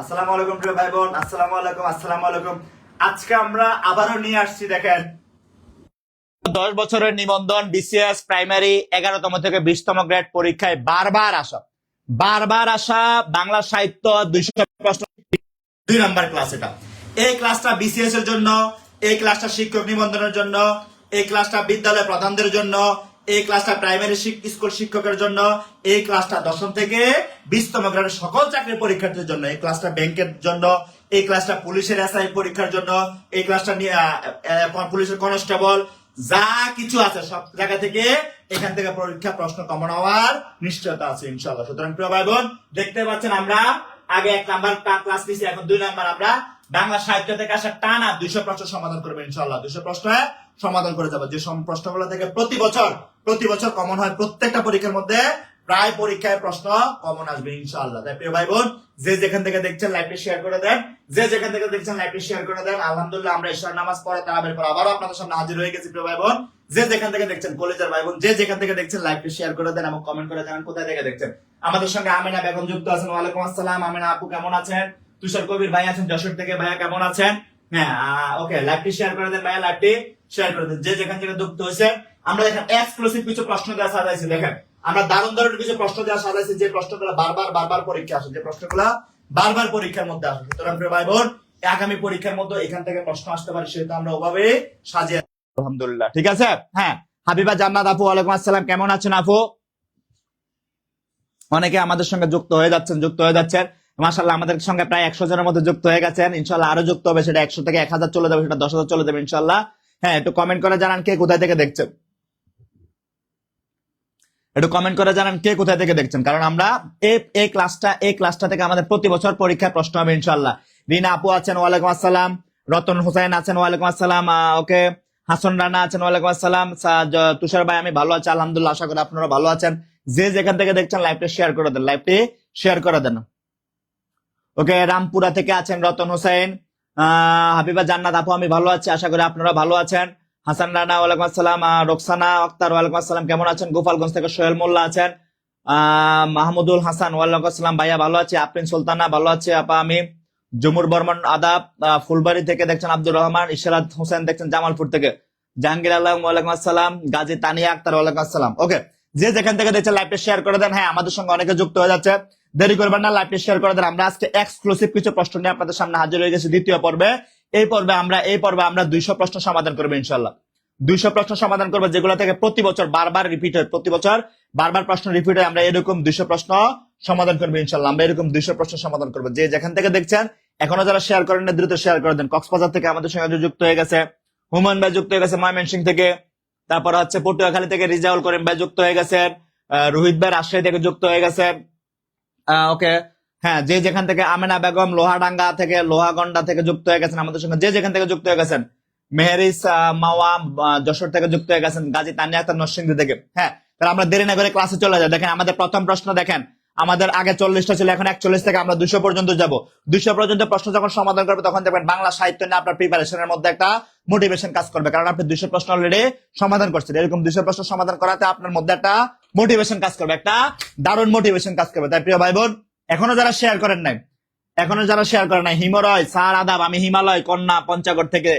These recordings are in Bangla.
আসসালামু আলাইকুম প্রিয় ভাই বোন, আসসালামু আলাইকুম। আজকে আমরা আবারও নিয়ে আসছি, দেখেন 10 বছরের নিবন্ধন বিসিএস প্রাইমারি 11তম থেকে 20তম গ্রেড পরীক্ষায় বারবার আসা বাংলা সাহিত্য 200 প্রশ্ন 2 নাম্বার ক্লাস। এই ক্লাসটা বিসিএস এর জন্য, এই ক্লাসটা শিক্ষক নিবন্ধনের জন্য, এই ক্লাসটা বিদ্যালয় প্রধানদের জন্য, এই ক্লাসটা প্রাইমারি স্কুল শিক্ষকের জন্য, এই ক্লাসটা 10ম থেকে 20তম গ্রেডের সকল চাকরির পরীক্ষার্থীদের জন্য, এই ক্লাসটা ব্যাংকের জন্য, এই ক্লাসটা পুলিশের এসআই পরীক্ষার জন্য, এই ক্লাসটা পুলিশের কনস্টেবল, যা কিছু আছে সব জায়গা থেকে এখান থেকে পরীক্ষা প্রশ্ন কমন হওয়ার নিশ্চয়তা আছে ইনশাআল্লাহ। সুতরাং প্রিয় ভাই বোন, দেখতে পাচ্ছেন আমরা আগে 1 নাম্বার ক্লাস নিয়েছি, এখন 2 নাম্বার আমরা বাংলা সাহিত্য থেকে আসা টানা 200 প্রশ্ন সমাধান করবো ইনশাআল্লাহ। 200 প্রশ্ন সমাধান করে যাবো, যে প্রশ্নগুলো থেকে প্রতি বছর কমন হয়। প্রত্যেকটা পরীক্ষার মধ্যে প্রায় পরীক্ষায় প্রশ্ন কমন আসবে ইনশাআল্লাহ। তাই প্রিয় ভাই বোন, যে যেখান থেকে দেখছেন লাইভটি শেয়ার করে দেন, আলহামদুলিল্লাহ আমরা ঈশার নামাজ পড়ে তারাবির পর আবারও আপনাদের সামনে হাজির হয়ে গেছি। প্রিয় ভাই বোন, যে যেখান থেকে দেখছেন, কলেজের ভাই বোন যে যেখান থেকে দেখছেন, লাইভটি শেয়ার করে দেন এবং কমেন্ট করে জানান কোথায় থেকে দেখছেন। আমাদের সঙ্গে আমিনা বেগম যুক্ত আছেন। ওয়ালাইকুম আসসালাম। আমিনা আপু কেমন আছেন? তুষার কবির ভাই আছেন যশোর থেকে। ভাইয়া কেমন আছেন? হ্যাঁ, ওকে, লাইভটি শেয়ার করে দেন ভাইয়া, লাইভটি শেয়ার করে দেন যে যেখান থেকে যুক্ত হয়েছে। আমরা দেখেন এক্সক্লুসিভ কিছু প্রশ্ন দেওয়া সাজাইছি, দেখেন আমরা দারুণ কিছু প্রশ্ন দেওয়া সাজাইছি, যে প্রশ্নগুলো বারবার পরীক্ষা আসে, যে প্রশ্নগুলো বারবার পরীক্ষার মধ্যে আসে। সুতরাং প্রিয় ভাই বোন, আগামী পরীক্ষার মধ্যে এখান থেকে প্রশ্ন আসতে পারে, সেটা আমরা ওভাবে সাজিয়ে আলহামদুলিল্লাহ। ঠিক আছে। হ্যাঁ, হাবিবা জান্নাত আপু ওয়ালাইকুম আসসালাম, কেমন আছেন আপু? অনেকে আমাদের সঙ্গে যুক্ত হয়ে যাচ্ছেন মাশাআল্লাহ। আমাদের সঙ্গে প্রায় 100 জনের মধ্যে যুক্ত হয়ে গেছেন। ইনশাআল্লাহ আরো যুক্ত হবে, সেটা 100 থেকে 1000 চলে যাবে, সেটা 10,000 চলে যাবে ইনশাআল্লাহ। হ্যাঁ, একটু কমেন্ট করে জানান কে কোথায় থেকে দেখছেন, কারণ আমরা এই ক্লাসটা থেকে আমাদের প্রতি বছর পরীক্ষায় প্রশ্ন হবে ইনশাআল্লাহ। রিনা আপু আছেন, ওয়ালাইকুম আসসালাম। রতন হোসেন আছেন, ওয়ালাইকুম আসসালাম। ওকে, হাসান রানা আছেন, ওয়ালাইকুম আসসালাম। তুষার ভাই আমি ভালো আছি আলহামদুলিল্লাহ, আশা করি আপনারা ভালো আছেন। যে যেখান থেকে দেখছেন লাইভটি শেয়ার করে দেন। ওকে, রামপুরা থেকে আছেন রতন হোসেন। হাবিবা জান্নাত আপু আমি ভালো আছি, আশা করি আপনারা ভালো আছেন। হাসান রানা ওয়ালাইকুম আসসালাম। রোকসানা আক্তার ওয়ালাইকুম আসসালাম, কেমন আছেন? গোপালগঞ্জ থেকে সোহেল মোল্লা আছেন। মাহমুদুল হাসান ওয়ালাইকুম আসসালাম, ভাইয়া ভালো আছি। আফরিন সুলতানা ভালো আছে আপা আমি। জমুর বর্মন আদাব। ফুলবাড়ি থেকে দেখছেন আব্দুর রহমান। ইশরাত হোসেন দেখছেন জামালপুর থেকে। জাহাঙ্গীর আলম ওয়ালাইকুম আসসালাম। গাজী তানিয়া আক্তার ওয়ালাইকুম আসসালাম। ওকে, যে যেখান থেকে দেখছেন লাইভটা শেয়ার করে দেন। হ্যাঁ, আমাদের সঙ্গে অনেকে যুক্ত হয়ে যাচ্ছে, দেরি করবেন না, লাইভটা শেয়ার করে দেন। আমরা আজকে এক্সক্লুসিভ কিছু প্রশ্ন নিয়ে আপনাদের সামনে হাজির হয়ে গেছি দ্বিতীয় পর্বে। এই পর্বে আমরা 200 প্রশ্ন সমাধান করবো ইনশাআল্লাহ। 200 প্রশ্ন সমাধান করবো, যেগুলো থেকে প্রতি বছর বারবার প্রশ্ন রিপিট হয়। আমরা এরকম 200 প্রশ্ন সমাধান করবো ইনশাআল্লাহ। আমরা এরকম 200 প্রশ্ন সমাধান করবো। যে যেখান থেকে দেখছেন, এখনো যারা শেয়ার করেন না দ্রুত শেয়ার করে দেন। কক্সবাজার থেকে আমাদের সঙ্গে যুক্ত হয়ে গেছে হুমায়ুন ভাই, যুক্ত হয়ে গেছে ময়মনসিংহ থেকে। তারপর হচ্ছে পটুয়াখালী থেকে রিজাউল করিম ভাই যুক্ত হয়ে গেছেন। রোহিত ভাই রাজশাহী থেকে যুক্ত হয়ে গেছেন। ওকে, হ্যাঁ, যে যেখান থেকে আমেনা বেগম লোহাগন্ডা থেকে যুক্ত হয়ে গেছেন আমাদের সঙ্গে, যে যেখান থেকে যুক্ত হয়ে গেছেন। মেহেরিস মাওয়া যশোর থেকে যুক্ত হয়ে গেছেন। গাজী তানিয়া আক্তার নরসিংদী থেকে। হ্যাঁ, তাহলে আমরা দেরি না করে ক্লাসে চলে যাই। দেখেন আমাদের প্রথম প্রশ্ন, দেখেন আমাদের আগে 40টা ছিল, এখন 41 থেকে আমরা 200 পর্যন্ত যাব। 200 পর্যন্ত প্রশ্ন যখন সমাধান করবে, তখন দেখবেন বাংলা সাহিত্য নিয়ে আপনার প্রিপারেশনের মধ্যে একটা মোটিভেশন কাজ করবে, কারণ আপনি 200 প্রশ্ন অলরেডি সমাধান করছেন। এরকম 200 প্রশ্ন সমাধান করাতে আপনার মধ্যে একটা মোটিভেশন কাজ করবে, একটা দারুণ মোটিভেশন কাজ করবে। তাই প্রিয় ভাই বোন, এখনো যারা শেয়ার করেন নাই, হিমরয় স্যার আদাব, আমি হিমালয় কন্যা পঞ্চগড় থেকে।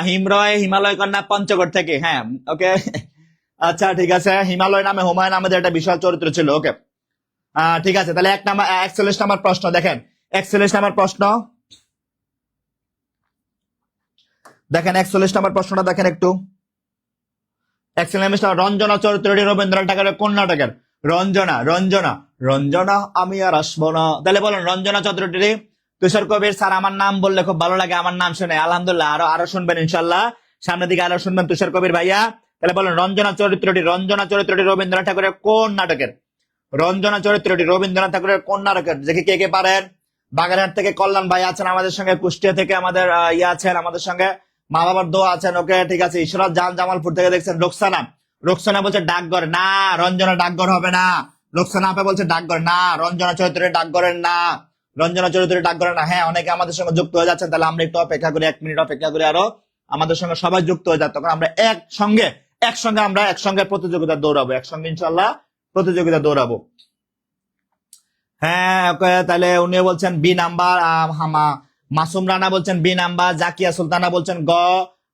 হিমালয় কন্যা পঞ্চগড় থেকে। হ্যাঁ, ওকে, আচ্ছা ঠিক আছে। হিমালয় নামে হুমায়ুন আহমেদের একটা বিশাল চরিত্র ছিল। ওকে, ঠিক আছে। তাহলে 41 নাম্বার প্রশ্ন দেখেন, 41 নাম্বার প্রশ্নটা দেখেন একটু। 41 রঞ্জনা চরিত্রটি রবীন্দ্রনাথ ঠাকুরের কোন নাটকের? রঞ্জনা আমি আর আসবো না। তাহলে বলেন রঞ্জনা চরিত্রটি। তুষার কবির স্যার আমার নাম বললে খুব ভালো লাগে, আমার নাম শুনে আলহামদুলিল্লাহ। আরো শুনবেন ইনশাল্লাহ, সামনের দিকে আরো শুনবেন তুষার কবির ভাইয়া। তাহলে বলেন রঞ্জনা চরিত্রটি রবীন্দ্রনাথ ঠাকুরের কোন নাটকের? দেখি কে কে পারেন। বাগেরহাট থেকে কল্যাণ ভাই আছেন আমাদের সঙ্গে। কুষ্টিয়া থেকে আমাদের আছেন আমাদের সঙ্গে। মা বাবার দোয়া আছেন। ওকে, ঠিক আছে। ঈশ্বরাত জামালপুর থেকে দেখছেন। রোকসানা বলছে ডাকঘর না, রঞ্জনা ডাকঘর হবে না। রোকসানা আপে বলছে ডাকঘর না, রঞ্জনা চরিত্রের ডাকঘরের না। হ্যাঁ, অনেকে আমাদের সঙ্গে যুক্ত হয়ে যাচ্ছেন। তাহলে আমরা একটু অপেক্ষা করি, 1 মিনিট অপেক্ষা করি, আরো আমাদের সঙ্গে সবাই যুক্ত হয়ে যান। তখন আমরা একসঙ্গে প্রতিযোগিতা দৌড়াবো, একসঙ্গে ইনশাল্লাহ প্রতিযোগিতা দৌড়াবো। হ্যাঁ okay, তাহলে উনিও বলছেন বি নাম্বার। মাসুম রানা বলছেন বি নাম্বার, জাকিয়া সুলতানা বলছেন গ,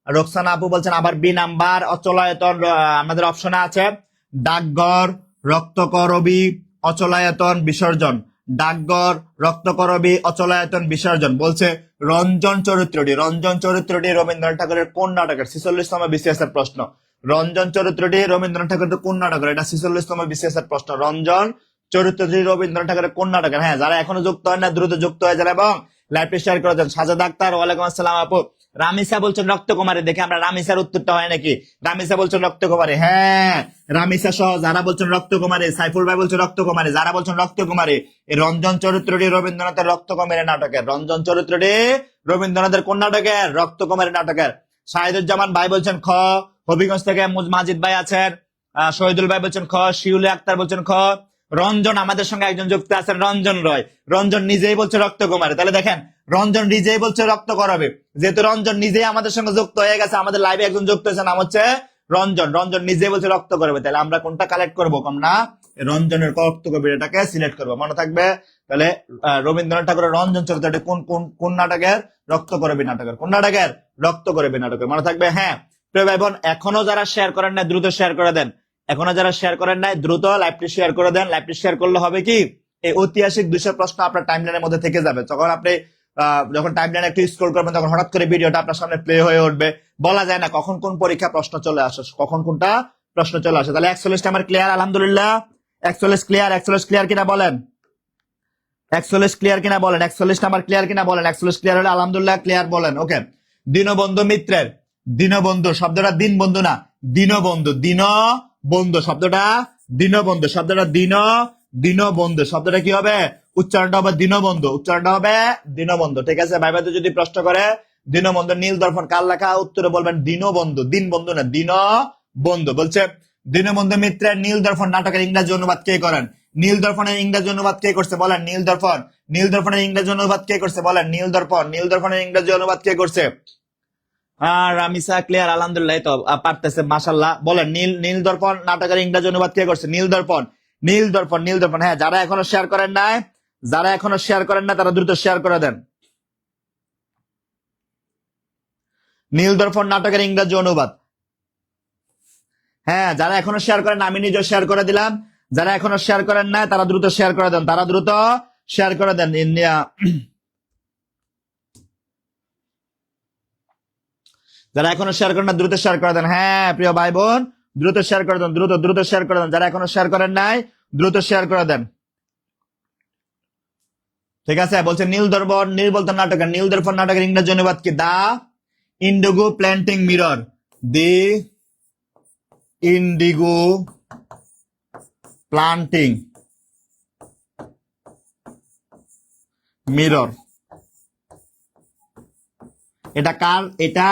রোকসানা আপু বলছেন আবার বি নাম্বার। অচলায়তন আমাদের অপশনে আছে ডাকঘর, রক্তকরবী, অচলায়তন, বিসর্জন। ডাকঘর, রক্তকরবী, অচলায়তন, বিসর্জন। বলছে রঞ্জন চরিত্রটি রবীন্দ্রনাথ ঠাকুরের কোন নাটকের? 46তম বিসিএস এর প্রশ্ন। রঞ্জন চরিত্রটি রবীন্দ্রনাথ ঠাকুরের কোন নাটকের? এটা 46তম বিসিএস এর প্রশ্ন। রঞ্জন চরিত্রটি রবীন্দ্রনাথ ঠাকুরের কোন নাটকের? হ্যাঁ, যারা এখনো যুক্ত হয় না দ্রুত যুক্ত হয়ে যান এবং লাইভটি শেয়ার করে দেন। সাজাদ আক্তার, ওয়ালাইকুম আসসালাম আপু। রামিসা বলছেন রক্তকুমারী। দেখে আমরা রামিসার উত্তরটা হয় নাকি। রামিসা বলছেন রক্তকুমারী। হ্যাঁ, রামিসা সহ যারা বলছেন রক্তকুমারী। সাইফুল ভাই বলছেন রক্তকুমারী। যারা বলছেন রক্তকুমারী, এই রঞ্জন চরিত্রটি রবীন্দ্রনাথের রক্তকুমারী নাটকের। রঞ্জন চরিত্রটি রবীন্দ্রনাথের কোন নাটকের? রক্তকুমারী নাটকের। শাহিদুজ্জামান ভাই বলছেন খ। হবিগঞ্জ থেকে মাজিদ ভাই আছেন। শহীদুল ভাই বলছেন খ। শিউলি আক্তার বলছেন খ। রঞ্জন আমাদের সঙ্গে একজন যুক্ত আছেন, রঞ্জন রয়। রঞ্জন নিজেই বলছে রক্তকুমারী। তাহলে দেখেন, রঞ্জন নিজেই বলছে রক্ত করাবে। যেহেতু রঞ্জন নিজেই আমাদের সঙ্গে যুক্ত হয়ে গেছে, আমাদের লাইভে একজন যুক্ত হয়েছে, নাম হচ্ছে রঞ্জন। রঞ্জন নিজেই বলছে রক্ত করবে। তাহলে আমরা কোনটা কালেক্ট করবো? আমরা রঞ্জনের রক্ত করবে এটাকে সিলেক্ট করবো। মনে থাকবে। তাহলে রবীন্দ্রনাথ ঠাকুরের রঞ্জন চরিত্রটি কোন কোন কোন নাটকের? রক্ত করবে নাটকের। কোন নাটকের? রক্ত করবে নাটকের। মনে থাকবে। হ্যাঁ প্রিয় ভাই বোন, এখনো যারা শেয়ার করেন না দ্রুত শেয়ার করে দেন। এখনো যারা শেয়ার করেন নাই দ্রুত লাইভটি শেয়ার করে দেন। লাইভটি শেয়ার করলে হবে কি, এই ঐতিহাসিক 200 প্রশ্ন আপনার টাইমলাইনের মধ্যে থেকে যাবে। তখন আপনি যখন টাইমলাইন একটু স্ক্রল করবেন তখন হঠাৎ করে ভিডিওটা আপনার সামনে প্লে হয়ে উঠবে। বলা যায় না কখন কোন পরীক্ষা প্রশ্ন চলে আসে, কখন কোনটা প্রশ্ন চলে আসে। তাহলে 41টা আমার ক্লিয়ার আলহামদুলিল্লাহ। 41 ক্লিয়ার। 41 ক্লিয়ার কিনা বলেন? 41 ক্লিয়ার কিনা বলেন? 41 নাম্বার ক্লিয়ার কিনা বলেন? 41 ক্লিয়ার হলে আলহামদুলিল্লাহ ক্লিয়ার বলেন। ওকে। দীনবন্ধু মিত্রের, দীনবন্ধু শব্দটা দিন বন্ধু না, দীনবন্ধু। দীনবন্ধু শব্দটা দীনবন্ধু শব্দটা দীনবন্ধু শব্দটা কি হবে? উচ্চারণটা হবে দীনবন্ধু। উচ্চারণটা হবে দীনবন্ধু। ঠিক আছে ভাই ভাইদের যদি প্রশ্ন করে দীনবন্ধু নীল দর্পণ কার লেখা, উত্তরে বলবেন দীনবন্ধু। দিন বন্ধু না, দীনবন্ধু। বলছে দীনবন্ধু মিত্রের নীল দর্পণ নাটকের ইংরেজি অনুবাদ কে করেন? নীল দর্পণের ইংরেজি অনুবাদ কে করছে বলেন? নীল দর্পণ। নীল দর্পণের ইংরেজি অনুবাদ কে করছে বলেন? নীল দর্পণ। নীল দর্পণের ইংরেজি অনুবাদ কে করছে? রামিসা ক্লিয়ার আলহামদুলিল্লাহ। তো পারতেছে মাশাল্লাহ। বলেন নীল দর্পণ নাটকের ইংরেজি অনুবাদ কে করছে? নীল দর্পণ। নীল দর্পণ। নীল দর্পণ। হ্যাঁ, যারা এখনো শেয়ার করেন নাই, যারা এখনো শেয়ার করেন না তারা দ্রুত শেয়ার করে দেন। নীল দর্পণ নাটকের ইংরেজি অনুবাদ। হ্যাঁ, যারা এখনো শেয়ার করেন, আমি নিজে শেয়ার করে দিলাম। যারা এখনো শেয়ার করেন না তারা দ্রুত শেয়ার করে দেন। তারা দ্রুত শেয়ার করে দেন। যারা এখনো শেয়ার করেন না দ্রুত শেয়ার করে দেন। হ্যাঁ প্রিয় ভাই বোন, দ্রুত শেয়ার করে দেন। দ্রুত দ্রুত শেয়ার করে দেন। যারা এখনো শেয়ার করেন নাই দ্রুত শেয়ার করে দেন। ঠিক আছে। বলছে নীল দর্পণ নির্বলতন নাটকের, নীল দর্পণ নাটকের ইংরেজি অনুবাদ কি? দা ইন্ডিগো প্ল্যান্টিং মিরর। দি ইন্ডিগো প্লান্টিং মিরর। এটা কার? এটা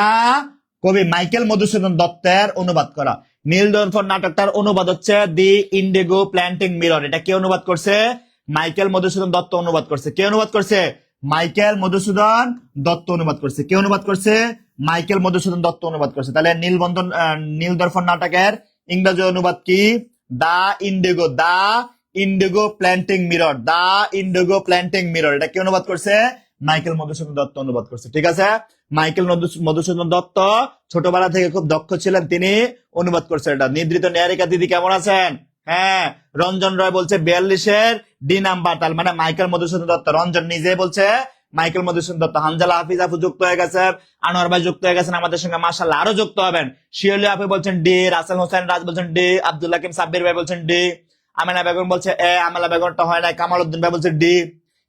কবি মাইকেল মধুসূদন দত্তের অনুবাদ করা। নীল দর্পণ নাটকটার অনুবাদ হচ্ছে দি ইন্ডিগো প্ল্যান্টিং মিরর। এটা কে অনুবাদ করছে? মাইকেল মধুসূদন দত্ত অনুবাদ করছে। কে অনুবাদ করছে? মাইকেল মধুসূদন দত্ত অনুবাদ করছে। কে অনুবাদ করছে? মাইকেল মধুসূদন দত্ত অনুবাদ করছে। তাহলে নীল দর্পণ নাটকের ইংরেজি অনুবাদ কি? দা ইন্ডিগো প্ল্যান্টিং মিরর। দা ইন্ডিগো প্ল্যান্টিং মিরর। এটা কে অনুবাদ করছে? মাইকেল মধুসূদন দত্ত অনুবাদ করছে। ঠিক আছে। মাইকেল মধুসূদন দত্ত ছোটবেলা থেকে খুব দক্ষ ছিলেন, তিনি অনুবাদ করছেন এটা। নিদ্রিত নিহারিকা দিদি কেমন আছেন? হ্যাঁ, রঞ্জন রয় বলছে 42-এর ডি নাম্বার। তার মানে মাইকেল মধুসূদন দত্ত। রঞ্জন নিজে বলছে মাইকেল মধুসূদন দত্ত। হানজালা হাফিজ আপু যুক্ত হয়ে গেছে, আনোয়ার ভাই যুক্ত হয়ে গেছেন আমাদের সঙ্গে, মাশাআল্লাহ আরো যুক্ত হবেন। শিওলি আপু বলছেন ডি, রাসেল হোসেন রাজ বলছেন ডি, আব্দুল হাকিম সাব্বির ভাই বলছেন ডি, আমেনা বেগম বলছে এ, আমেলা বেগমটা হয় না, কামাল উদ্দিন ভাই বলছে ডি,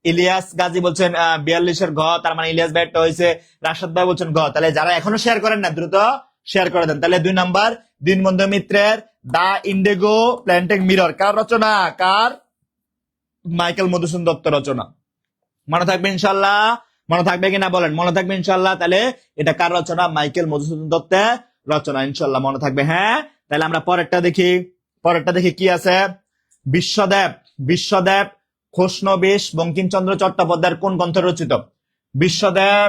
ইলিয়াস গাজী বলছেন 42-এর ঘ, তার মানে ইলিয়াস ভাইটা হয়েছে, রাশাদ ভাই বলছেন ঘ। তাহলে যারা এখনো শেয়ার করেন না দ্রুত শেয়ার করে দেন। তাহলে 2 নাম্বার দীনবন্ধু মিত্রের দা ইন্ডিগো প্ল্যান্টিং মিরর কার রচনা? কার? মাইকেল মধুসূদন দত্ত রচনা। মনে থাকবে ইনশাল্লাহ? মনে থাকবে কিনা বলেন? মনে থাকবে ইনশাল্লাহ। তাহলে এটা কার রচনা? মাইকেল মধুসূদন দত্তের রচনা। ইনশাল্লাহ মনে থাকবে। হ্যাঁ, তাহলে আমরা পরেরটা দেখি। পরেরটা দেখি কি আছে। বিশ্বদেব খোশনবিশ বঙ্কিমচন্দ্র চট্টোপাধ্যায়ের কোন গ্রন্থে রচিত? বিশ্বদেব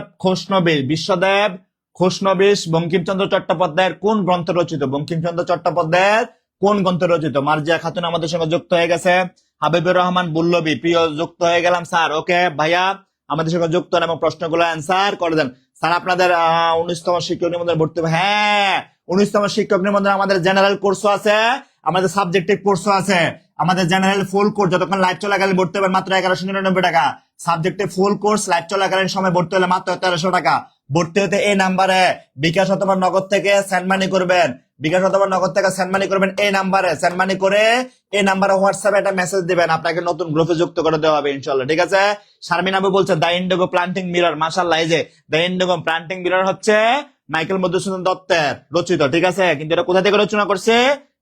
খোশনবিশ বঙ্কিমচন্দ্র চট্টোপাধ্যায়ের কোন গ্রন্থে রচিত? বঙ্কিমচন্দ্র চট্টোপাধ্যায়ের কোন গ্রন্থে রচিত? মার্জিয়া খাতুন আমাদের সঙ্গে যুক্ত হয়ে গেছে। হাবিবুর রহমান বুল্লবী, প্রিয় যুক্ত হয়ে গেলাম স্যার। ওকে ভাইয়া, আমাদের সঙ্গে যুক্ত হন এবং প্রশ্নগুলো অ্যান্সার করে দেন। স্যার আপনাদের 19তম শিক্ষক নিবন্ধন ভর্তি হবে? হ্যাঁ, 19তম শিক্ষক নিবন্ধন আমাদের জেনারেল কোর্সও আছে, আমাদের সাবজেক্টিভ কোর্সও আছে। আমাদের জেনারেল ফুল কোর্স যতক্ষণ লাইভ চলাকালীন ভর্তি হবে মাত্র 1199 টাকা। সাবজেক্টিভ ফুল কোর্স লাইভ চলাকালীন সময় ভর্তি হলে মাত্র 1300 টাকা। ভর্তি হতে এই নাম্বারে বিকাশ অথবা নগদ থেকে সেন্ড মানি করবেন, বিকাশ অথবা নগদ থেকে সেন্ড মানি করবেন। এই নাম্বারে সেন্ড মানি করে এই নাম্বারে হোয়াটসঅ্যাপে একটা মেসেজ দিবেন, আপনাকে নতুন গ্রুপে যুক্ত করে দেওয়া হবে ইনশাআল্লাহ। ঠিক আছে? শারমিন আবু বলছে দ্য ইন্ডিগো প্লান্টিং মিরর, মাশাআল্লাহ। এই যে দ্য ইন্ডিগো প্লান্টিং মিরর হচ্ছে মাইকেল মধুসূদন দত্তের রচিত। ঠিক আছে? কিন্তু এটা কোথা থেকে রচনা করছে?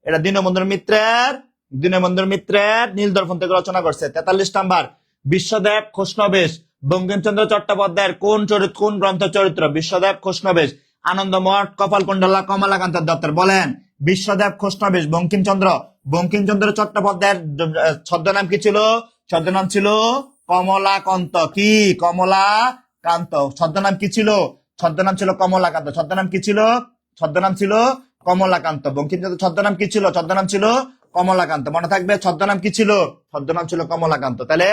এটা দীনবন্ধু মিত্রের নীলদর্পণ থেকে রচনা করছে। 43 নাম্বার, বিশ্বদেব খোসনবেশ বঙ্কিমচন্দ্র চট্টোপাধ্যায়ের কোন গ্রন্থের চরিত্র? বিশ্বদেব খোসনবেশ আনন্দমঠ, কপালকুণ্ডলা, কমলাকান্ত দত্তের। বলেন, বিশ্বদেব খোসনবেশ বঙ্কিমচন্দ্র চট্টোপাধ্যায়ের ছদ্মনাম কি ছিল? ছদ্মনাম ছিল কমলাকান্ত। কি? কমলাকান্ত। ছদ্মনাম কি ছিল? ছদ্মনাম ছিল কমলাকান্ত। ছদ্মনাম কি ছিল? ছদ্মনাম ছিল কমলাকান্ত। বঙ্কিমচন্দ্র ছদ্মনাম কি ছিল? ছদ্মনাম ছিল কমলাকান্ত। মনে থাকবে, ছদ্মনাম কি ছিল? ছদ্মনাম ছিল কমলাকান্ত। তাহলে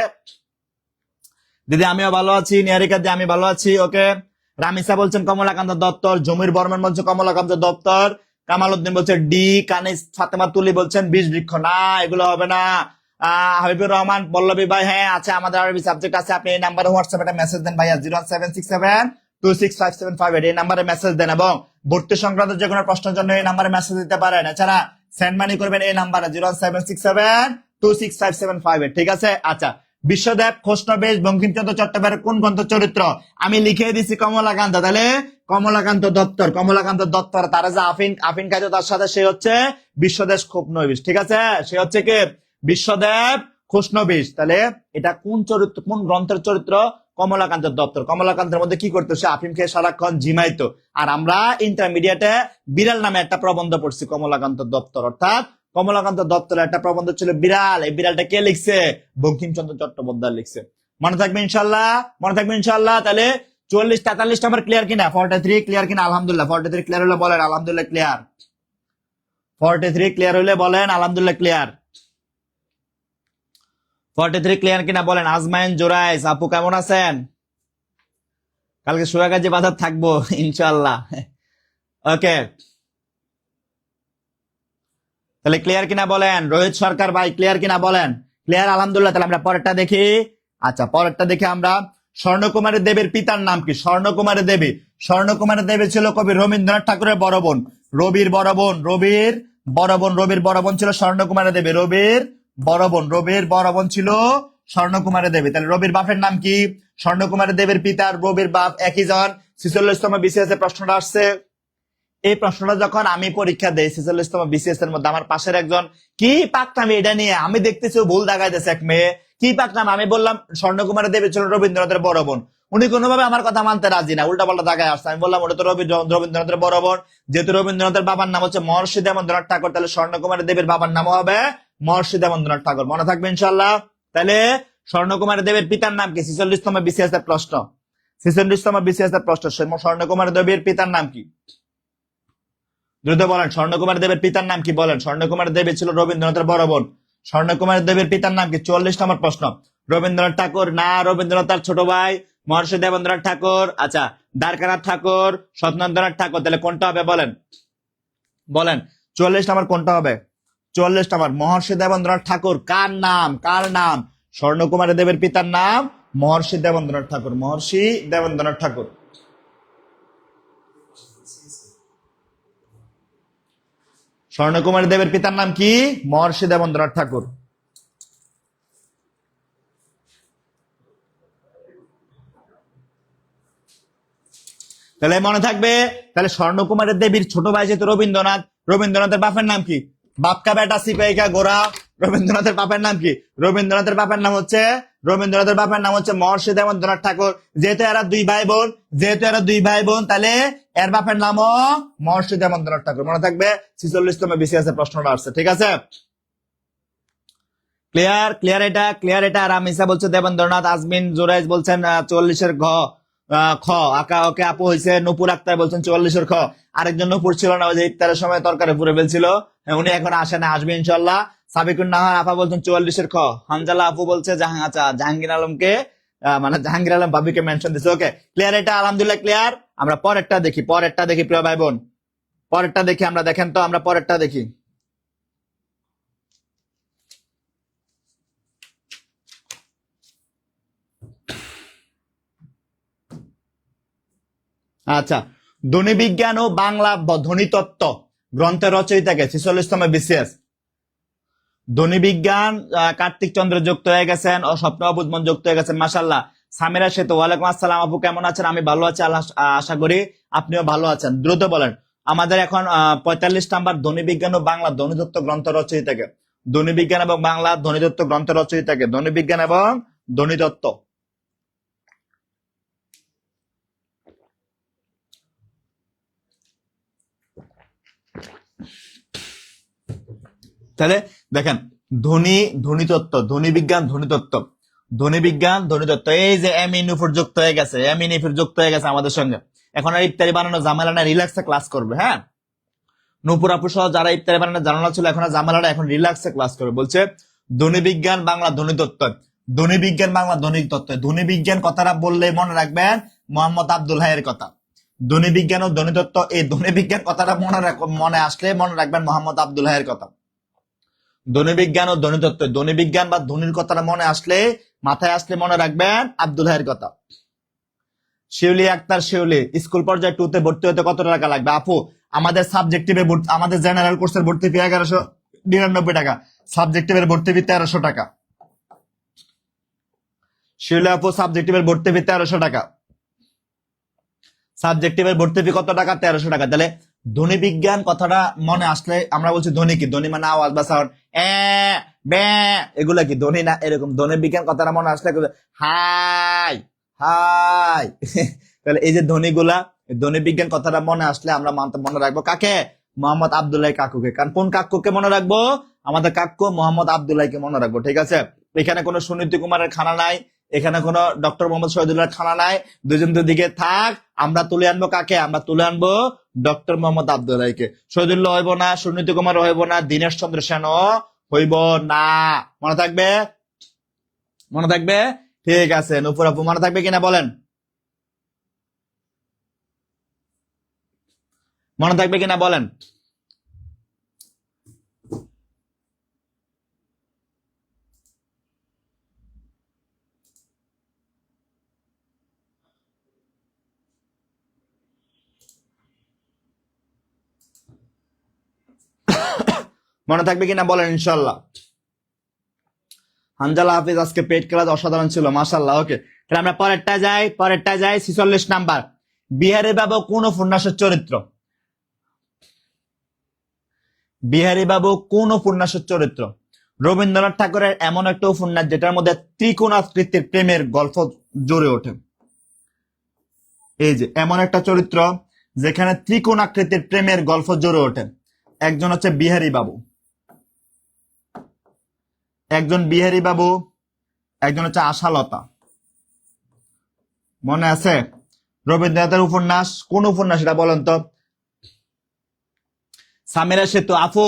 দিদি আমিও ভালো আছি, নিহারিকা দি আমি ভালো আছি। ওকে, রামিসা বলছেন কমলাকান্ত দত্তর, জমির বর্মন বলছে কমলাকান্ত দত্তর, কামাল উদ্দিন বলছে ডি, কানিস ফাতেমা তুলি বলছেন বিষ বৃক্ষ। না, এগুলো হবে না। হাবিবুর রহমান পল্লবী ভাই, হ্যাঁ আছে, আমাদের আরবি সাবজেক্ট আছে। আপনি এই নাম্বারে হোয়াটসঅ্যাপে একটা মেসেজ দেন ভাইয়া, 01767265758 এই নাম্বারে মেসেজ দেন এবং ভর্তি সংক্রান্ত যে কোনো প্রশ্নের জন্য এই নাম্বারে মেসেজ দিতে পারেন। এছাড়া সেন্ড মানি করবেন এই নাম্বারে 01767265758। ঠিক আছে? আচ্ছা, বিশ্বদেব খোসনবেশ বঙ্কিমচন্দ্র চট্টোপাধ্যায়ের কোন গ্রন্থের চরিত্র? আমি লিখে দিছি কমলাকান্ত। তাহলে কমলাকান্ত দত্তর তারা যে আফিন খাইতো তার সাথে সে হচ্ছে বিশ্বদেব খোসনবেশ। ঠিক আছে? সে হচ্ছে কি? বিশ্বদেব খোসনবেশ। তাহলে এটা কোন চরিত্র, কোন গ্রন্থের চরিত্র? কমলাকান্ত দত্তর। কমলাকান্তের মধ্যে কি করতো? সে আফিম খেয়ে সারাক্ষণ ঝিমাইতো। আর আমরা ইন্টারমিডিয়েটে বিড়াল নামে একটা প্রবন্ধ পড়ছি কমলাকান্ত দত্তর, অর্থাৎ কমলাকান্ত দত্তরের একটা প্রবন্ধ ছিল বিড়াল। এই বিড়ালটা কে লিখছে? বঙ্কিমচন্দ্র চট্টোপাধ্যায় লিখছে। মনে থাকবে ইনশাল্লাহ, মনে থাকবে ইনশাল্লাহ। তাহলে 44 নাম্বার ক্লিয়ার কিনা? 43 ক্লিয়ার কিনা? আলহামদুলিল্লাহ। 43 ক্লিয়ার হলে বলেন আলহামদুলিল্লাহ ক্লিয়ার। 43 ক্লিয়ার হলে বলেন আলহামদুলিল্লাহ ক্লিয়ার। 43 ক্লিয়ার কিনা বলেন। আজমাইন জোরাইস আপু কেমন আছেন? কালকে সুয়াগাজী বাজার থাকবো ইনশাল্লাহ। ওকে, তাহলে ক্লিয়ার কিনা বলেন। রোহিত সরকার ভাই ক্লিয়ার কিনা বলেন? ক্লিয়ার, আলহামদুলিল্লাহ। তাহলে আমরা পরেরটা দেখি। আচ্ছা, পরেরটা দেখি আমরা। স্বর্ণকুমারী দেবীর পিতার নাম কি? স্বর্ণকুমারী দেবী ছিল কবি রবীন্দ্রনাথ ঠাকুরের বড় বোন। রবির বড় বোন ছিল স্বর্ণকুমারী দেবী। রবির বড় বোন ছিল স্বর্ণকুমারী দেবী। তাহলে রবির বাপের নাম কি? স্বর্ণকুমারী দেবীর পিতার রবির বাপ একই জন। 46তম বিসিএস এর প্রশ্নটা আসছে। এই প্রশ্নটা যখন আমি পরীক্ষা দেই 46তম বিসিএস এর মধ্যে, আমার পাশের একজন কি পাকতাম এটা নিয়ে, আমি দেখতেছি ভুল দাগাইতেছে এক মেয়ে, কি পাকতাম। আমি বললাম স্বর্ণকুমারী দেবী ছিল রবীন্দ্রনাথের বড় বোন। উনি কোনোভাবে আমার কথা মানতে রাজি না, উল্টা পাল্টা দাগায় আসছে। আমি বললাম ওটা তো রবীন্দ্রনাথের বড় বোন। যেহেতু রবীন্দ্রনাথের বাবার নাম হচ্ছে মহর্ষি দেবেন্দ্রনাথ ঠাকুর, তাহলে স্বর্ণকুমারী দেবীর বাবার নাম হবে মহর্ষি দেবেন্দ্রনাথ ঠাকুর। মনে থাকবে ইনশাল্লাহ। তাহলে স্বর্ণকুমারী দেবীর পিতার নাম কি? 46তম বিসিএস এর প্রশ্ন। 46তম বিসিএস এর প্রশ্ন, স্বর্ণকুমারী দেবীর পিতার নাম কি? দ্রুত বলেন, স্বর্ণকুমারী দেবীর পিতার নাম কি? বলেন। স্বর্ণকুমারী দেবী ছিল রবীন্দ্রনাথের বড় বোন। স্বর্ণকুমারী দেবীর পিতার নাম কি? 44 নম্বর প্রশ্ন। রবীন্দ্রনাথ ঠাকুর না, রবীন্দ্রনাথ তার ছোট ভাই মহর্ষি দেবেন্দ্রনাথ ঠাকুর। আচ্ছা, দ্বারকানাথ ঠাকুর, সত্যেন্দ্রনাথ ঠাকুর। তাহলে কোনটা হবে বলেন? বলেন 44 নম্বর কোনটা হবে? 44 নম্বর মহর্ষি দেবেন্দ্রনাথ ঠাকুর কার নাম? স্বর্ণকুমারী দেবীর পিতার নাম মহর্ষি দেবেন্দ্রনাথ ঠাকুর। স্বর্ণকুমারী দেবীর পিতার নাম কি? মহর্ষি দেবেন্দ্রনাথ ঠাকুর। তাহলে মনে থাকবে। তাহলে স্বর্ণকুমারী দেবীর ছোট ভাই যেহেতু রবীন্দ্রনাথের বাপের নাম কি? বাপকা বেটা সিপাহিকা গোরা। রবীন্দ্রনাথের বাপের নাম কি? রবীন্দ্রনাথের বাপের নাম হচ্ছে মহর্ষি দেবেন্দ্রনাথ ঠাকুর। যেহেতু এরা দুই ভাই বোন, তাহলে এর বাপের নামও মহর্ষি দেবেন্দ্রনাথ ঠাকুর। মনে থাকবে। 46তম বিসিএস এর প্রশ্নটা আসছে। ঠিক আছে? ক্লিয়ার এটা। রামিসা বলছে দেবেন্দ্রনাথ। আজমিন জোরাইজ বলছেন 44-এর খ। আকা ওকে আপু হয়েছে। নুপুর আক্তার বলছেন 44-এর খ। আরেকজন নুপুর ছিল না, ওই যে ইফতারের সময় তরকারি পুরে ফেলছিল, উনি এখন আসে না, আসবে ইনশাল্লাহ। সাবিকুন নাহার আপা বলছেন 44-এর খ। হামজালা আপু বলছে জাহাঙ্গীর আলমকে মানে জাহাঙ্গীর আলম ভাবিকে মেনশন দিচ্ছে। ওকে, ক্লিয়ার? এটা আলহামদুলিল্লাহ ক্লিয়ার। আমরা পরেরটা দেখি প্রিয় ভাই বোন, পরেরটা দেখি আমরা। দেখেন তো, আমরা পরেরটা দেখি। আচ্ছা, ধ্বনিবিজ্ঞান ও বাংলা ধ্বনিতত্ত্ব গ্রন্থের রচয়িতাকে 46তম বিসিএস ধ্বনিবিজ্ঞান কার্তিক চন্দ্র যুক্ত হয়ে গেছেন ও স্বপ্ন অবুজমন যুক্ত হয়ে গেছেন। মাশাআল্লাহ। সামিরা সেতু, ওয়ালাইকুম আসসালাম আপু, কেমন আছেন? আমি ভালো আছি, আশা করি আপনিও ভালো আছেন। দ্রুত বলেন। আমাদের এখন 45 নাম্বার ধ্বনিবিজ্ঞান ও বাংলা ধ্বনিতত্ত্ব গ্রন্থ রচয়িতাকে, ধ্বনিবিজ্ঞান এবং বাংলা ধ্বনিতত্ত্ব গ্রন্থ রচয়িতাকে, ধ্বনিবিজ্ঞান এবং ধ্বনিতত্ত্ব। তাহলে দেখেন, ধ্বনিতত্ত্ব, ধ্বনিবিজ্ঞান, ধ্বনিতত্ত্ব। এই যে এম ইনুফুর যুক্ত হয়ে গেছে, আমাদের সঙ্গে। এখন আর ইফতারি বানানো ঝামেলা না, রিল্যাক্সে ক্লাস করবে। হ্যাঁ, নূপুর আপু সহ যারা ইফতারি বানানো জানানো ছিল, এখন আর ঝামেলা না, এখন রিল্যাক্সে ক্লাস করবে। বলছে ধ্বনিবিজ্ঞান বাংলা ধ্বনিতত্ত্ব, ধ্বনিবিজ্ঞান বাংলা ধ্বনিতত্ত্ব। ধ্বনিবিজ্ঞান কথাটা বললে মনে রাখবেন মোহাম্মদ আব্দুল হাইয়ের কথা। ধ্বনিবিজ্ঞান ও ধ্বনিতত্ত্ব, এই ধ্বনিবিজ্ঞান কথাটা মনে আসলে মনে রাখবেন মোহাম্মদ আব্দুল হাইয়ের কথা। ধ্বনিবিজ্ঞান ও ধ্বনিতত্ত্ব, ধ্বনিবিজ্ঞান বা ধ্বনির কথাটা মনে আসলে, মাথায় আসলে মনে রাখবেন আব্দুল হাইয়ের কথা। শিউলি আক্তার, শিউলি, স্কুল পর্যায়ে 2 তে ভর্তি হতে কত টাকা লাগবে? আপু, আমাদের সাবজেক্টিভে আমাদের জেনারেল কোর্সের ভর্তি ফি 1199 টাকা, সাবজেক্টিভের ভর্তি ফি 1300 টাকা। শিউলি আপু, সাবজেক্টিভের ভর্তি ফি 1300 টাকা। সাবজেক্টিভের ভর্তি ফি কত টাকা? 1300 টাকা। তাহলে ধ্বনিবিজ্ঞান কথাটা মনে আসলে আমরা বলছি ধ্বনি কি? ধ্বনি মানে আওয়াজ বা সাউন্ড, এগুলা কি ধ্বনি না? এরকম ধ্বনিবিজ্ঞান কথাটা মনে আসলে হাই হাই তাহলে এই যে ধ্বনিগুলা, ধ্বনিবিজ্ঞান কথাটা মনে আসলে আমরা মনে রাখবো কাকে? মোহাম্মদ আব্দুল্লাহ কাকুকে। কারণ কোন কাকুকে মনে রাখবো? আমাদের কাকু মোহাম্মদ আব্দুল্লাহকে মনে রাখবো। ঠিক আছে? এখানে কোনো সুনীতি কুমারের খানা নাই, এখানে কোনো ডক্টর মোহাম্মদ শহীদুল্লাহ খানা নাই। দুজন দুদিকে থাক, আমরা তুলে আনবো কাকে? আমরা তুলে আনবো ডক্টর মোহাম্মদ আব্দুল্লাহকে। শহীদুল্লাহ হইব না, সুনীতি কুমার হইব না, দীনেশ চন্দ্র সেনও হইব না। মনে থাকবে? মনে থাকবে? ঠিক আছে। নূপুর আপু, মনে থাকবে কিনা বলেন? মনে থাকবে কিনা বলেন? মনে থাকবে কিনা বলেন ইনশাল্লাহ। হানজালা হাফিজ, আজকে পেট ক্লাস অসাধারণ ছিল, মাশাল্লাহ। ওকে, তাহলে আমরা পরেরটা যাই। 46 নাম্বার। বিহারী বাবু কোন উপন্যাসের চরিত্র? বিহারী বাবু কোন উপন্যাসের চরিত্র? রবীন্দ্রনাথ ঠাকুরের এমন একটা উপন্যাস যেটার মধ্যে ত্রিকোণাকৃতির প্রেমের গল্প জুড়ে ওঠে। এই যে এমন একটা চরিত্র যেখানে ত্রিকোণাকৃতির প্রেমের গল্প জুড়ে ওঠে। একজন হচ্ছে বিহারী বাবু, একজন হচ্ছে আশালতা। মনে আছে? রবীন্দ্রনাথের উপন্যাস, কোন উপন্যাস এটা বলেন তো? সামিরা সেতু আপু,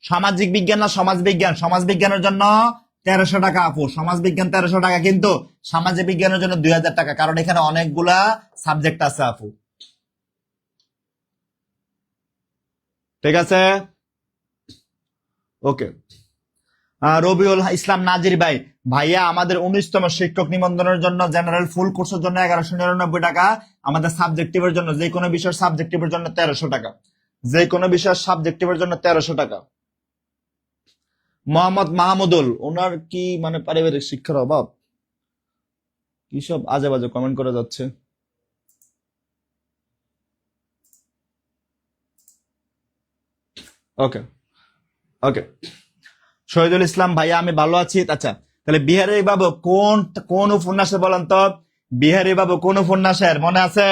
সামাজিক বিজ্ঞান না সমাজবিজ্ঞান? সমাজবিজ্ঞানের জন্য 1300 টাকা আপু, সমাজবিজ্ঞান 1300 টাকা, কিন্তু সামাজিক বিজ্ঞানের জন্য 2000 টাকা, কারণ এখানে অনেকগুলা সাবজেক্ট আছে আপু। ঠিক আছে? ওকে। রবিউল ইসলাম নাজির ভাই, ভাইয়া আমাদের 19তম শিক্ষক নিবন্ধনের জন্য জেনারেল ফুল কোর্সের জন্য 1199 টাকা, আমাদের সাবজেক্টিভের জন্য যে কোনো বিষয়ের সাবজেক্টিভের জন্য 1300 টাকা, যে কোনো বিষয়ের সাবজেক্টিভের জন্য 1300 টাকা। মোহাম্মদ মাহমুদুল, ওনার কি মানে পারিবারিক শিক্ষার অভাব? কি সব আজে বাজে কমেন্ট করে যাচ্ছে। ওকে ওকে, শহীদুল ইসলাম ভাইয়া, আমি ভালো আছি। আচ্ছা, তাহলে বিহারী বাবু কোন কোন উপন্যাসে বলেন তো? বিহারী বাবু কোন উপন্যাসের? মনে আছে?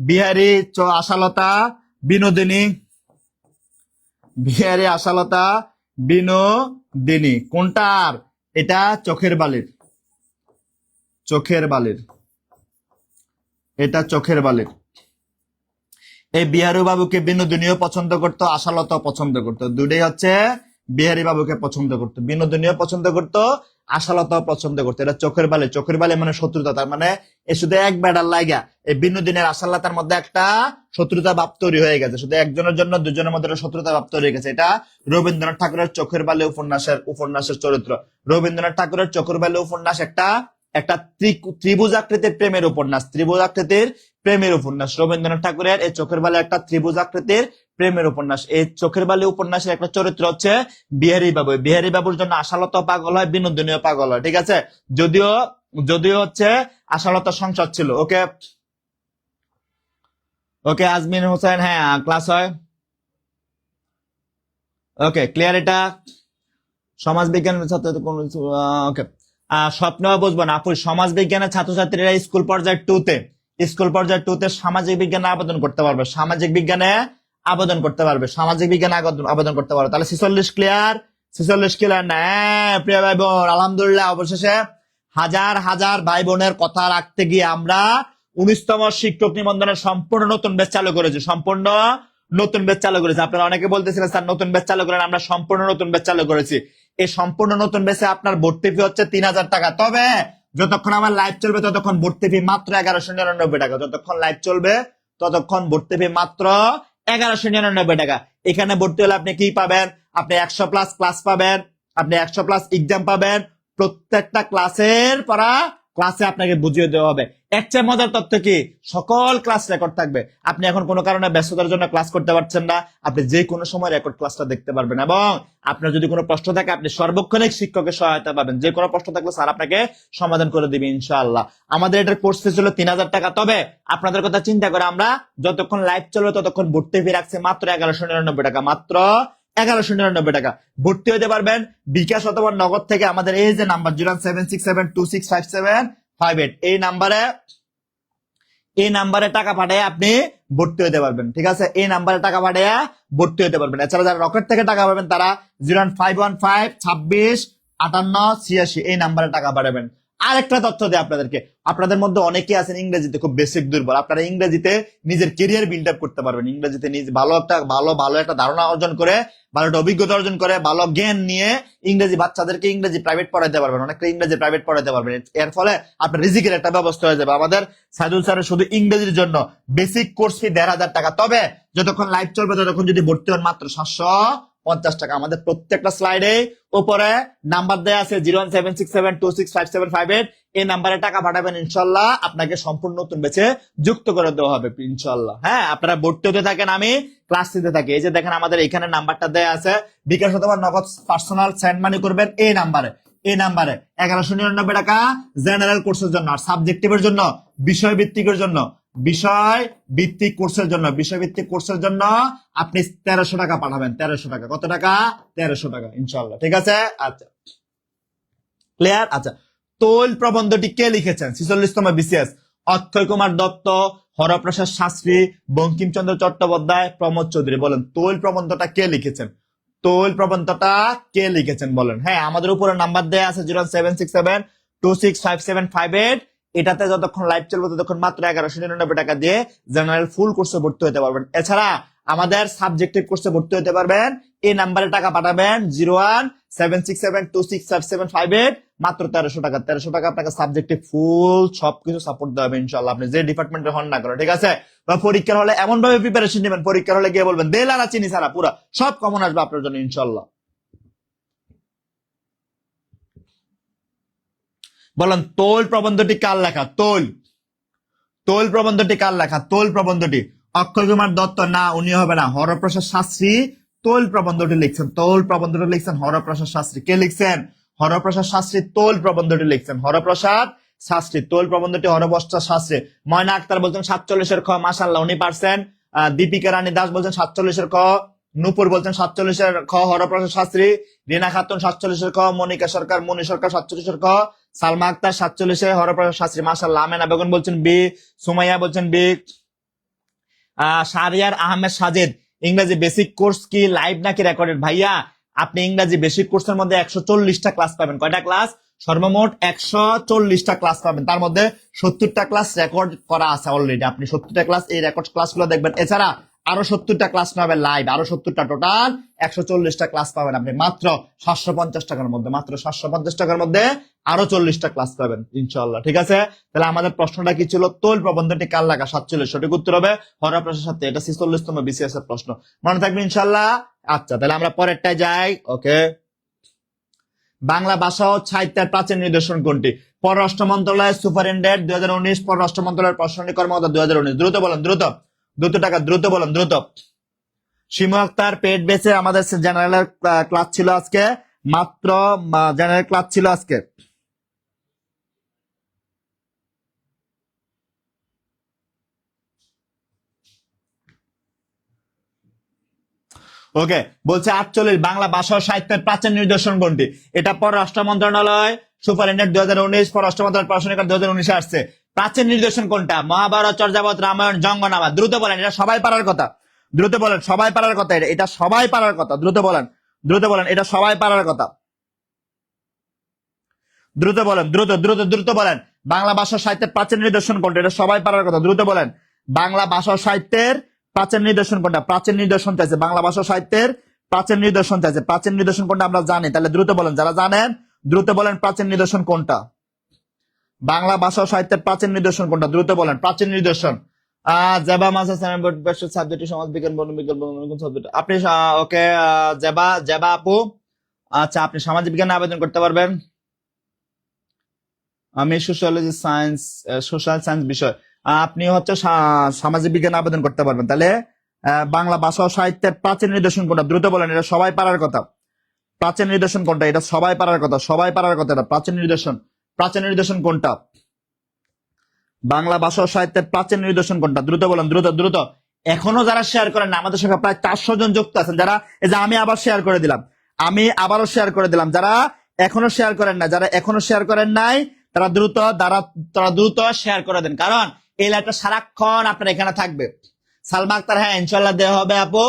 বিহারী আশালতা বিনোদিনী, বিহারী আশালতা বিনোদিনী কোনটার? এটা চোখের বালির, এটা চোখের বালির। এই বিহারী বাবুকে বিনোদিনীও পছন্দ করতো, আশালতাও পছন্দ করতো, দুটোই হচ্ছে বিহারী বাবুকে পছন্দ করতো, বিনোদিনীও পছন্দ করতো, আশালতাও পছন্দ করতো। এটা চোখের বালি মানে শত্রুতা। তার মানে এ শুধু এক বেড়ার লাগা এই বিনোদিনের আশালতার মধ্যে একটা শত্রুতা ভাব তৈরি হয়ে গেছে, শুধু একজনের জন্য দুজনের মধ্যে একটা শত্রুতা ভাব তৈরি হয়ে গেছে। এটা রবীন্দ্রনাথ ঠাকুরের চোখের বালি উপন্যাসের চরিত্র। রবীন্দ্রনাথ ঠাকুরের চোখের বালি উপন্যাস একটা একটা ত্রিভুজাকৃতির প্রেমের উপন্যাস, ত্রিভুজাকৃতির প্রেমের উপন্যাস। রবীন্দ্রনাথ ঠাকুরের এই চোখের বালি একটা ত্রিভুজাকৃতির প্রেমের উপন্যাস। এই চোখের বালি উপন্যাসের একটা চরিত্র হচ্ছে বিহারী বাবু। বিহারী বাবুর জন্য আশালতা পাগল হয়, বিনোদিনীও পাগল হয়, ঠিক আছে। যদিও যদিও হচ্ছে আশালতা সংসার ছিল। ওকে ওকে আজমিন হোসেন, হ্যাঁ ক্লাস হয়। Okay clear. এটা সমাজ বিজ্ঞান ছাত্র ওকে স্বপ্ন বুঝবো না আপু। সমাজ বিজ্ঞানের ছাত্রছাত্রীরা স্কুল পর্যায়ে টুতে সামাজিক বিজ্ঞানে আবেদন করতে পারবে, সামাজিক বিজ্ঞানে আবেদন করতে পারবে, সামাজিক বিজ্ঞানে আবেদন করতে পারবে। তাহলে 46 ক্লিয়ার, 46 ক্লিয়ার না? প্রিয় ভাই বোন, আলহামদুলিল্লাহ অবশেষে হাজার হাজার ভাই বোনের কথা রাখতে গিয়ে আমরা 19তম শিক্ষক নিবন্ধনের সম্পূর্ণ নতুন ব্যাচ চালু করেছি, সম্পূর্ণ নতুন ব্যাচ চালু করেছি। আপনারা অনেকে বলতেছিলেন স্যার নতুন ব্যাচ চালু করেন, আমরা সম্পূর্ণ নতুন ব্যাচ চালু করেছি। এই সম্পূর্ণ নতুন ব্যাচে আপনার ভর্তি ফি হচ্ছে 3000 টাকা। তবে যতক্ষণ আমার লাইভ চলবে ততক্ষণ ভর্তি ফি মাত্র 1199 টাকা। যতক্ষণ লাইভ চলবে ততক্ষণ ভর্তি ফি মাত্র 1199 টাকা। এখানে ভর্তি হলে আপনি কি পাবেন? আপনি 100+ ক্লাস পাবেন, আপনি 100+ এক্সাম পাবেন, প্রত্যেকটা ক্লাসের পড়া ক্লাসে আপনাকে বুঝিয়ে দেওয়া হবে। এর চেয়ে মজার তথ্য কি, সকল ক্লাস রেকর্ড থাকবে। আপনি এখন কোনো কারণে ব্যস্ততার জন্য ক্লাস করতে পারছেন না, আপনি যে কোনো সময় রেকর্ড ক্লাসটা দেখতে পারবেন। এবং আপনার যদি কোনো প্রশ্ন থাকে আপনি সর্বক্ষণিক শিক্ষকের সহায়তা পাবেন। যে কোনো প্রশ্ন থাকলে স্যার আপনাকে সমাধান করে দিবে ইনশাআল্লাহ। আমাদের এটার কোর্স ফি ছিল 3000 টাকা। তবে আপনাদের কথা চিন্তা করে আমরা যতক্ষণ লাইভ চলবে ততক্ষণ ভর্তি ফি রাখছি মাত্র 1199 টাকা, মাত্র 1199 টাকা। ভর্তি হতে পারবেন বিকাশ অথবা নগদ থেকে। আমাদের এই যে নাম্বার 07672657558 এই নাম্বারে টাকা পাঠিয়ে আপনি ভর্তি হতে পারবেন, ঠিক আছে। এই নাম্বারে টাকা পাঠিয়ে ভর্তি হতে পারবেন। এছাড়া যারা রকেট থেকে টাকা পাবেন তারা 01515265886 এই নাম্বারে টাকা পাঠাবেন। আরেকটা তথ্য দেয় আপনাদেরকে, আপনাদের মধ্যে অনেকে আছেন ইংরেজিতে খুব বেসিক দুর্বল। আপনারা ইংরেজিতে নিজের কেরিয়ার বিল্ড আপ করতে পারবেন। ইংরেজিতে নিজে ভালো একটা ধারণা অর্জন করে, ভালো একটা অভিজ্ঞতা অর্জন করে, ভালো জ্ঞান নিয়ে ইংরেজি বাচ্চাদেরকে ইংরেজি প্রাইভেট পড়াতে পারবেন, অনেকটা ইংরেজি প্রাইভেট পড়াতে পারবেন। এর ফলে আপনার রিজিকের একটা ব্যবস্থা হয়ে যাবে। আমাদের সাইদুল স্যারের শুধু ইংরেজির জন্য বেসিক কোর্স ফি 1500 টাকা। তবে যতক্ষণ লাইভ চলবে ততক্ষণ যদি ভর্তি হন মাত্র 750 টাকা। আমাদের প্রত্যেকটা স্লাইডে উপরে নাম্বার দেয়া আছে 01767265758 এই নাম্বারে টাকা পাঠাবেন, ইনশাল্লাহ আপনাকে সম্পূর্ণ নতুন ব্যাচে যুক্ত করে দেওয়া হবে ইনশাল্লাহ। হ্যাঁ, আপনারা ভর্তি হতে থাকেন, আমি ক্লাস নিতে থাকি। এই যে দেখেন আমাদের এখানে নাম্বারটা দেয়া আছে, বিকাশ অথবা নগদ পার্সোনাল সেন্ড মানি করবেন এই নাম্বারে 1199 টাকা জেনারেল কোর্সের জন্য। আর সাবজেক্টিভের জন্য, বিষয় ভিত্তিকের জন্য, বিষয় ভিত্তিক কোর্সের জন্য আপনি 1300 টাকা পাঠাবেন। 1300 টাকা। কত টাকা? 1300 টাকা ইনশাল্লাহ, ঠিক আছে। আচ্ছা ক্লিয়ার। আচ্ছা, তৈল প্রবন্ধটি কে লিখেছেন? 46তম বিসিএস অক্ষয় কুমার দত্ত, হরপ্রসাদ শাস্ত্রী, বঙ্কিমচন্দ্র চট্টোপাধ্যায়, প্রমোদ চৌধুরী। বলেন তৈল প্রবন্ধটা কে লিখেছেন? তৈল প্রবন্ধটা কে লিখেছেন বলেন। হ্যাঁ, আমাদের উপরে নাম্বার দেয়া আছে 07672657558 এটাতে যতক্ষণ লাইভ চলবে ততক্ষণ মাত্র 1199 টাকা দিয়ে জেনারেল ফুল কোর্সে ভর্তি হতে পারবেন। এছাড়া আমাদের সাবজেক্টিভ কোর্সে ভর্তি হতে পারবেন, এই নাম্বারে টাকা পাঠাবেন 01767265758 মাত্র 1300 টাকা। 1300 টাকা আপনাকে সাবজেক্টিভ ফুল সবকিছু সাপোর্ট দেওয়া হবে ইনশাল্লাহ, আপনি যে ডিপার্টমেন্টে হন না করে, ঠিক আছে। বা পরীক্ষার হলে এমন ভাবে প্রিপারেশন নেবেন, পরীক্ষার হলে গিয়ে বলবেন দেলারা চিনি সারা পুরা সব কমন আসবে আপনার জন্য ইনশাল্লাহ। বলেন তৈল প্রবন্ধটি কার লেখা? তৈল প্রবন্ধটি কার লেখা? তৈল প্রবন্ধটি অক্ষয় কুমার দত্ত না, উনি হবে না, হরপ্রসাদ শাস্ত্রী তৈল প্রবন্ধটি লিখছেন। তৈল প্রবন্ধটি লিখছেন হরপ্রসাদ শাস্ত্রী। কে লিখছেন? হরপ্রসাদ শাস্ত্রী তৈল প্রবন্ধটি লিখছেন। হরপ্রসাদ শাস্ত্রী তৈল প্রবন্ধটি হরপ্রসাদ শাস্ত্রী। ময়না আক্তার বলছেন 47-এর খ, মাশাআল্লাহ উনি পারছেন। দীপিকা রানী দাস বলছেন 47-এর খ, নূপুর বলছেন 47-এর খ হরপ্রসাদ শাস্ত্রী, রিনা খাতুন 47-এর খ, মনিকা সরকার মনি সরকার 47-এর খ, সালমা আক্তার 47-এ হরপ্রসাদ শাস্ত্রী মাশাআল্লাহ। আমেনা বেগম বলছেন বি, সুমাইয়া বলছেন বি। শাহরিয়ার আহমেদ সাজেদ ইংরেজি বেসিক কোর্স কি লাইভ নাকি রেকর্ডেড? ভাইয়া আপনি ইংরেজি বেসিক কোর্সের মধ্যে 140টা ক্লাস পাবেন। কয়টা ক্লাস? সর্বমোট 140টা ক্লাস পাবেন। তার মধ্যে 70টা ক্লাস রেকর্ড করা আছে অলরেডি। আপনি 70টা ক্লাস এই রেকর্ড ক্লাসগুলো দেখবেন। এছাড়া আরো 70টা ক্লাস পাবেন লাইভ, আরো 70টা, টোটাল 140টা ক্লাস পাবেন আপনি মাত্র 750 টাকার মধ্যে, মাত্র 750 টাকার মধ্যে আরো 40টা ক্লাস পাবেন ইনশাআল্লাহ। ঠিক আছে, তাহলে আমাদের প্রশ্নটা কি ছিল? তৈল প্রবন্ধটি কার লেখা? 47, সঠিক উত্তর হবে হরপ্রসাদ সাথে। এটা 46তম বিসিএস এর প্রশ্ন, মনে থাকবে ইনশাআল্লাহ। আচ্ছা, তাহলে আমরা পরেরটায় যাই। ওকে, বাংলা ভাষা ও সাহিত্যের প্রাচীন নিদর্শন কোনটি? পররাষ্ট্র মন্ত্রণালয়ের সুপারিনটেন্ডেন্ট 2019, পররাষ্ট্র মন্ত্রণালয়ের প্রশাসনিক কর্মকর্তা 2019। দ্রুত বলেন, দ্রুত, দ্রুত টাকা, দ্রুত বলেন, দ্রুত। শিমু আক্তার পেড বেসে আমাদের জেনারেলের ক্লাস ছিল আজকে, মাত্র জেনারেল ক্লাস ছিল আজকে। ওকে, বলছে 48, বাংলা ভাষা ও সাহিত্যের প্রাচীন নিদর্শন কোনটি? এটা পররাষ্ট্র মন্ত্রণালয় সুপারিনটেন্ডেন্ট 2019, পররাষ্ট্র মন্ত্রণালয় প্রশাসনিক 2019 আসছে। প্রাচীন নিদর্শন কোনটা? মহাভারত, চর্যাপদ, রামায়ণ, জঙ্গনামা। দ্রুত বলেন, এটা সবাই পারার কথা, দ্রুত বলেন, সবাই পারার কথা, এটা সবাই পারার কথা, দ্রুত বলেন, দ্রুত বলেন, এটা সবাই পারার কথা, দ্রুত বলেন, দ্রুত দ্রুত দ্রুত বলেন। বাংলা ভাষা সাহিত্যের প্রাচীন নিদর্শন কোনটা? এটা সবাই পারার কথা, দ্রুত বলেন। বাংলা ভাষা সাহিত্যের প্রাচীন নিদর্শন কোনটা? প্রাচীন নিদর্শন চাইছে, বাংলা ভাষা সাহিত্যের প্রাচীন নিদর্শন চাইছে। প্রাচীন নিদর্শন কোনটা আমরা জানি, তাহলে দ্রুত বলেন, যারা জানেন দ্রুত বলেন প্রাচীন নিদর্শন কোনটা? বাংলা ভাষা সাহিত্যের প্রাচীন নিদর্শন কোনটা? দ্রুত বলেন প্রাচীন নিদর্শন। জেবা মাসা সাবজেক্ট সমাজ বিজ্ঞান, বর্ণবিজ্ঞান সাবজেক্ট আপনি। ওকে, জেবা, জেবা আপু, আচ্ছা, আপনি সামাজিক বিজ্ঞানে আবেদন করতে পারবেন। আমি সোশ্যালজি সায়েন্স, সোশ্যাল সায়েন্স বিষয়, আপনি হচ্ছে সামাজিক বিজ্ঞানে আবেদন করতে পারবেন। তাহলে বাংলা ভাষা ও সাহিত্যের প্রাচীন নিদর্শন কোনটা? দ্রুত বলেন, এটা সবাই পারার কথা। প্রাচীন নিদর্শন কোনটা? এটা সবাই পারার কথা, সবাই পারার কথা। এটা প্রাচীন নিদর্শন, প্রাচীন নিদর্শন কোনটা? বাংলা ভাষা ও সাহিত্যের প্রাচীন নিদর্শন কোনটা? দ্রুত বলেন, দ্রুত দ্রুত। এখনো যারা শেয়ার করেন না, আমাদের সঙ্গে প্রায় 400 জন যুক্ত আছেন যারা, এই যে আমি আবার শেয়ার করে দিলাম, আমি আবারও শেয়ার করে দিলাম, যারা এখনো শেয়ার করেন না, যারা এখনো শেয়ার করেন নাই, তারা দ্রুত শেয়ার করে দেন, কারণ এই লাইভটা সারাক্ষণ আপনার এখানে থাকবে। সালমা আক্তার, হ্যাঁ ইনশাল্লাহ দেওয়া হবে আপু,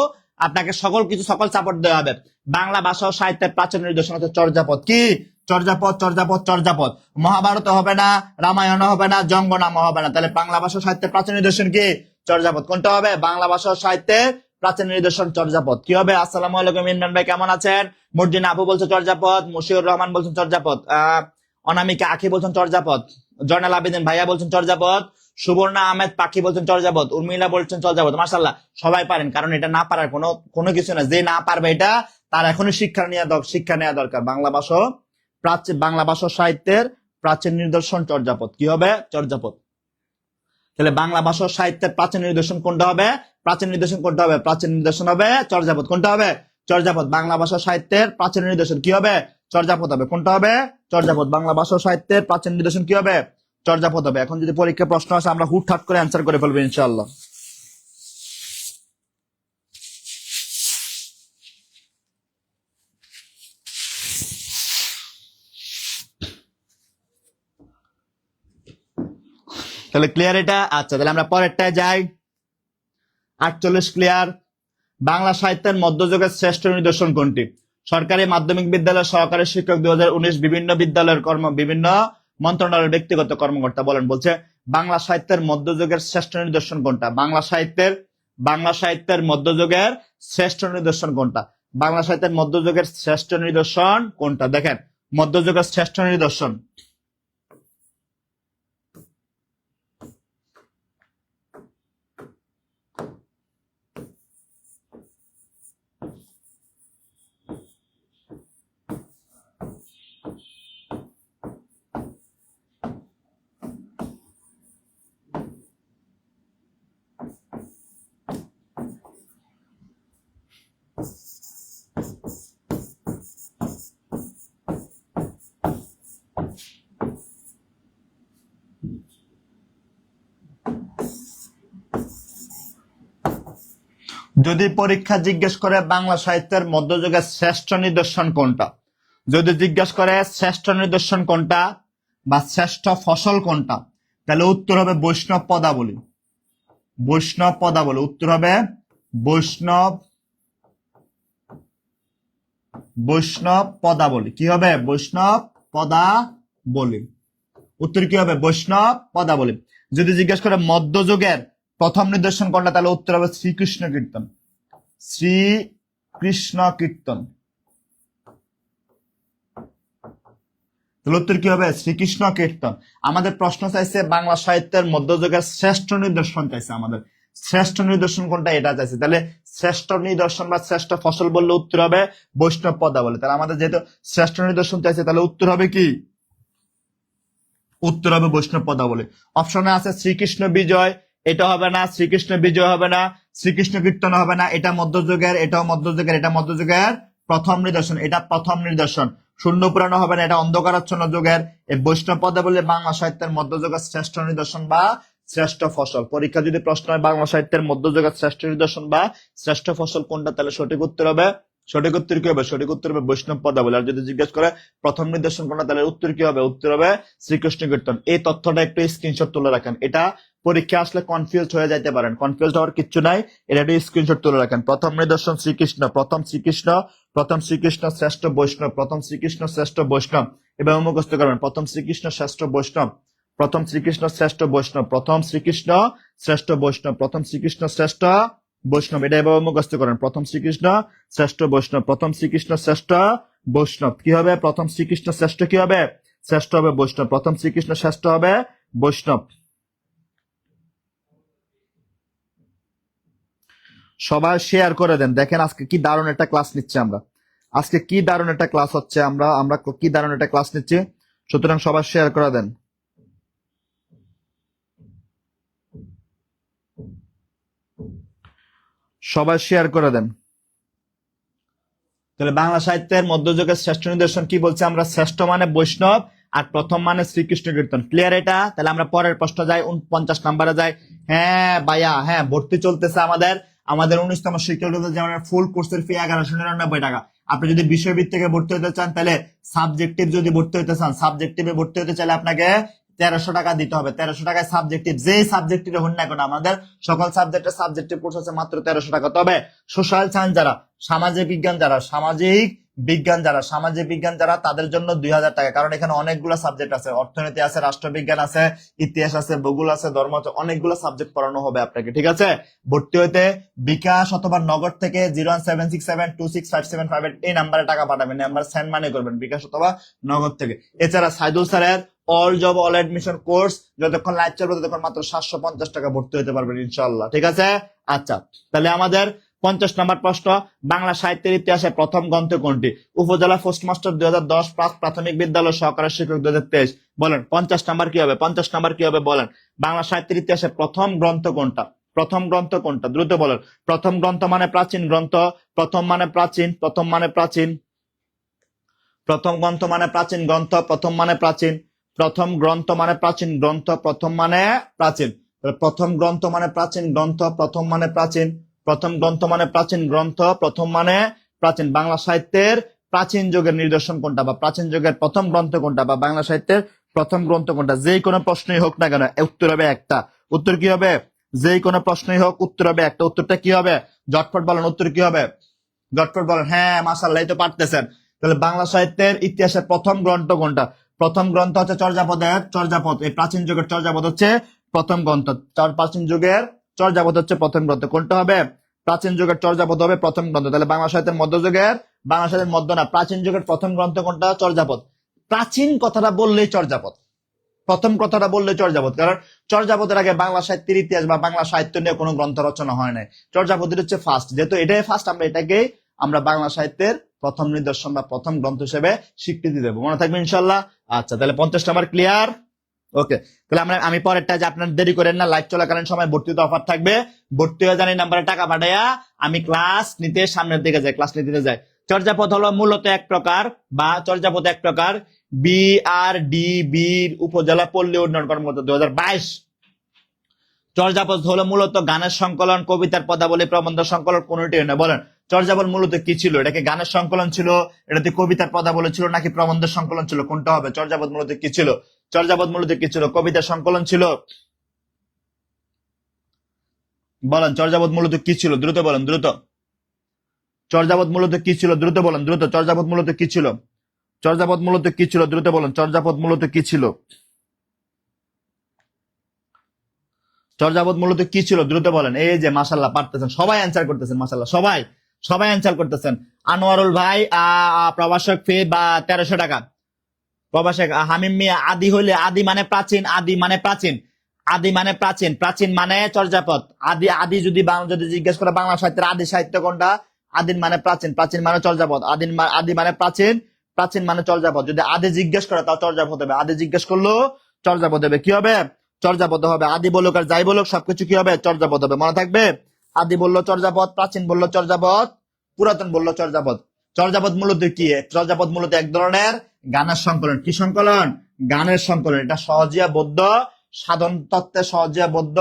আপনাকে সকল কিছু, সকল সাপোর্ট দেওয়া হবে। বাংলা ভাষা ও সাহিত্যের প্রাচীন নিদর্শন হচ্ছে চর্যাপদ। কি? চর্যাপদ, চর্যাপদ, চর্যাপদ। মহাভারত হবে না, রামায়ণ হবে না, জঙ্গনামা হবে না, তাহলে বাংলা ভাষা সাহিত্যের প্রাচীন নিদর্শন কি? চর্যাপদ। কোনটা হবে? বাংলা ভাষা সাহিত্যের প্রাচীন নিদর্শন চর্যাপদ। কি হবে? আসসালামু আলাইকুম ইমরান ভাই, কেমন আছেন? মর্জিনা আপু বলছে চর্যাপদ, মুশিউর রহমান বলছেন চর্যাপদ, অনামিকা আখি বলছেন চর্যাপদ, জয়নাল আবেদিন ভাইয়া বলছেন চর্যাপদ, সুবর্ণা আহমেদ পাখি বলছেন চর্যাপদ, উর্মিলা বলছেন চর্যাপদ। মাশাআল্লাহ, সবাই পারেন, কারণ এটা না পারার কোনো কিছু না, যে না পারবে এটা তার এখনই শিক্ষা নেওয়া দরকার। বাংলা ভাষা সাহিত্যের প্রাচীন নিদর্শন চর্যাপদ। কি হবে? চর্যাপদ। তাহলে বাংলা ভাষা সাহিত্যের প্রাচীন নিদর্শন কোনটা হবে? প্রাচীন নিদর্শন কোনটা হবে? প্রাচীন নিদর্শন হবে চর্যাপদ। কোনটা হবে? চর্যাপদ। বাংলা ভাষা সাহিত্যের প্রাচীন নিদর্শন কি হবে? চর্যাপদ হবে। কোনটা হবে? চর্যাপদ। বাংলা ভাষা সাহিত্যের প্রাচীন নিদর্শন কি হবে? চর্যাপদ হবে। এখন যদি পরীক্ষা প্রশ্ন আসে, আমরা হুটহাট করে অ্যান্সার করে ফেলবো ইনশাআল্লাহ। তাহলে ক্লিয়ার এটা? আচ্ছা, তাহলে আমরা পরেরটায় যাই। 48 ক্লিয়ার। বাংলা সাহিত্যের মধ্যযুগের শ্রেষ্ঠ নিদর্শন কোনটি? সরকারি মাধ্যমিক বিদ্যালয়ের সহকারী শিক্ষক 2019, বিভিন্ন বিদ্যালয়ের বিভিন্ন মন্ত্রণালয়ের ব্যক্তিগত কর্মকর্তা বলেন। বলছে বাংলা সাহিত্যের মধ্যযুগের শ্রেষ্ঠ নিদর্শন কোনটা? বাংলা সাহিত্যের মধ্যযুগের শ্রেষ্ঠ নিদর্শন কোনটা? বাংলা সাহিত্যের মধ্যযুগের শ্রেষ্ঠ নিদর্শন কোনটা? দেখেন, মধ্যযুগের শ্রেষ্ঠ নিদর্শন, যদি পরীক্ষা জিজ্ঞেস করে বাংলা সাহিত্যের মধ্যযুগের শ্রেষ্ঠ নিদর্শন কোনটা, যদি জিজ্ঞেস করে শ্রেষ্ঠ নিদর্শন কোনটা বা শ্রেষ্ঠ ফসল কোনটা, তাহলে উত্তর হবে বৈষ্ণব পদাবলী। বৈষ্ণব পদাবলী, উত্তর হবে বৈষ্ণব পদাবলী। কি হবে? বৈষ্ণব পদাবলী। উত্তর কি হবে? বৈষ্ণব পদাবলী। যদি জিজ্ঞেস করে মধ্যযুগের প্রথম নিদর্শন কোনটা? তাহলে উত্তর হবে শ্রীকৃষ্ণ কীর্তন। শ্রীকৃষ্ণ কীর্তন। তাহলে উত্তর কি হবে? শ্রীকৃষ্ণ কীর্তন। আমাদের প্রশ্ন চাইছে বাংলা সাহিত্যের মধ্যযুগের শ্রেষ্ঠ নিদর্শন চাইছে আমাদের। শ্রেষ্ঠ নিদর্শন কোনটা এটা চাইছে। তাহলে শ্রেষ্ঠ নিদর্শন বা শ্রেষ্ঠ ফসল বললে উত্তর হবে বৈষ্ণব পদাবলী। তাহলে আমাদের যেহেতু শ্রেষ্ঠ নিদর্শন চাইছে তাহলে উত্তর হবে কি? উত্তর হবে বৈষ্ণব পদাবলী। অপশনে আছে শ্রীকৃষ্ণ বিজয়, এটা হবে না। শ্রীকৃষ্ণ বিজয় হবে না। শ্রীকৃষ্ণ কীর্তন হবে না। এটা মধ্যযুগের, এটাও মধ্যযুগের, এটা মধ্যযুগের প্রথম নিদর্শন, এটা প্রথম নিদর্শন। শূন্য পুরানো হবে না, এটা অন্ধকারাচ্ছন্ন যুগের। এই বৈষ্ণব পদাবলী বাংলা সাহিত্যের মধ্যযুগের শ্রেষ্ঠ নিদর্শন বা শ্রেষ্ঠ ফসল। পরীক্ষা যদি প্রশ্ন হয় বাংলা সাহিত্যের মধ্যযুগের শ্রেষ্ঠ নিদর্শন বা শ্রেষ্ঠ ফসল কোনটা, তাহলে সঠিক উত্তর হবে, সঠিক উত্তর কি হবে? সঠিক উত্তর হবে বৈষ্ণব পদাবলী। আর যদি জিজ্ঞেস করে প্রথম নিদর্শন কোনটা, তাহলে উত্তর কি হবে? উত্তর হবে শ্রীকৃষ্ণ কীর্তন। এই তথ্যটা একটু স্ক্রিনশট তুলে রাখেন। এটা পরীক্ষা আসলে কনফিউজ হয়ে যাইতে পারেন, কনফিউজ হওয়ার কিচ্ছু নাই। এটা একটু স্ক্রিনশট তুলে রাখেন। প্রথম নিদর্শন শ্রীকৃষ্ণ, প্রথম শ্রীকৃষ্ণ, প্রথম শ্রীকৃষ্ণ শ্রেষ্ঠ বৈষ্ণব, প্রথম শ্রীকৃষ্ণ শ্রেষ্ঠ বৈষ্ণব। এভাবে মুখস্থ করবেন। প্রথম শ্রীকৃষ্ণ শ্রেষ্ঠ বৈষ্ণব, প্রথম শ্রীকৃষ্ণ শ্রেষ্ঠ বৈষ্ণব, প্রথম শ্রীকৃষ্ণ শ্রেষ্ঠ বৈষ্ণব, প্রথম শ্রীকৃষ্ণ শ্রেষ্ঠ বৈষ্ণব। এটা এভাবে মুখস্থ করেন। প্রথম শ্রীকৃষ্ণ শ্রেষ্ঠ বৈষ্ণব, প্রথম শ্রীকৃষ্ণ শ্রেষ্ঠ বৈষ্ণব। কি হবে? প্রথম শ্রীকৃষ্ণ শ্রেষ্ঠ কি হবে? শ্রেষ্ঠ হবে বৈষ্ণব। প্রথম শ্রীকৃষ্ণ শ্রেষ্ঠ হবে বৈষ্ণব। সবাই শেয়ার করে দেন। দেখেন আজকে কি দারুণ একটা ক্লাস নিচ্ছি আমরা। আজকে কি দারুণ একটা ক্লাস হচ্ছে, আমরা আমরা কি দারুণ একটা ক্লাস নিচ্ছি। সুতরাং সবাই শেয়ার করে দেন। সবাই শেয়ার করে দেন। তাহলে বাংলা সাহিত্যের মধ্যযুগের শ্রেষ্ঠ নিদর্শন কি বলছে আমরা? শ্রেষ্ঠ মানে বৈষ্ণব আর প্রথম মানে শ্রীকৃষ্ণ কীর্তন। ক্লিয়ার এটা? তাহলে আমরা পরের প্রশ্ন যাই, 49 নম্বরে যাই। হ্যাঁ ভাইয়া, হ্যাঁ ভর্তি চলতেছে আমাদের। আমাদের 19তম শিক্ষাগত যেমন ফুল কোর্সের ফি 1199 টাকা। আপনি যদি বিষয়ভিত্তিকে ভর্তি হতে চান, তাহলে সাবজেক্টিভ যদি ভর্তি হতে চান, সাবজেক্টিভে ভর্তি হতে চাইলে আপনাকে 1300 টাকা দিতে হবে। 1300 টাকায় সাবজেক্টিভ, যে সাবজেক্টিভে হন না কেন, আমাদের সকল সাবজেক্টের সাবজেক্টিভ কোর্স আছে মাত্র 1300 টাকা। তবে সোশ্যাল সায়েন্স যারা, সামাজিক বিজ্ঞান যারা, সামাজিক বিজ্ঞান যারা তাদের জন্য 2000 টাকা। কারণ এখানে অনেকগুলো সাবজেক্ট আছে, অর্থনীতি আছে, রাষ্ট্রবিজ্ঞান আছে, ইতিহাস আছে, ভূগোল আছে, ধর্ম আছে, অনেকগুলো সাবজেক্ট পড়ানো হবে আপনাকে। ঠিক আছে? ভর্তি হইতে বিকাশ অথবা নগদ থেকে 01767265758 এই নাম্বারে টাকা পাঠাবেন, নাম্বার সেন্ড মানি করবেন বিকাশ অথবা নগদ থেকে। এছাড়া সাইদুল স্যারের all job all admission course যতক্ষণ লাইভ চলবে ততক্ষণ মাত্র 750 টাকা ভর্তি হতে পারবেন ইনশাআল্লাহ। ঠিক আছে? আচ্ছা, তাহলে আমাদের 50 নম্বর প্রশ্ন, বাংলা সাহিত্যের ইতিহাসে প্রথম গ্রন্থ কোনটি? উপজেলা পোস্টমাস্টার 2010, প্রাথমিক বিদ্যালয় সহকারী শিক্ষক 2023। বলেন 50 নম্বর কি হবে? 50 নম্বর কি হবে বলেন? বাংলা সাহিত্যের ইতিহাসে প্রথম গ্রন্থ কোনটা? প্রথম গ্রন্থ কোনটা? দ্রুত বলেন। প্রথম গ্রন্থ মানে প্রাচীন গ্রন্থ, প্রথম মানে প্রাচীন, প্রথম মানে প্রাচীন, প্রথম গ্রন্থ মানে প্রাচীন গ্রন্থ, প্রথম মানে প্রাচীন, প্রথম গ্রন্থ মানে প্রাচীন গ্রন্থ, প্রথম মানে প্রাচীন। প্রথম গ্রন্থ মানে প্রাচীন গ্রন্থ, প্রথম মানে প্রাচীন, প্রথম গ্রন্থ মানে প্রাচীন গ্রন্থ, প্রথম মানে প্রাচীন। বাংলা সাহিত্যের প্রাচীন যুগের নিদর্শন কোনটা বা প্রাচীন যুগের প্রথম গ্রন্থ কোনটা বা বাংলা সাহিত্যের প্রথম গ্রন্থ কোনটা? যেই কোনো প্রশ্নই হোক না কেন উত্তর হবে একটা। উত্তর কি হবে? যেই কোনো প্রশ্নই হোক উত্তর হবে একটা। উত্তরটা কি হবে? ঝটপট বলেন, উত্তর কি হবে? ঝটপট বলেন। হ্যাঁ মাশাআল্লাহ, এই তো পারতেছেন। তাহলে বাংলা সাহিত্যের ইতিহাসের প্রথম গ্রন্থ কোনটা? প্রথম গ্রন্থ হচ্ছে চর্যাপদের চর্যাপদ। এই প্রাচীন যুগের চর্যাপদ হচ্ছে প্রথম গ্রন্থ। প্রাচীন যুগের চর্যাপদ হচ্ছে প্রথম গ্রন্থ। কোনটা হবে? প্রাচীন যুগের চর্যাপদ হবে প্রথম গ্রন্থ। তাহলে বাংলা সাহিত্যের মধ্যযুগের, বাংলা সাহিত্যের মধ্য না, প্রাচীন যুগের প্রথম গ্রন্থ কোনটা? চর্যাপদ। প্রাচীন কথাটা বললেই চর্যাপদ, প্রথম কথাটা বললে চর্যাপদ। কারণ চর্যাপদের আগে বাংলা সাহিত্যের ইতিহাস বা বাংলা সাহিত্য নিয়ে কোনো গ্রন্থ রচনা হয় নাই। চর্যাপদের হচ্ছে ফার্স্ট, যেহেতু এটাই ফার্স্ট, আমরা এটাকেই আমরা বাংলা সাহিত্যের প্রথম নিদর্শন বা প্রথম গ্রন্থ হিসেবে স্বীকৃতি দেবো। মনে থাকবে ইনশাল্লাহ। আচ্ছা, তাহলে 50 নম্বর ক্লিয়ার। ওকে, তাহলে আমি পরেরটা যে আপনার দেরি করেন না, লাইভ চলাকালীন সময় ভর্তিতে অফার থাকবে। ভর্তি হয়ে জানি নাম্বারে টাকা পাঠাইয়া আমি ক্লাস নিতে সামনের দিকে যাই, ক্লাস নিতে যাই। চর্যাপদ হলো মূলত এক প্রকার বা চর্যাপদ এক প্রকার বিআরডিবির উপজেলা পল্লী উন্নয়ন কর্মকর্তা 2022। চর্যাপদ হলো মূলত গানের সংকলন, কবিতার পদাবলী, প্রবন্ধ সংকলন, কোনটি নয়। বলেন চর্যাপদ মূলত কি ছিল? এটাকে গানের সংকলন ছিল, এটাতে কবিতার পদাবলী ছিল, নাকি প্রবন্ধের সংকলন ছিল? কোনটা হবে? চর্যাপদ মূলত কি ছিল? চর্যাপদ মূলত কি ছিল? কবিতার সংকলন ছিল। বলেন চর্যাপদ মূলত কি ছিল? দ্রুত বলেন, দ্রুত। চর্যাপদ মূলত কি ছিল? দ্রুত বলেন, দ্রুত। চর্যাপদ মূলত কি ছিল? চর্যাপদ মূলত কি ছিল? দ্রুত বলেন। চর্যাপদ মূলত কি ছিল? চর্যাপদ মূলত কি ছিল দ্রুত বলেন। এই যে মাশাল্লাহ পারতেছেন, সবাই অ্যান্সার করতেছেন, মাশাল্লাহ সবাই সবাই অ্যান্সার করতেছেন। আনোয়ারুল ভাই প্রভাষক ফি বা 1300 টাকা। প্রভাষক হামিম মিয়া আদি হইলে আদি মানে প্রাচীন, আদি মানে প্রাচীন, আদি মানে প্রাচীন, প্রাচীন মানে চর্যাপদ। আদি আদি যদি যদি জিজ্ঞেস করে বাংলা সাহিত্যের আদি সাহিত্য কোনটা, আদিন মানে প্রাচীন, প্রাচীন মানে চর্যাপদ, আদি মানে প্রাচীন, প্রাচীন মানে চর্যাপদ। যদি আদি জিজ্ঞেস করে তাও চর্যাপদ হবে, আদি জিজ্ঞেস করলো চর্যাপদ হবে। কি হবে? চর্যাপদ হবে। আদি বলুক আর যাই বলুক সবকিছু কি হবে? চর্যাপদ হবে, মনে থাকবে। আদি বললো চর্যাপদ, প্রাচীন বললো চর্যাপদ, পুরাতন বললো চর্যাপদ। চর্যাপদ মূলত কি? চর্যাপদ মূলত এক ধরনের গানের সংকলন। কি সংকলন? গানের সংকলন। এটা সহজিয়া বৌদ্ধ সাধন তত্ত্বে, সহজিয়া বৌদ্ধ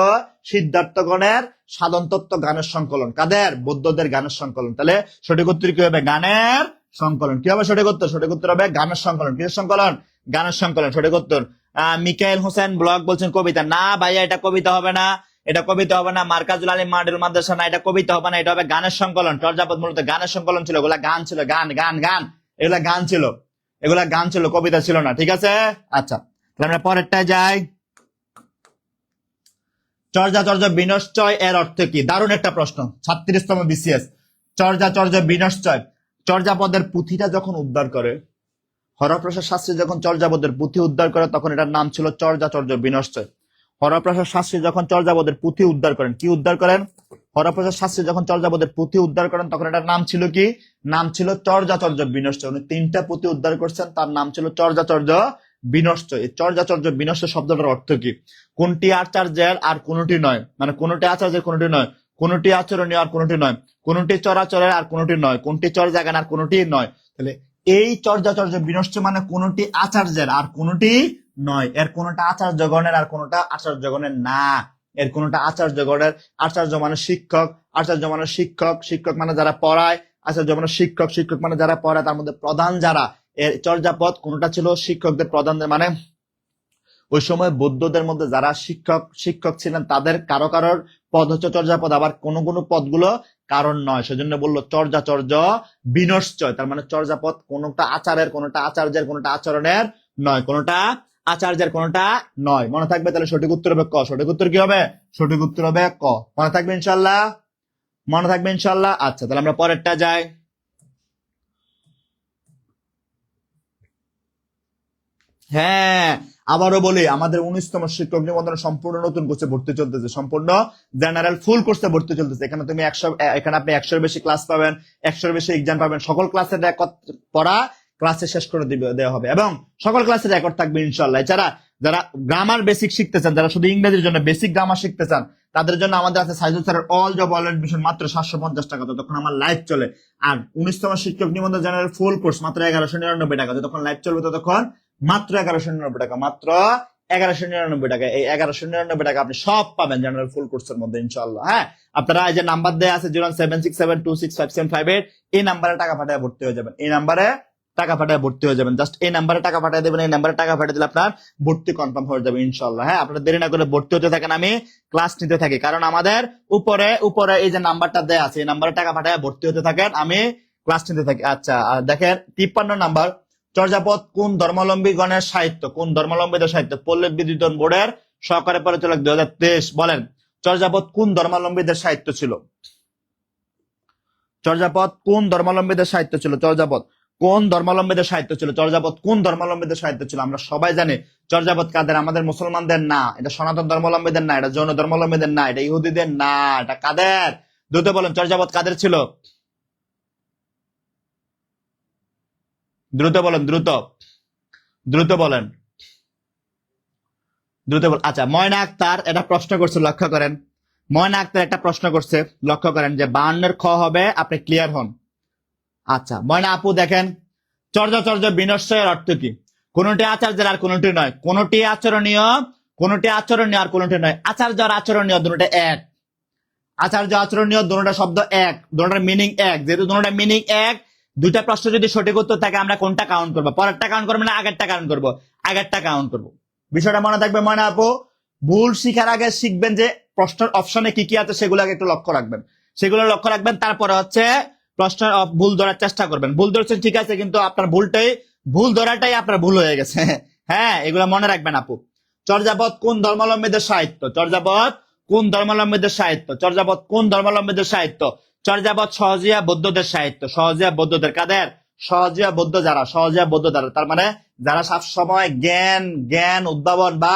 সিদ্ধার্থগণের সাধন তত্ত্ব গানের সংকলন। কাদের? বৌদ্ধদের গানের সংকলন। তাহলে সঠিক উত্তর কি হবে? গানের সংকলন। কি হবে সঠিক উত্তর? সঠিক উত্তর হবে গানের সংকলন। কিসের সংকলন? গানের সংকলন, সঠিক উত্তর। মিকাইল হোসেন ব্লগ বলছেন কবিতা। না ভাইয়া, এটা কবিতা হবে না, এটা কবিতা হবে না। মার্কাজুল আলী মাডেল মাদ্রাসা, না এটা কবিতা হবে না, এটা হবে গানের সংকলন। চর্যাপদ মূলত গানের সংকলন ছিল, এগুলা গান ছিল, গান গান গান, এগুলা গান ছিল, এগুলা গান ছিল, কবিতা ছিল না। ঠিক আছে, আচ্ছা আমরা পরেরটা যাই। চর্যাচর্য বিনশ্চয় এর অর্থ কি? দারুণ একটা প্রশ্ন, 36তম বিসিএস। চর্যাচর্য বিনশ্চয়, চর্যাপদের পুঁথিটা যখন উদ্ধার করে, হরপ্রসাদ শাস্ত্রী যখন চর্যাপদের পুঁথি উদ্ধার করে তখন এটার নাম ছিল চর্যাচর্য বিনশ্চয়। হরপ্রসাদ শাস্ত্রী যখন চর্যাপদের পুঁথি উদ্ধার করেন, কি উদ্ধার করেন? হরপ্রসাদ শাস্ত্রী যখন চর্যাপদের পুঁথি উদ্ধার করেন তখন এটার নাম ছিল কি? নাম ছিল চর্যাচর্য বিনশ্চয়। উনি 3টা পুঁথি উদ্ধার করছেন, তার নাম ছিল চর্যাচর্য বিনশ্চয়। এই চর্যাচর্য বিনশ্চয় শব্দটার অর্থ কি? কোনটি আচার্যের আর কোনটি নয়, মানে কোনটি আচার্যের কোনটি নয়, কোনটি আচরণীয় আর কোনটি নয়, কোনটি চরাচরের আর কোনটি নয়, কোনটি চর্যাগান আর কোনটি নয়। তাহলে এই চর্যাচর্য বিনশ্চয় মানে কোনটি আচার্যের আর কোনটি নয়, এর কোনটা আচার্যগণের আর কোনটা আচার্যগণের না, এর কোনটা আচার্যগণের। আচার্য মানে শিক্ষক, আচার্য মানে শিক্ষক, শিক্ষক মানে যারা পড়ায়, আচার্য মানে শিক্ষক, শিক্ষক মানে যারা পড়ায়, তার মধ্যে প্রধান যারা। এর চর্যাপদ কোনটা ছিল? শিক্ষকদের, প্রধানদের, মানে ওই সময় বৌদ্ধদের মধ্যে যারা শিক্ষক ছিলেন তাদের কারো কারোর পদ হচ্ছে চর্যাপদ, আবার কোন কোন পদগুলো কারণ নয়, সেজন্য বললো চর্যাচর্য বিনশ্চয়। তার মানে চর্যাপদ কোনটা আচারের, কোনটা আচার্যের, কোনটা আচরণের নয়, কোনটা আচার্যের, কোনটা নয়। মনে থাকবে। তাহলে সঠিক উত্তর হবে ক। সঠিক উত্তর কি হবে? সঠিক উত্তর হবে ক। মনে থাকবে ইনশাল্লাহ, মনে থাকবে ইনশাল্লাহ। আচ্ছা তাহলে আমরা পরেরটা যাই। হ্যাঁ, আবারও বলি, আমাদের 19তম শিক্ষক নিবন্ধন সম্পূর্ণ নতুন কোর্সে ভর্তি চলতেছে, সম্পূর্ণ জেনারেল ফুল কোর্সে ভর্তি চলতেছে। এখানে তুমি 100, এখানে আপনি 100-এর বেশি ক্লাস পাবেন, 100-এর বেশি এক্সাম পাবেন, সকল ক্লাসের রেকর্ড পড়া ক্লাসে শেষ করে দেওয়া হবে এবং সকল ক্লাসের রেকর্ড থাকবে ইনশাল্লাহ। এছাড়া যারা গ্রামার বেসিক শিখতে চান, যারা শুধু ইংরেজির জন্য বেসিক গ্রামার শিখতে চান, তাদের জন্য আমাদের আছে সাইজুল স্যারের অল জব অল এডমিশন মাত্র 750 টাকা, ততক্ষণ আমার লাইভ চলে। আর 19তম শিক্ষক নিবন্ধন জেনারেল ফুল কোর্স মাত্র 1199 টাকা, যতক্ষণ লাইভ চলবে ততক্ষণ মাত্র 1199 টাকা, মাত্র 1199 টাকা। এই 1199 টাকা আপনি সব পাবেন জেনারেল ফুল কোর্সের মধ্যে ইনশাআল্লাহ। হ্যাঁ, আপনারা এই যে নাম্বার দেয়া আছে 076726575, এই নাম্বারে টাকা পাঠিয়ে ভর্তি হয়ে যাবেন, এই নাম্বারে টাকা পাঠিয়ে ভর্তি হয়ে যাবেন। জাস্ট এই নাম্বারে টাকা পাঠিয়ে দেবেন, এই নাম্বারে টাকা পাঠিয়ে দিলে আপনার ভর্তি কনফার্ম হয়ে যাবে ইনশাআল্লাহ। হ্যাঁ, আপনারা দেরি না করে ভর্তি হতে থাকেন, আমি ক্লাস নিতে থাকি, কারণ আমাদের উপরে উপরে এই যে নাম্বারটা দেয়া আছে এই নাম্বারে টাকা পাঠিয়ে ভর্তি হতে থাকেন, আমি ক্লাস নিতে থাকি। আচ্ছা দেখেন 53 নাম্বার, চর্যাপদ কোন ধর্মাবলম্বী গণের সাহিত্য? কোন ধর্মাবলম্বীদের সাহিত্য? পল্লী বিদ্যুৎ বোর্ডের সহকারী পরিচালক 2023 বলেন চর্যাপদ কোন ধর্মাবলম্বীদের সাহিত্য ছিল? চর্যাপদ কোন ধর্মাবলম্বীদের সাহিত্য ছিল? চর্যাপদ কোন ধর্মাবলম্বীদের সাহিত্য ছিল? চর্যাপদ কোন ধর্মাবলম্বীদের সাহিত্য ছিল? আমরা সবাই জানি চর্যাপদ কাদের? আমাদের মুসলমানদের না, এটা সনাতন ধর্মাবলম্বীদের না, এটা জৈন ধর্মাবলম্বীদের না, এটা ইহুদিদের না, এটা কাদের? দ্রুত বলেন চর্যাপদ কাদের ছিল? দ্রুত বলেন, দ্রুত দ্রুত বলেন, দ্রুত বলেন। আচ্ছা ময়না আক্তার এটা প্রশ্ন করছে, লক্ষ্য করেন, ময়না আক্তার একটা প্রশ্ন করছে, লক্ষ্য করেন যে 52 খ হবে, আপনি ক্লিয়ার হন। আচ্ছা ময়না আপু দেখেন, চর্যাচর্য বিনশ্চয়ের অর্থ কি? কোনটি আচার্যের আর কোনটি নয়, কোনটি আচরণীয়, কোনটি আচরণীয় আর কোনটি নয়। আচার্য আর আচরণীয় দুটোটা এক, আচার্য আচরণীয় দুটোটা শব্দ এক, দুটোটার মিনিং এক। যেহেতু দুটোটা মিনিং এক, দুইটা প্রশ্ন যদি সঠিক উত্তর থাকে আমরা কোনটা কাউন্ট করবো? পরেরটা কাউন্ট করবো না আগেরটা কাউন্ট করবো? আগেরটা কাউন্ট করবো। বিষয়টা মনে থাকবে ময়না আপু। ভুল শিখার আগে শিখবেন যে প্রশ্নের অপশনে কি কি আছে, সেগুলো আগে একটু লক্ষ্য রাখবেন, সেগুলো লক্ষ্য রাখবেন, তারপরে হচ্ছে প্রশ্নের ভুল ধরার চেষ্টা করবেন। ভুল ধরছেন ঠিক আছে, কিন্তু আপনার ভুল ধরাটাই আপনার ভুল হয়ে গেছে। হ্যাঁ, এগুলো মনে রাখবেন আপু। চর্যাপদ কোন ধর্মাবলম্বীদের সাহিত্য? চর্যাপদ কোন ধর্মাবলম্বীদের সাহিত্য? চর্যাপদ কোন ধর্মাবলম্বীদের সাহিত্য? চর্যাপদ সহজিয়া বৌদ্ধদের সাহিত্য। সহজিয়া বৌদ্ধদের কাদের? সহজিয়া বৌদ্ধ যারা, সহজিয়া বৌদ্ধ যারা, তার মানে যারা সব সময় জ্ঞান উদ্ভাবন বা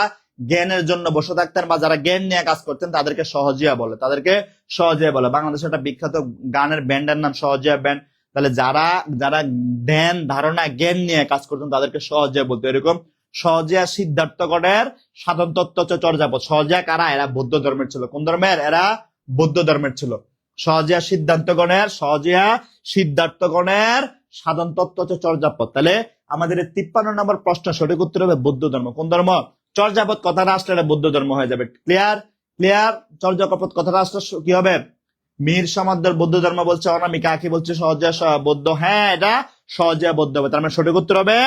জ্ঞানের জন্য বসে থাকতেন বা যারা জ্ঞান নিয়ে কাজ করতেন তাদেরকে সহজিয়া বলে, তাদেরকে সহজিয়া বলে। বাংলাদেশের একটা বিখ্যাত গানের ব্যান্ডের নাম সহজিয়া ব্যান্ড। তাহলে যারা যারা ধ্যান ধারণা জ্ঞান নিয়ে কাজ করতেন তাদেরকে সহজিয়া বলতো। এরকম সহজিয়া সিদ্ধার্থগণের সাধন তত্ত্ব হচ্ছে চর্যাপদ। সহজিয়া কারা? এরা বৌদ্ধ ধর্মের ছিল। কোন ধর্মের? এরা বৌদ্ধ ধর্মের ছিল। সহজিয়া সিদ্ধার্থগণের সাধন তত্ত্ব হচ্ছে চর্যাপদ। তাহলে আমাদের 53 নম্বর প্রশ্ন সঠিক উত্তর হবে বৌদ্ধ ধর্ম। কোন ধর্ম? চর্যাপদ কথাটা আসলে এটা বৌদ্ধ ধর্ম হয়ে যাবে। ক্লিয়ার? চর্যাপদ কথাটা আসলে কি হবে? মীর সমাদ্দার বৌদ্ধ ধর্ম বলছে, অনামিকা আঁকি বলছে সহজিয়া বৌদ্ধ। হ্যাঁ, এটা সহজিয়া বৌদ্ধ হবে। তার মানে সঠিক উত্তর হবে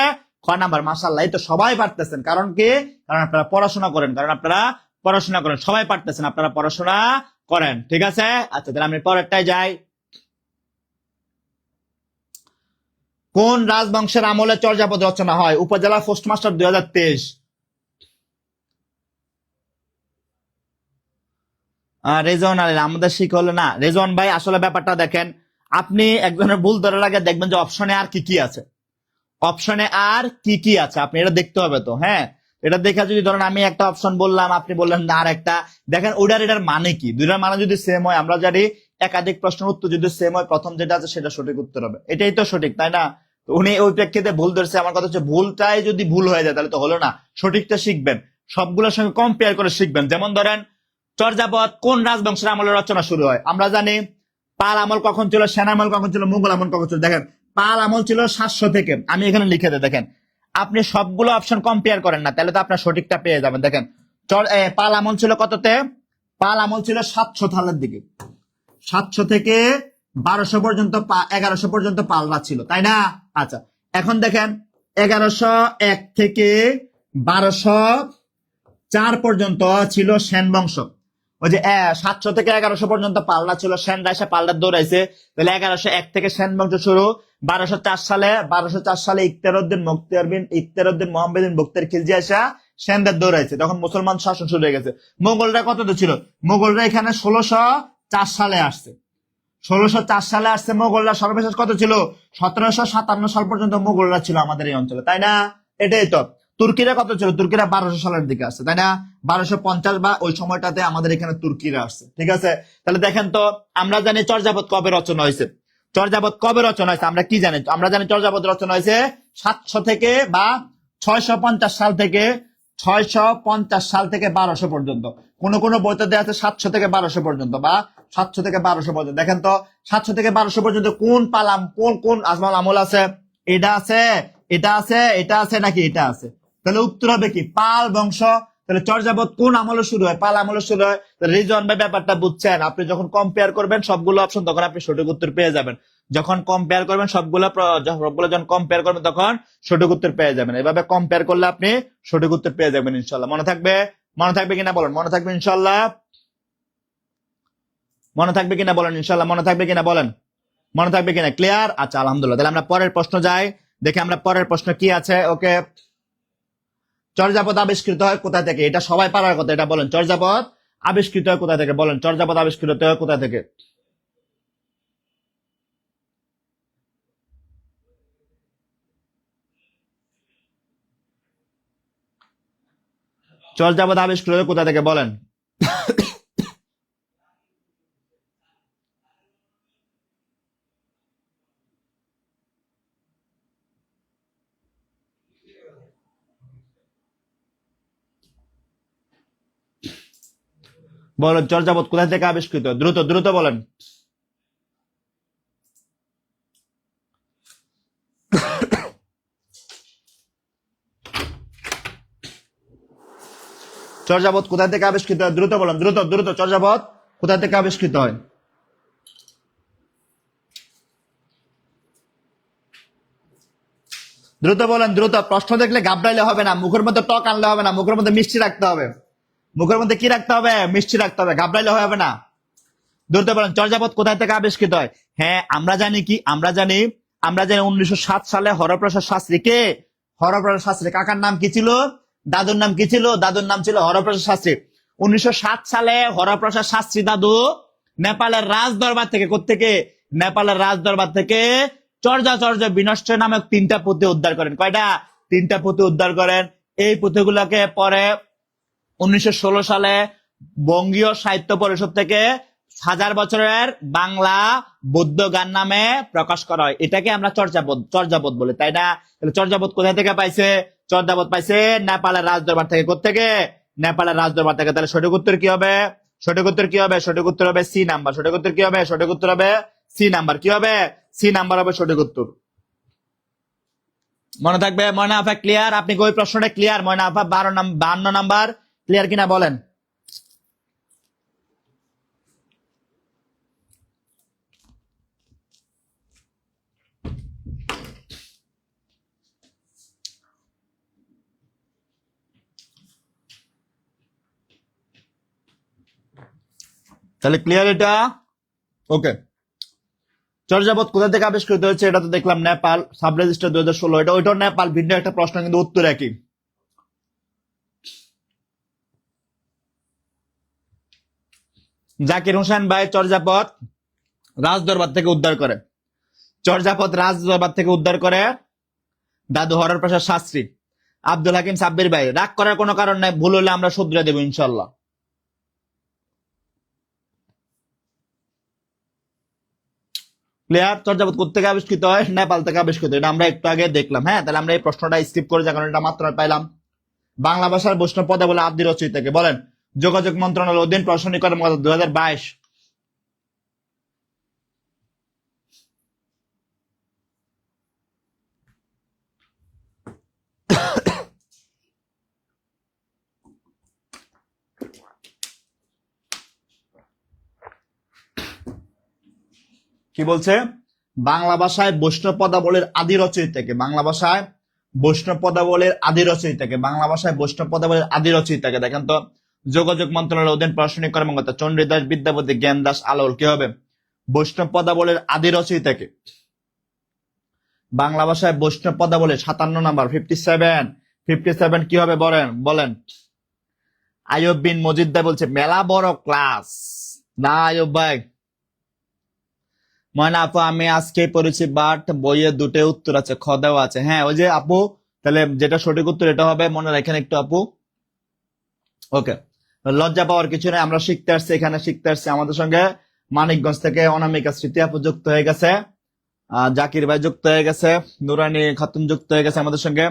খ নাম্বার। মাশাআল্লাহ, এই তো সবাই পারতেছেন। কারণ কি? কারণ আপনারা পড়াশোনা করেন। সবাই পারতেছেন, আপনারা পড়াশোনা করেন। ঠিক আছে, আচ্ছা তাহলে আমি পরেরটায় যাই। কোন রাজবংশের আমলে চর্যাপদ রচনা হয়? উপজেলা পোস্টমাস্টার 2023। রেজন আলী আমাদের শিখা হলো না। রেজন ভাই আসলে ব্যাপারটা দেখেন, আপনি একজনের ভুল ধরার আগে দেখবেন যে অপশনে আর কি আছে, আপনি এটা দেখতে হবে তো। হ্যাঁ, এটা দেখে যদি ধরেন আমি একটা অপশন বললাম, আপনি বললেন আর একটা, দেখেন এটার মানে কি, দুইটার মানে যদি সেম হয়, আমরা জানি একাধিক প্রশ্নের উত্তর যদি সেম হয় প্রথম যেটা আছে সেটা সঠিক উত্তর হবে। এটাই তো সঠিক, তাই না? তো উনি ওই প্রেক্ষিতে ভুল ধরছে। আমার কথা হচ্ছে ভুলটাই যদি ভুল হয়ে যায় তাহলে তো হলো না, সঠিকটা শিখবেন, সবগুলোর সঙ্গে কম্পেয়ার করে শিখবেন। যেমন ধরেন চর্যাপদ কোন রাজবংশের আমলে রচনা শুরু হয়? আমরা জানি পাল আমল কখন ছিল, সেন আমল কখন ছিল, মুঘল আমল কখন ছিল। দেখেন পাল আমল ছিল 700 থেকে, আমি এখানে লিখে দেই। দেখেন আপনি সবগুলো অপশন কম্পেয়ার করেন না, তাহলে তো আপনার সঠিকটা পেয়ে যাবেন। দেখেন পাল আমল ছিল কততে? পাল আমল ছিল 700 সালের দিকে, 700 থেকে 1200 পর্যন্ত, 1100 পর্যন্ত পালরা ছিল, তাই না? আচ্ছা এখন দেখেন 1101 থেকে 1204 পর্যন্ত ছিল সেন বংশ। ওই যে 700 থেকে 1100 পর্যন্ত পাল্লা ছিল, সেনরা এসে পাল্লা দৌড়াইছে। তাহলে 1101 থেকে সেন বংশ শুরু। 1204 সালে ইখতিয়ারউদ্দিন মোহাম্মদ বখতিয়ার খিলজি আসা সেনদের দৌড়াইছে, তখন মুসলমান শাসন শুরু হয়ে গেছে। মোগলরা কততে ছিল? মোগলরা এখানে 1604 সালে আসছে। 1604 সালে আসছে মোগলরা। সর্বশেষ কত ছিল? 1757 সাল পর্যন্ত মোগলরা ছিল আমাদের এই অঞ্চলে, তাই না? এটাই তো। তুর্কিরা কত ছিল? তুর্কিরা 1200 সালের দিকে আসছে, তাই না? 1250 বা ওই সময়টাতে আমাদের এখানে তুর্কিরা আসছে। ঠিক আছে, তাহলে দেখেন তো আমরা জানি চর্যাপদ কবে রচনা হয়েছে। আমরা কি জানি? আমরা জানি চর্যাপদ রচনা হয়েছে 700 থেকে বা 650 সাল থেকে 1200 পর্যন্ত। কোন কোন বইতে দেওয়া আছে 700 থেকে 1200 পর্যন্ত বা 700 থেকে 1200 পর্যন্ত। দেখেন তো 700 থেকে 1200 পর্যন্ত কোন পালাম, কোন আজমল আমল আছে? এটা আছে নাকি এটা আছে? তাহলে উত্তর হবে কি? পাল বংশ। তাহলে চর্যাপদ কোন আমলে শুরু হয়? পাল আমলে শুরু হয়। রিজন ভাই ব্যাপারটা বুঝছেন? আপনি যখন কম্পেয়ার করবেন সবগুলো অপশন তখন আপনি সঠিক উত্তর পেয়ে যাবেন। যখন কম্পেয়ার করবেন সবগুলো যখন কম্পেয়ার করবেন তখন সঠিক উত্তর পেয়ে যাবেন। এভাবে কম্পেয়ার করলে আপনি সঠিক উত্তর পেয়ে যাবেন ইনশাল্লাহ। মনে থাকবে কিনা বলেন? মনে থাকবে ইনশাল্লাহ? মনে থাকবে কিনা বলেন? ইনশাল্লাহ মনে থাকবে কিনা বলেন? মনে থাকবে কিনা? ক্লিয়ার? আচ্ছা আলহামদুলিল্লাহ। তাহলে আমরা পরের প্রশ্ন যাই, দেখি আমরা পরের প্রশ্ন কি আছে। ওকে, চর্যাপদ আবিষ্কৃত হয় কোথা থেকে? এটা সবাই পারার কথা, এটা বলেন। চর্যাপদ আবিষ্কৃত হয় কোথা থেকে? বলেন, চর্যাপদ আবিষ্কৃত হয় কোথা থেকে? চর্যাপদ আবিষ্কৃত হয় কোথা থেকে? বলেন। বলেন চর্যাপদ কোথা থেকে আবিষ্কৃত? দ্রুত দ্রুত বলেন। চর্যাপদ কোথা থেকে আবিষ্কৃত হয়? দ্রুত বলেন, দ্রুত দ্রুত। চর্যাপদ কোথা থেকে আবিষ্কৃত হয়? দ্রুত বলেন, দ্রুত। প্রশ্ন দেখলে ঘাবড়াইলে হবে না, মুখের মধ্যে টক আনলে হবে না, মুখের মধ্যে মিষ্টি রাখতে হবে। মুখের মধ্যে কি রাখতে হবে? মিষ্টি রাখতে হবে, ঘাবড়াইলে হবে না। দ্রুত বলেন চর্যাপদ কোথায় থেকে আবিষ্কৃত হয়? হ্যাঁ আমরা জানি কি? আমরা জানি 1907 সালে হরপ্রসাদ শাস্ত্রী। কে? হরপ্রসাদ শাস্ত্রী। কাকার নাম কি ছিল? দাদুর নাম কি ছিল? দাদুর নাম ছিল হরপ্রসাদ শাস্ত্রী। 1907 সালে হরপ্রসাদ শাস্ত্রী দাদু নেপালের রাজ দরবার থেকে কোত্থেকে নেপালের রাজ দরবার থেকে চর্যাচর্য বিনষ্ট নামক 3টা পুঁথি উদ্ধার করেন। কয়টা? 3টা পুঁথি উদ্ধার করেন। এই পুঁথিগুলোকে পরে 1916 সালে বঙ্গীয় সাহিত্য পরিষদ থেকে 1000 বছরের বাংলা বৌদ্ধ গান নামে প্রকাশ করা হয়। এটাকে আমরা চর্যাপদ বলি, তাই না? তাহলে চর্যাপদ কোথায় থেকে পাইছে? চর্যাপদ পাইছে নেপালের রাজ দরবার থেকে। কোত্থেকে? নেপালের রাজ দরবার থেকে। তাহলে সঠিক উত্তর কি হবে? সঠিক উত্তর কি হবে? সঠিক উত্তর হবে সি নাম্বার। সঠিক উত্তর কি হবে? সঠিক উত্তর হবে সি নাম্বার। কি হবে? সি নাম্বার হবে সঠিক উত্তর। মনে থাকবে। ময়না আফা ক্লিয়ার? আপনি ওই প্রশ্নটা ক্লিয়ার? ময়না আফা 52 নাম্বার ক্লিয়ার কিনা বলেন? তাহলে ক্লিয়ার এটা? ওকে। চর্যাপদ কোথা থেকে আবিষ্কৃত হয়েছে? এটা তো দেখলাম নেপাল, সাব রেজিস্টার 2016। এটা ওইটাও নেপাল, ভিন্ন একটা প্রশ্ন, কিন্তু উত্তর একই। জাকির হোসেন ভাই চর্যাপদ রাজদরবার থেকে উদ্ধার করে। চর্যাপদ রাজদরবার থেকে উদ্ধার করে দাদু হরপ্রসাদ শাস্ত্রী। আব্দুল হাকিম সাব্বির ভাই, রাগ করার কোনো কারণ নাই, ভুল হলে আমরা শুধরে দেবো ইনশাল্লাহ। ক্লিয়ার? চর্যাপদ কোথেকে আবিষ্কৃত হয়? নেপাল থেকে আবিষ্কৃত। এটা আমরা একটু আগে দেখলাম। হ্যাঁ, তাহলে আমরা এই প্রশ্নটা স্কিপ করে যাই, কারণ এটা মাত্র পাইলাম। বাংলা ভাষার বৈষ্ণব পদাবলী আদি রচয়িতাকে বলেন। যোগাযোগ মন্ত্রণালয়ের অধীন প্রশাসনিক কর্মকর্তা 2022। কি বলছে? বাংলা ভাষায় বৈষ্ণব পদাবলীর আদি রচয়িতাকে। বাংলা ভাষায় বৈষ্ণব পদাবলীর আদি রচয়িতাকে। বাংলা ভাষায় বৈষ্ণব পদাবলীর আদি রচয়িতাকে দেখেন তো। যোগাযোগ মন্ত্রণালয়ের অধীন প্রশাসনিক কর্মকর্তা চণ্ডীদাস, বিদ্যাপতি, জ্ঞানদাস, আলোল। কি হবে? বৈষ্ণব পদাবলীর আদি রচয়িতাকে। বাংলা ভাষায় বৈষ্ণব পদাবলী 57 নাম্বার 57 কি হবে বলেন? বলেন। আইয়ুব বিন মজিদ ভাই বলছে মেলা বড় ক্লাস। না আইয়ুব ভাই। ময়না আপু, আমি আজকে পড়েছি, বাট বইয়ে দুটো উত্তর আছে, খ দেওয়া আছে। হ্যাঁ, ওই যে আপু, তাহলে যেটা সঠিক উত্তর এটা হবে, মনে রাখেন একটু আপু। ওকে, লজ্জা পাওয়ার কিছু নেই, আমরা শিখতে আসছি, এখানে শিখতে আসছি। আমাদের সঙ্গে মানিকগঞ্জ থেকে অনামিকা স্মৃতি আপু যুক্ত হয়ে গেছে, জাকির ভাই যুক্ত হয়ে গেছে, নুরানি খাতুন যুক্ত হয়ে গেছে আমাদের সঙ্গে।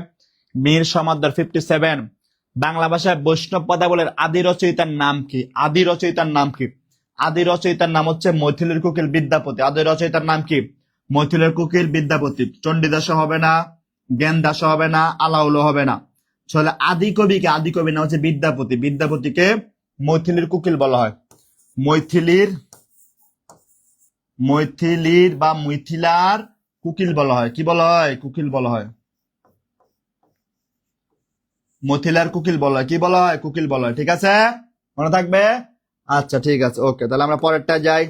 মীর সমাদ্দার 57। বাংলা ভাষায় বৈষ্ণব পদাবলীর আদি রচয়িতার নাম কি? আদি রচয়িতার নাম কি? আদি রচয়িতার নাম হচ্ছে মৈথিলীর কোকিল বিদ্যাপতি। আদি রচয়িতার নাম কি? মৈথিলীর কোকিল বিদ্যাপতি। চণ্ডীদাস হবে না, জ্ঞানদাস হবে না, আলাউল হবে না। তাহলে আদি কবিকে, আদি কবি নাম হচ্ছে বিদ্যাপতি। বিদ্যাপতিকে মৈথিলীর কোকিল বলা হয়। মৈথিলীর বা মৈথিলার কোকিল বলা হয়। কি বলা হয়? কোকিল বলা হয়। মৈথিলার কোকিল বলা হয়। কি বলা হয়? কোকিল বলা হয়। ঠিক আছে, মনে থাকবে। আচ্ছা ঠিক আছে, ওকে। তাহলে আমরা পরেরটা যাই।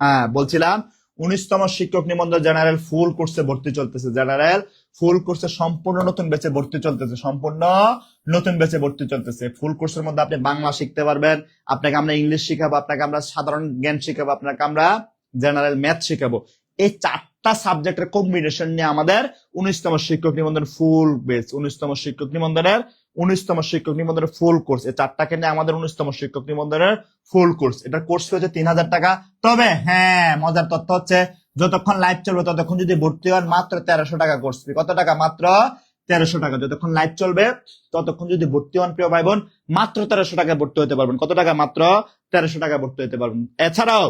হ্যাঁ, বলছিলাম 19তম শিক্ষক নিবন্ধন জেনারেল ফুল কোর্সে ভর্তি চলতেছে। জেনারেল ফুল কোর্সে সম্পূর্ণ নতুন ব্যাচে ভর্তি চলতেছে। সম্পূর্ণ নতুন ব্যাচে ভর্তি চলতেছে। ফুল কোর্সের মধ্যে আপনি বাংলা শিখতে পারবেন, আপনাকে আমরা ইংলিশ শিখাবো, আপনাকে আমরা সাধারণ জ্ঞান শিখাবো, আপনাকে আমরা জেনারেল ম্যাথ শিখাবো। এই 4টা সাবজেক্টের কম্বিনেশন নিয়ে আমাদের 19তম শিক্ষক নিবন্ধন ফুল বেস। 19তম শিক্ষক নিবন্ধনের ফুল কোর্স। এই 4টাকে নিয়ে আমাদের 19তম শিক্ষক নিবন্ধনের ফুল কোর্স। এটার কোর্স হচ্ছে 3000 টাকা। তবে হ্যাঁ, মজার তথ্য হচ্ছে যতক্ষণ লাইভ চলবে ততক্ষণ যদি ভর্তি হন মাত্র 1300 টাকা কোর্স ফি। কত টাকা? মাত্র 1300 টাকা। যতক্ষণ লাইভ চলবে ততক্ষণ যদি ভর্তি হন প্রিয় ভাই বোন, মাত্র 1300 টাকা ভর্তি হতে পারবেন। কত টাকা? মাত্র 1300 টাকা ভর্তি হতে পারবেন। এছাড়াও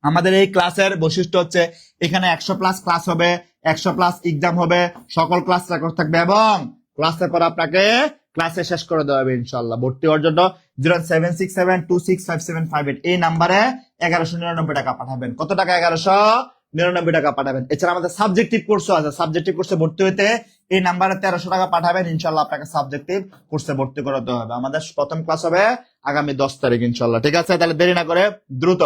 আমাদের এই ক্লাসের বৈশিষ্ট্য হচ্ছে এখানে 100+ ক্লাস হবে, 100+ এক্সাম হবে, সকল ক্লাস রেকর্ড থাকবে, এবং ক্লাসের পর আপনাকে ক্লাসে শেষ করে দেওয়া হবে ইনশাল্লাহ। ভর্তি হওয়ার জন্য 07672657558 এই নাম্বারে 1199 টাকা পাঠাবেন। কত টাকা? 1199 টাকা পাঠাবেন। এছাড়া আমাদের সাবজেক্টিভ কোর্সও আছে। সাবজেক্টিভ কোর্সে ভর্তি হইতে এই নাম্বারে 1300 টাকা পাঠাবেন, ইনশাল্লাহ আপনাকে সাবজেক্টিভ কোর্সে ভর্তি করাতে হবে। আমাদের প্রথম ক্লাস হবে আগামী 10 তারিখ ইনশাল্লাহ। ঠিক আছে, তাহলে দেরি না করে দ্রুত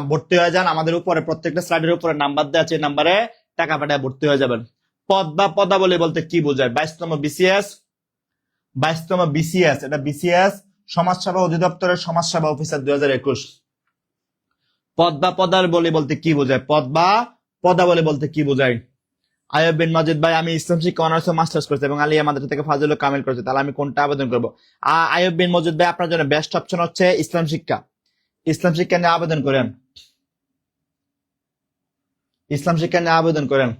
ভর্তি হয়ে যান। আমাদের উপরে প্রত্যেকটা স্লাইডের উপরে নাম্বার দেওয়া আছে, এই নাম্বারে টাকা পাঠায় ভর্তি হয়ে যাবেন। পদ বা পদাবলী বলতে কি বোঝায়? 22তম বিসিএস 22তম বিসিএস, এটা বিসিএস সমাজসেবা অধিদপ্তরের সমাজসেবা অফিসার 2021। পদ বা পদাবলী বলতে কি বোঝায়? পদ বা পদাবলী বলতে কি বোঝায়? আয়ব বিন মজিদ ভাই, আমি ইসলাম শিক্ষা অনার্স মাস্টার্স করেছি এবং আলিয়া মাদ্রাসা থেকে ফাজিল কামিল করেছি, তাহলে আমি কোনটা আবেদন করবো? আয়ব বিন মজিদ ভাই, আপনার জন্য বেস্ট অপশন হচ্ছে ইসলাম শিক্ষা। ইসলাম শিক্ষা নিয়ে আবেদন করেন, ইসলাম শিক্ষা নিয়ে আবেদন করেন।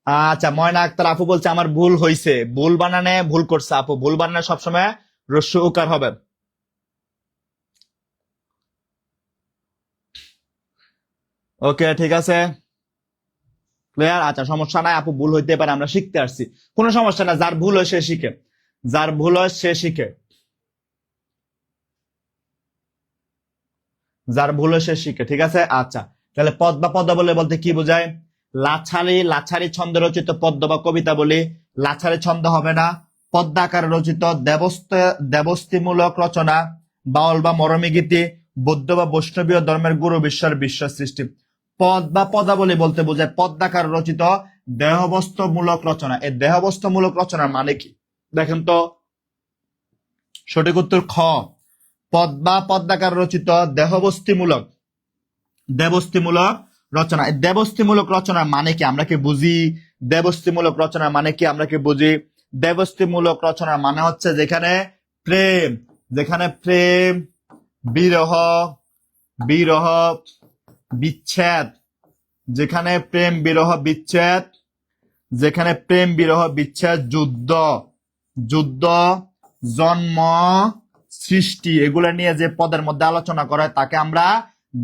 আচ্ছা, ময়না আক্তার আপু বলছে আমার ভুল হয়েছে, ভুল বানানে ভুল করছে আপু, ভুল বানানে সবসময় রস্য উকার হবে। ওকে, ঠিক আছে, ক্লিয়ার। আচ্ছা, সমস্যা নাই আপু, ভুল হইতে পারে, আমরা শিখতে আসছি, কোনো সমস্যা না। যার ভুল হয় সে শিখে, যার ভুল হয় সে শিখে, যার ভুল হয় সে শিখে, ঠিক আছে। আচ্ছা, তাহলে পদ বা পদাবলী বলতে কি বোঝায়? লাছারি, লাছারি ছন্দ রচিত পদ্য বা কবিতা বলি। লাছারি ছন্দ হবে না। পদ্মাকারে রচিত দেবস্তিমূলক রচনা, বাউল বা মরমী গীতি, বৌদ্ধ বা বৈষ্ণবীয় ধর্মের গুরু বিশ্বের বিশ্ব সৃষ্টি। পদ বা পদাবলী বলতে বোঝায় পদ্মাকারে রচিত দেহবস্ত্রমূলক রচনা। এই দেহবস্ত্রমূলক রচনার মানে কি দেখেন তো? সঠিক উত্তর খ, পদ বা পদ্মাকার রচিত দেহবস্তিমূলক, দেবস্তিমূলক রচনা। এই দেবস্তিমূলক রচনার মানে কি আমরা কি বুঝি? দেবস্তিমূলক রচনার মানে কি আমরা কি বুঝি? দেবস্তিমূলক রচনার মানে হচ্ছে যেখানে প্রেম, যেখানে প্রেম, বিরহ, বিরহ, বিচ্ছেদ, যেখানে প্রেম বিরহ বিচ্ছেদ, যেখানে প্রেম বিরহ বিচ্ছেদ, যুদ্ধ, যুদ্ধ, জন্ম, সৃষ্টি, এগুলা নিয়ে যে পদের মধ্যে আলোচনা করা হয় তাকে আমরা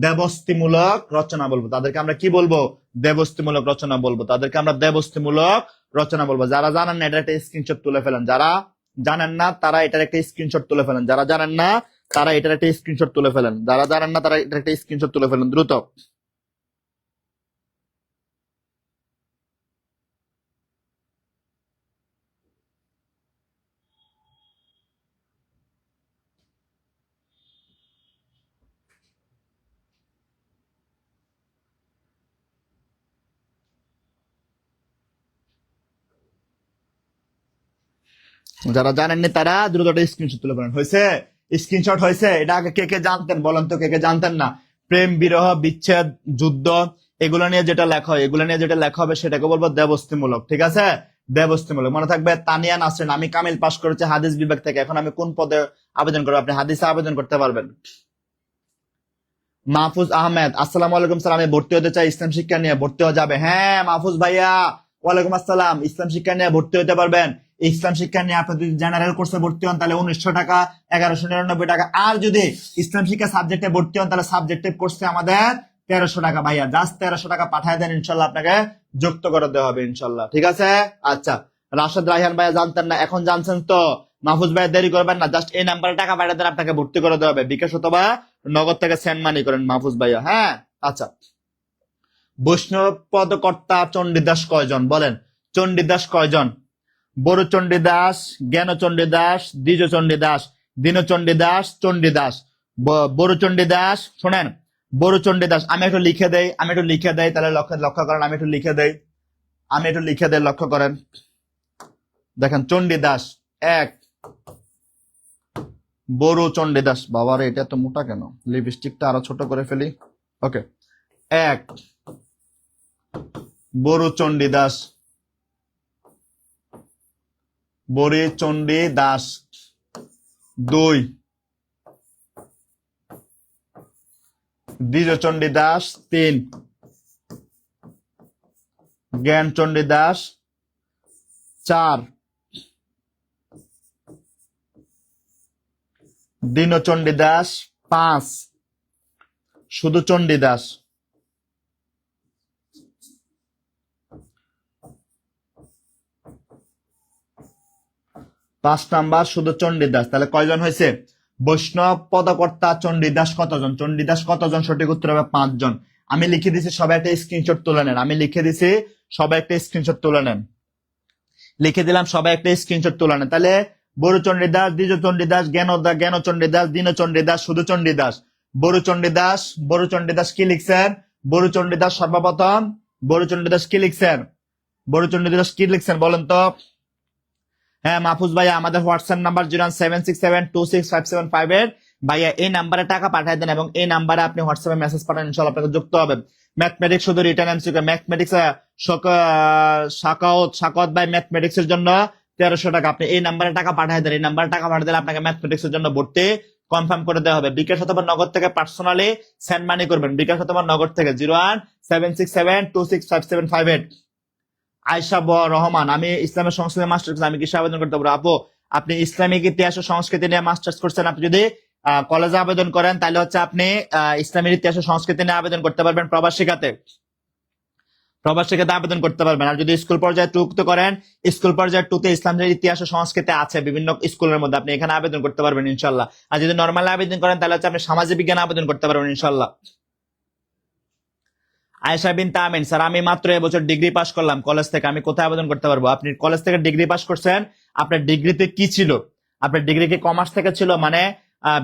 দেবস্তিমূলক রচনা বলবো। তাদেরকে আমরা কি বলবো? দেবস্তিমূলক রচনা বলবো, তাদেরকে আমরা দেবস্তিমূলক রচনা বলবো। যারা জানেন না এটা একটা স্ক্রিনশট তুলে ফেলেন, যারা জানেন না তারা এটার একটা স্ক্রিনশট তুলে ফেলেন, যারা জানেন না তারা এটার একটা স্ক্রিনশট তুলে ফেলেন, যারা জানেন না তারা এটার একটা স্ক্রিনশট তুলে ফেলেন দ্রুত। যারা জানেননি তারা দ্রুত স্ক্রিনশট তুলে ফেলেন। হয়েছে? স্ক্রিনশট হয়েছে? এটা আগে কে কে জানতেন বলেন তো, কে কে জানতেন না? প্রেম বিরহ বিচ্ছেদ যুদ্ধ এগুলো নিয়ে যেটা লেখা হয়, এগুলো নিয়ে যেটা লেখা হবে সেটাকে বলবো দেবস্তিমূলক, ঠিক আছে? দেবস্তিমূলক। মনে থাকবে। তানিয়া নাসরিন, আমি কামিল পাশ করেছি হাদিস বিভাগ থেকে, এখন আমি কোন পদে আবেদন করবো? আপনি হাদিসে আবেদন করতে পারবেন। মাহফুজ আহমেদ, আসসালামু আলাইকুম স্যার, আমি ভর্তি হতে চাই ইসলাম শিক্ষা নিয়ে, ভর্তি হওয়া যাবে? হ্যাঁ মাহফুজ ভাইয়া, ওয়ালাইকুম আসসালাম। ইসলাম শিক্ষা নিয়ে ভর্তি হতে পারবেন। ইসলাম শিক্ষা নিয়ে আপনি যদি জেনারেল কোর্সে ভর্তি হন তাহলে 1900 টাকা, 1199 টাকা। আর যদি ইসলাম শিক্ষা সাবজেক্টে ভর্তি হন তাহলে সাবজেক্টিভ কোর্সে আমাদের 1300 টাকা। ভাইয়া জাস্ট 1300 টাকা পাঠায় দেন, ইনশাল্লাহ আপনাকে যুক্ত করে দেওয়া হবে ইনশাল্লাহ, ঠিক আছে? আচ্ছা, রাশেদ রায়হান ভাইয়া জানতেন না, এখন জানছেন তো। মাহফুজ ভাই দেরি করবেন না, জাস্ট এই নাম্বারে টাকা পাঠিয়ে দেন, আপনাকে ভর্তি করে দেওয়া হবে বিকাশ অথবা নগদ থেকে সেন্ড মানি করেন মাহফুজ ভাইয়া। হ্যাঁ, আচ্ছা। বৈষ্ণব পদকর্তা চণ্ডীদাস কয়জন বলেন? চণ্ডীদাস কয়জন? বড় চণ্ডীদাস, জ্ঞান চণ্ডীদাস, দ্বিজ চণ্ডীদাস, দীন চণ্ডীদাস, চণ্ডীদাস। বড় চণ্ডীদাস, শোনেন, বড় চণ্ডীদাস, আমি একটু লিখে দেই, আমি একটু লিখে দেই, তাহলে লক্ষ্য লক্ষ্য করেন, আমি একটু লিখে দেই, আমি একটু লিখে দেই, লক্ষ্য করেন। দেখেন, চণ্ডীদাস এক, বড় চণ্ডীদাস, বাবারে এটা তো মোটা কেন, লিপস্টিকটা আরো ছোট করে ফেলি। ওকে, এক বড় চণ্ডীদাস, বড়ে চণ্ডী দাস। দুই দ্বিজ চণ্ডী দাস। তিন জ্ঞান চণ্ডী দাস। চার দীন চণ্ডী দাস। পাঁচ শুধু চণ্ডী দাস। পাঁচ নাম্বার শুধু চণ্ডীদাস। তাহলে কয়জন হয়েছে? বৈষ্ণব পদকর্তা চণ্ডীদাস কতজন? চণ্ডীদাস কতজন? সঠিক উত্তর হবে 5 জন। আমি লিখে দিছি, সবাই একটা স্ক্রিনশট তুলে নেন। আমি লিখে দিছি, সবাই একটা স্ক্রিনশট তুলে নেন। লিখে দিলাম, সবাই একটা স্ক্রিনশট তুলে নেন। তাহলে বড় চণ্ডীদাস, দ্বিজ চণ্ডীদাস, জ্ঞান চণ্ডীদাস, দীন চণ্ডীদাস, শুধু চণ্ডীদাস। বড় চণ্ডীদাস, বড় চণ্ডীদাস কি লিখছেন? বড় চণ্ডীদাস সর্বপ্রথম, বড় চণ্ডীদাস কি লিখছেন? বড় চণ্ডীদাস কি লিখছেন বলেন তো? হ্যাঁ মাহফুজ ভাইয়া, আমাদের হোয়াটসঅ্যাপ নাম্বার 07672657558। ভাইয়া এই নাম্বারে টাকা পাঠিয়ে দেন এবং এই নাম্বারে আপনি হোয়াটসঅ্যাপে মেসেজ পাঠান, ইনশাআল্লাহ আপনাকে যুক্ত হবে। ম্যাথমেটিক্স শুধু রিটার্ন এমসিকিউ, ম্যাথমেটিক্স শাকাওয়াত ভাই ম্যাথমেটিক্স এর জন্য 1300 টাকা। আপনি এই নাম্বারে টাকা পাঠিয়ে দেন, এই নাম্বারে টাকা পাঠিয়ে দিলে আপনাকে ম্যাথমেটিক্স এর জন্য ভর্তি কনফার্ম করে দেওয়া হবে। বিকাশ অথবা নগদ থেকে পার্সোনালি সেন্ড মানি করবেন, বিকাশ অথবা নগদ থেকে 01767265758। আয়শা রহমান, আমি ইসলামের সংস্কৃতি মাস্টার্স, আমি কিসে আবেদন করতে পারবো? আপু আপনি ইসলামিক ইতিহাস ও সংস্কৃতি নিয়ে মাস্টার্স করছেন, আপনি যদি কলেজে আবেদন করেন তাহলে হচ্ছে আপনি ইসলামের ইতিহাস ও সংস্কৃতি নিয়ে আবেদন করতে পারবেন। প্রবাসীখাতে আবেদন করতে পারবেন। আর যদি স্কুল পর্যায়ে টুতে করেন, স্কুল পর্যায়ে টুতে ইসলামের ইতিহাস ও সংস্কৃতি আছে বিভিন্ন স্কুলের মধ্যে, আপনি এখানে আবেদন করতে পারবেন ইনশাল্লাহ। আর যদি নর্মাল আবেদন করেন তাহলে হচ্ছে আপনি সামাজিক বিজ্ঞানে আবেদন করতে পারবেন ইনশাল্লাহ। আয়েশা বিন তামিন, স্যার আমি মাত্র এবছর ডিগ্রি পাস করলাম কলেজ থেকে, আমি কোথায় আবেদন করতে পারবো? আপনি কলেজ থেকে ডিগ্রি পাস করছেন, আপনার ডিগ্রিতে কি ছিল? আপনার ডিগ্রি কি কমার্স থেকে ছিল, মানে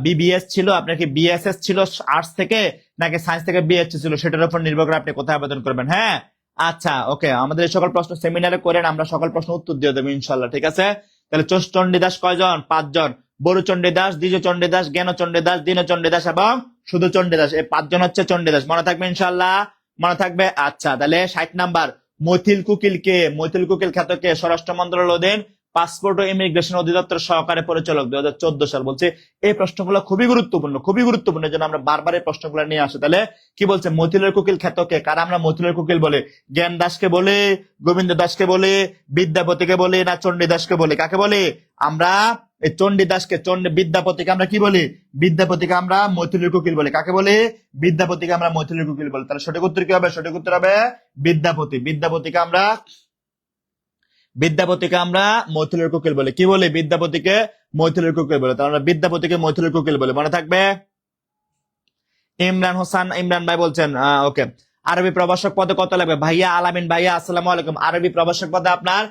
বিবিএস ছিল, আপনার কি বিএসএস ছিল আর্টস থেকে, নাকি সায়েন্স থেকে বিএসসি ছিল? সেটার উপর নির্ভর করে আপনি কোথায় আবেদন করবেন। হ্যাঁ আচ্ছা ওকে, আমাদের এই সকল প্রশ্ন সেমিনারে করেন, আমরা সকল প্রশ্ন উত্তর দিয়ে দেবো ইনশাল্লাহ। ঠিক আছে, তাহলে চণ্ডী দাস কয়জন? 5 জন। বড় চণ্ডী দাস, দ্বিজ চণ্ডী দাস, জ্ঞান চণ্ডী দাস, দীন চণ্ডী দাস এবং শুধু চণ্ডী দাস, এই 5 জন হচ্ছে চণ্ডী দাস। মনে থাকবে ইনশাল্লাহ, মনে থাকবে। আচ্ছা তাহলে 60 নাম্বার, মৈথিল কুকিল কে? মৈথিল কুকিল খ্যাত কে? স্বরাষ্ট্র মন্ত্রণালয়ের অধীন পাসপোর্ট ও ইমিগ্রেশন অধিদপ্তর সহকারী পরিচালক, 2014 সাল। বলছে এই প্রশ্নগুলো খুবই গুরুত্বপূর্ণ, খুবই গুরুত্বপূর্ণ, জন্য আমরা বারবার এই প্রশ্নগুলো নিয়ে আসি। তাহলে কি বলছে? মৈথিলের কুকিল খ্যাত কে? কারা আমরা মৈথিলের কুকিল বলে? জ্ঞান দাসকে বলে, গোবিন্দ দাসকে বলে, বিদ্যাপতিকে বলে, না চণ্ডী দাসকে বলে? কাকে বলে আমরা? এই চণ্ডী দাসকে, বিদ্যাপতিকে আমরা কি বলি? বিদ্যাপতিকে আমরা মৈথিলের কুকিল বলি। কাকে বলি? বিদ্যাপতিকে আমরা মৈথিলের কুকিল বলি। তাহলে সঠিক উত্তর কি হবে? সঠিক উত্তর হবে বিদ্যাপতি। বিদ্যাপতিকে আমরা মৈথিলের কুকিল বলি। কি বলি? বিদ্যাপতিকে মৈথিলের কুকিল বলে। তাহলে আমরা বিদ্যাপতিকে মৈথিলের কুকিল বলি, মনে থাকবে। ইমরান ভাই বলছেন ওকে, আরবি প্রভাষক পদে কত লাগবে? ভাইয়া আলামিন ভাইয়া আসসালামু আলাইকুম, আরবি প্রভাষক পদে আপনার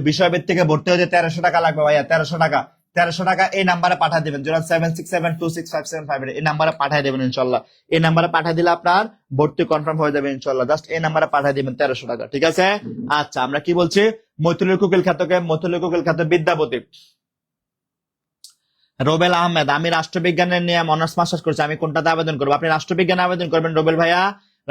বিষয়ভিত্তিকে ভর্তি হতে 1300 টাকা লাগবে ভাইয়া, 1300 টাকা। 1300 টাকা এই নাম্বারে পাঠিয়ে দিবেন, 07672657558, এই নাম্বারে পাঠিয়ে দেবেন ইনশাল্লাহ। এই নাম্বারে পাঠিয়ে দিলে আপনার ভর্তি কনফার্ম হয়ে যাবে ইনশাল্লাহ। জাস্ট এই নাম্বারে পাঠিয়ে দিবেন 1300 টাকা। ঠিক আছে, আচ্ছা আমরা কি বলছি? মৈথিলের কুকিল খ্যাতকে, মৈথিলের কুকিল খ্যাত বিদ্যাপতি। রোবেল আহমেদ, আমি রাষ্ট্রবিজ্ঞানের নিয়ে অনার্স মাস্টার্স করছি, আমি কোনটাতে আবেদন করবো? আপনি রাষ্ট্রবিজ্ঞানে আবেদন করবেন রোবেল ভাইয়া,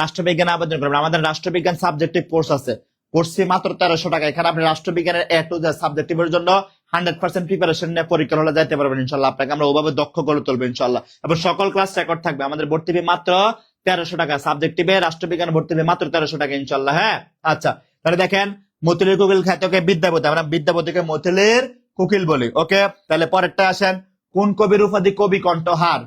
রাষ্ট্রবিজ্ঞানে আবেদন করবেন। আমাদের রাষ্ট্রবিজ্ঞান সাবজেক্টিভ কোর্স আছে, কোর্স ফি মাত্র 1300 টাকা। এখানে আপনি রাষ্ট্রবিজ্ঞানের A to Z সাবজেক্টিভের জন্য 100% প্রিপারেশন নিয়ে পরীক্ষা হলে যাইতে পারবেন ইনশাল্লাহ। আপনাকে আমরা ওভাবে দক্ষ করে তুলবো ইনশাল্লাহ, এবং সকল ক্লাস রেকর্ড থাকবে। আমাদের ভর্তি ফি মাত্র 1300 টাকা, সাবজেক্টিভে রাষ্ট্রবিজ্ঞান ভর্তি ফি মাত্র 1300 টাকা ইনশাল্লাহ। হ্যাঁ আচ্ছা, তাহলে দেখেন মৈথিলের কুকিল খ্যাতকে বিদ্যাপতি, আমরা বিদ্যাপতিকে মৈথিলের কুকিল বলি। ওকে, তাহলে পরেরটা আসেন, কোন কবির উপাধি কবি কণ্ঠহার?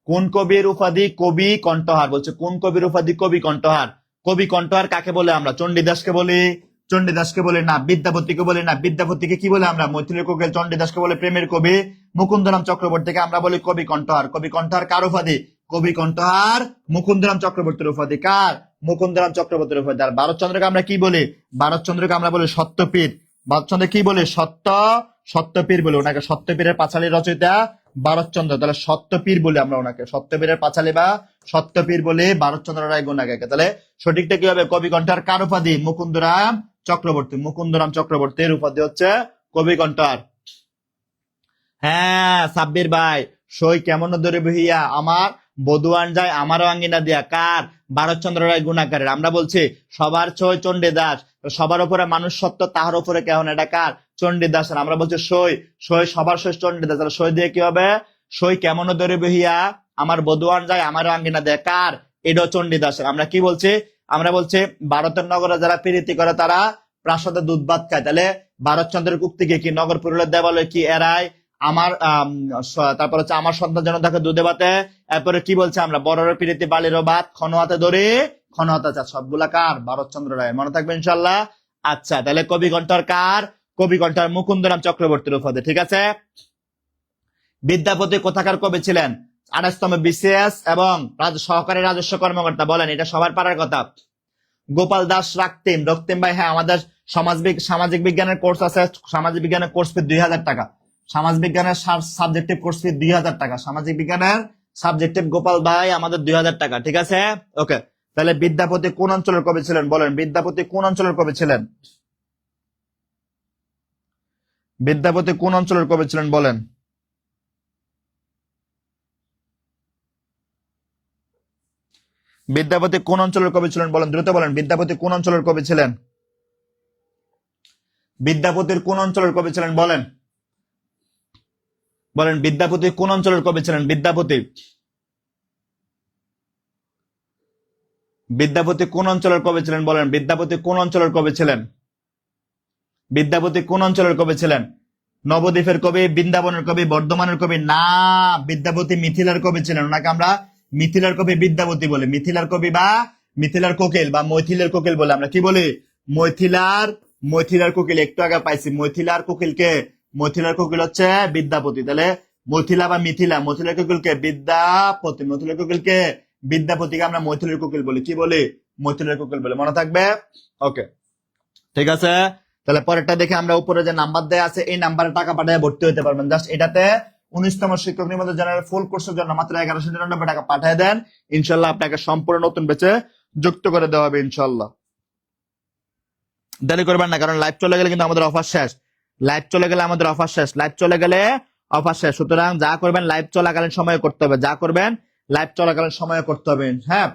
কোন কবির উপাধি কবি কণ্ঠহার? বলছে কোন কবির উপাধি কবি কণ্ঠহার? কবি কণ্ঠহার কাকে বলে? আমরা চণ্ডীদাসকে বলি, চণ্ডীদাসকে বলি না, বিদ্যাপতিকে বলি না। বিদ্যাপতিকে কি বলে আমরা? মৈথিলের কুকিল। চণ্ডীদাসকে বলে প্রেমের কবি। মুকুন্দরাম চক্রবর্তীকে আমরা বলি কবি কণ্ঠহার। কবি কণ্ঠহার কার উপাধি? কবি কণ্ঠহার মুকুন্দরাম চক্রবর্তীর উপাধি। কার? মুকুন্দরাম চক্রবর্তীর উপাধি। আর ভারতচন্দ্রকে আমরা কি বলি? ভারতচন্দ্রকে আমরা বলি সত্যপীর। ভারতচন্দ্র কি বলে? সত্যপীর বলে, ওনাকে সত্যপীরের পাঁচালী রচয়িতা ভারতচন্দ্র। তাহলে সত্যপীর বলে আমরা ওনাকে, সত্যপীরের পাঁচালী বা সত্যপীর বলে ভারতচন্দ্র রায় গুণাকে। তাহলে সঠিকটা কি হবে? কবি কণ্ঠহার কার উপাধি? মুকুন্দরাম চক্রবর্তী। মুকুন্দরাম চক্রবর্তীর উপাধি হচ্ছে কবি কণ্ঠহার। হ্যাঁ সাব্বির ভাই, সই কেমন ধরে বহিয়া আমার বধুয়ান যায় আমারও আঙ্গিনা দিয়া। কার? ভারতচন্দ্র রায় গুণাকারের। আমরা বলছি সবার ছয় চণ্ডী দাস, সবার উপরে মানুষ সত্য, তাহার উপরে কেমন, এটা কার? চণ্ডী দাস। আমরা বলছি সই সবার সই চণ্ডী দাস। তাহলে সই দিয়ে কি হবে? সই কেমন ধরে বহিয়া আমার বধুয়ান যায় আমারও আঙ্গিনা দেয়া। কার? এটাও চণ্ডী দাসের। আমরা কি বলছি? আমরা বলছি ভারতের নগরে যারা প্রীতি করে তারা প্রাসাদে দুধ ভাত খায়। তাহলে ভারতচন্দ্রের উক্তিকে কি? নগর পুরুলের দেবালয় কি এরাই আমার তারপর হচ্ছে আমার সন্তান যেন তাকে দুধে ভাতে। এরপরে কি বলছে? আমরা বড়রের প্রীতি বালিরও ভাত, ক্ষণ হাতে ধরে ক্ষণ হাতে চা। সবগুলা কার? ভারতচন্দ্র রায়। মনে থাকবে ইনশাল্লাহ। আচ্ছা, তাহলে কবি কণ্ঠহার কার? কবি কণ্ঠহার মুকুন্দরাম চক্রবর্তীর উপাধি। ঠিক আছে। বিদ্যাপতি কোথাকার কবি ছিলেন? 28তম বিসিএস এবং সহকারী রাজস্ব কর্মকর্তা। বলেন, এটা সবার পারার কথা। গোপাল দাস রক্তিম ভাই, হ্যাঁ আমাদের সামাজিক বিজ্ঞানের কোর্স আছে, সামাজিক বিজ্ঞানের কোর্স ফি 2000 টাকা। সমাজ বিজ্ঞানের সাবজেক্টিভ কোর্স ফি 2000 টাকা। সামাজিক বিজ্ঞানের সাবজেক্টিভ গোপাল ভাই আমাদের 2000 টাকা। ঠিক আছে, ওকে। তাহলে বিদ্যাপতি কোন অঞ্চলের কবি ছিলেন? বলেন, বিদ্যাপতি কোন অঞ্চলের কবি ছিলেন? বিদ্যাপতি কোন অঞ্চলের কবি ছিলেন বলেন। বিদ্যাপতি কোন অঞ্চলের কবি ছিলেন বলেন, দ্রুত বলেন। বিদ্যাপতি কোন অঞ্চলের কবি ছিলেন? বিদ্যাপতির কোন অঞ্চলের কবি ছিলেন বলেন। বলেন বিদ্যাপতি কোন অঞ্চলের কবি ছিলেন? বিদ্যাপতি বিদ্যাপতি কোন অঞ্চলের কবি ছিলেন বলেন। বিদ্যাপতি কোন অঞ্চলের কবি ছিলেন? বিদ্যাপতি কোন অঞ্চলের কবি ছিলেন? নবদ্বীপের কবি, বৃন্দাবনের কবি, বর্ধমানের কবি? না, বিদ্যাপতি মিথিলার কবি ছিলেন। ওনাকে আমরা মিথিলার কবি বিদ্যাপতি বলি। মিথিলার কবি বা মিথিলার কোকিল বা মৈথিলের কোকিল বলে আমরা কি বলি? মৈথিলার কোকিল। একটু আগে পাইছি মৈথিলার কোকিলকে। মৈথিলার কোকিল হচ্ছে বিদ্যাপতি। তাহলে মৈথিলা বা মিথিলা, মৈথিলার কোকিলকে বিদ্যাপতি, মৈথিলার কোকিলকে বিদ্যাপতিকে আমরা মৈথিলের কোকিল বলি। কি বলি? মৈথিলের কোকিল বলে। মনে থাকবে? ওকে, ঠিক আছে। তাহলে পরেরটা দেখে আমরা উপরে যে নাম্বার দেয়া আছে এই নাম্বারে টাকা পাঠিয়ে ভর্তি হতে পারবেন। জাস্ট এটাতে 19তম শিক্ষক নিবন্ধন জেনারেল ফুল কোর্সের জন্য মাত্র 1199 টাকা পাঠিয়ে দেন, ইনশাল্লাহ আপনাকে সম্পূর্ণ নতুন ব্যাচে যুক্ত করে দেওয়া হবে ইনশাল্লাহ। দেরি করবেন না, কারণ লাইভ চলে গেলে কিন্তু আমাদের অফার শেষ। লাইভ চলে গেলে আমাদের অফার শেষ। লাইভ চলে গেলে অফার শেষ। সুতরাং যা করবেন লাইভ চলাকালীন সময়ে করতে হবে। যা করবেন লাইভ চলাকালীন সময়ে করতে হবে। হ্যাঁ,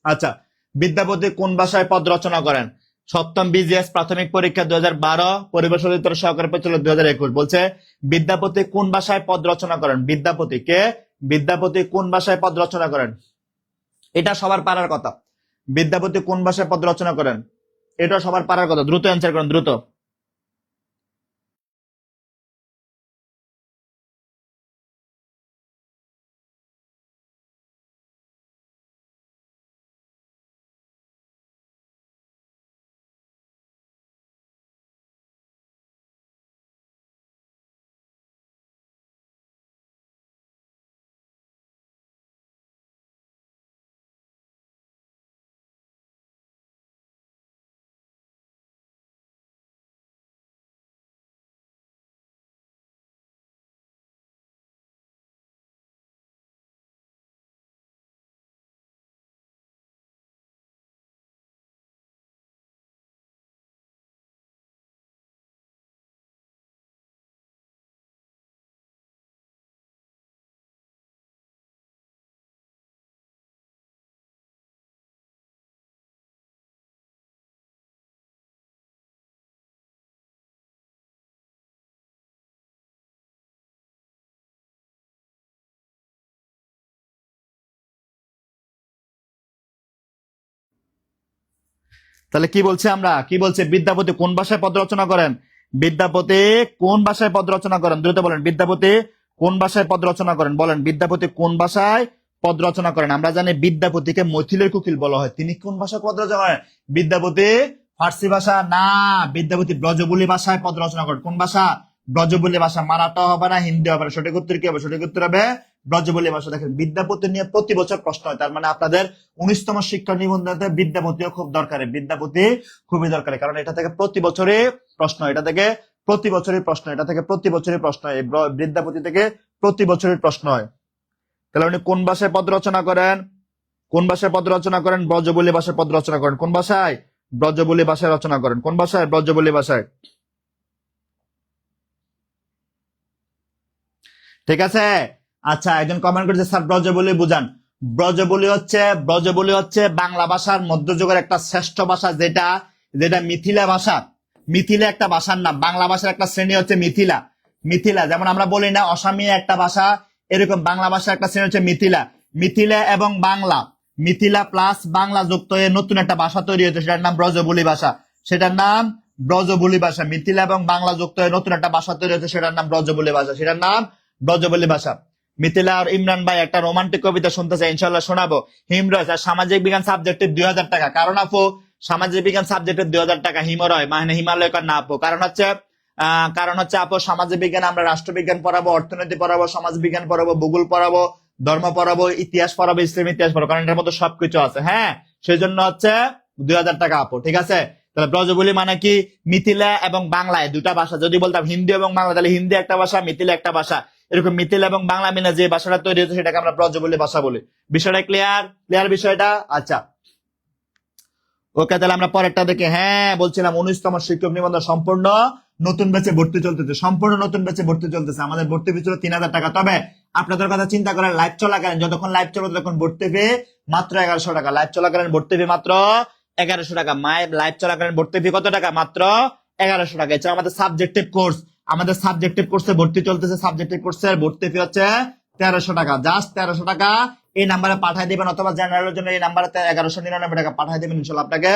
আচ্ছা। বিদ্যাপতি কোন ভাষায় পদ রচনা করেন? সপ্তম বিজিএস প্রাথমিক পরীক্ষা 2012, পরিবেশ অধিদপ্তর সহকারী পরিচালক 2021 বলছে বিদ্যাপতি কোন ভাষায় পদ রচনা করেন? বিদ্যাপতি কোন ভাষায় পদ রচনা করেন? এটা সবার পারার কথা। বিদ্যাপতি কোন ভাষায় পদ রচনা করেন? এটা সবার পারার কথা। দ্রুত অ্যান্সার করেন, দ্রুত। তাহলে কি বলছে, আমরা কি বলছে? বিদ্যাপতি কোন ভাষায় পদ রচনা করেন? বিদ্যাপতি কোন ভাষায় পদ রচনা করেন? দ্রুত বলেন। বিদ্যাপতি কোন ভাষায় পদ রচনা করেন? বলেন বিদ্যাপতি কোন ভাষায় পদ রচনা করেন? আমরা জানি বিদ্যাপতিকে মৈথিলের কোকিল বলা হয়। তিনি কোন ভাষায় পদ রচনা করেন? বিদ্যাপতি ফার্সি ভাষা না, বিদ্যাপতি ব্রজবুলি ভাষায় পদ রচনা করেন। কোন ভাষা? ব্রজবুলি ভাষা। মারাঠা হবে না, হিন্দি হবে না। সঠিক উত্তর কি হবে? সঠিক উত্তর হবে ব্রজবুলি ভাষা। দেখেন বিদ্যাপতি নিয়ে প্রতি বছর প্রশ্ন হয়, তার মানে আপনাদের 19তম শিক্ষা নিবন্ধনে বিদ্যাপতিও খুব দরকারি। বিদ্যাপতি খুবই দরকারি, কারণ এটা থেকে প্রতি বছরই প্রশ্ন, এটা থেকে প্রতি বছরই প্রশ্ন, এটা থেকে প্রতি বছরই প্রশ্ন হয়। এই বিদ্যাপতি থেকে প্রতি বছরই প্রশ্ন হয়। তাহলে উনি কোন ভাষায় পদ রচনা করেন? কোন ভাষায় পদ রচনা করেন? ব্রজবুলি ভাষায় পদ রচনা করেন। কোন ভাষায়? ব্রজবুলি ভাষায় রচনা করেন। কোন ভাষায়? ব্রজবুলি ভাষায়। ঠিক আছে। আচ্ছা, একজন কমেন্ট করেছে স্যার ব্রজবুলি বুঝান। ব্রজবুলি হচ্ছে বাংলা ভাষার মধ্যযুগের একটা শ্রেষ্ঠ ভাষা, যেটা যেটা মিথিলা ভাষা। মিথিলা একটা ভাষার নাম। বাংলা ভাষার একটা শ্রেণী হচ্ছে মিথিলা। মিথিলা যেমন আমরা বলি না অসামীয় একটা ভাষা, এরকম বাংলা ভাষার একটা শ্রেণী হচ্ছে মিথিলা। মিথিলা এবং বাংলা, মিথিলা প্লাস বাংলা যুক্ত হয়ে নতুন একটা ভাষা তৈরি হয়েছে, সেটার নাম ব্রজবুলি ভাষা। সেটার নাম ব্রজবুলি ভাষা। মিথিলা এবং বাংলা যুক্ত হয়ে নতুন একটা ভাষা তৈরি হয়েছে, সেটার নাম ব্রজবুলি ভাষা। সেটার নাম ব্রজবুলি ভাষা। মিথিলা আর ইমরান ভাই একটা রোমান্টিক কবিতা শুনতে চাই, ইনশাল্লাহ শোনাবো। হিমরয় আর সামাজিক বিজ্ঞান সাবজেক্টের 2000 টাকা। কারণ আপু সামাজিক বিজ্ঞান সাবজেক্টের 2000 টাকা হিমরয় মানে হিমালয় না আপু, কারণ হচ্ছে আপু সামাজিক বিজ্ঞান আমরা রাষ্ট্রবিজ্ঞান পড়াবো, অর্থনীতি পড়াবো, সমাজ বিজ্ঞান পড়াবো, ভূগোল পড়াবো, ধর্ম পড়াবো, ইতিহাস পড়াবো, ইসলাম ইতিহাস পড়াবো, কারণ এটার মধ্যে সবকিছু আছে। হ্যাঁ, সেই জন্য হচ্ছে 2000 টাকা আপু। ঠিক আছে। তাহলে ব্রজবুলি মানে কি? মিথিলা এবং বাংলায় দুটা ভাষা। যদি বলতাম হিন্দি এবং বাংলা, তাহলে হিন্দি একটা ভাষা, মিথিলা একটা ভাষা। এরকম মিথিলা এবং বাংলা মিলে যে ভাষাটা তৈরি হচ্ছে সেটাকে আমরা ব্রজবুলি ভাষা বলি। বিষয়টা ক্লিয়ার বিষয়টা? আচ্ছা, ওকে। তাহলে আমরা পরেরটা দেখে, হ্যাঁ বলছিলাম 19তম শিক্ষক নিবন্ধন সম্পূর্ণ নতুন ব্যাচে ভর্তি চলতেছে, সম্পূর্ণ নতুন ব্যাচে ভর্তি চলতেছে। আমাদের ভর্তি ফি ছিল 3,000 টাকা। তবে আপনাদের কথা চিন্তা করেন, লাইভ চলাকালীন, যতক্ষণ লাইভ চলবে তখন ভর্তি ফি মাত্র 1100 টাকা। লাইভ চলাকালীন ভর্তি ফি মাত্র 1100 টাকা। লাইভ চলাকালীন ভর্তি ফি কত টাকা? মাত্র 1100 টাকা। এছাড়া আমাদের সাবজেক্টিভ কোর্স, আমাদের সাবজেক্টিভ কোর্সে ভর্তি চলতেছে। সাবজেক্টিভ কোর্সের ভর্তি ফি হচ্ছে 1300 টাকা। জাস্ট 1300 টাকা এই নাম্বারে পাঠিয়ে দিবেন, অথবা জেনারেলের জন্য এই নাম্বারে 1199 টাকা পাঠিয়ে দিবেন। ইনশাল্লাহ আপনাকে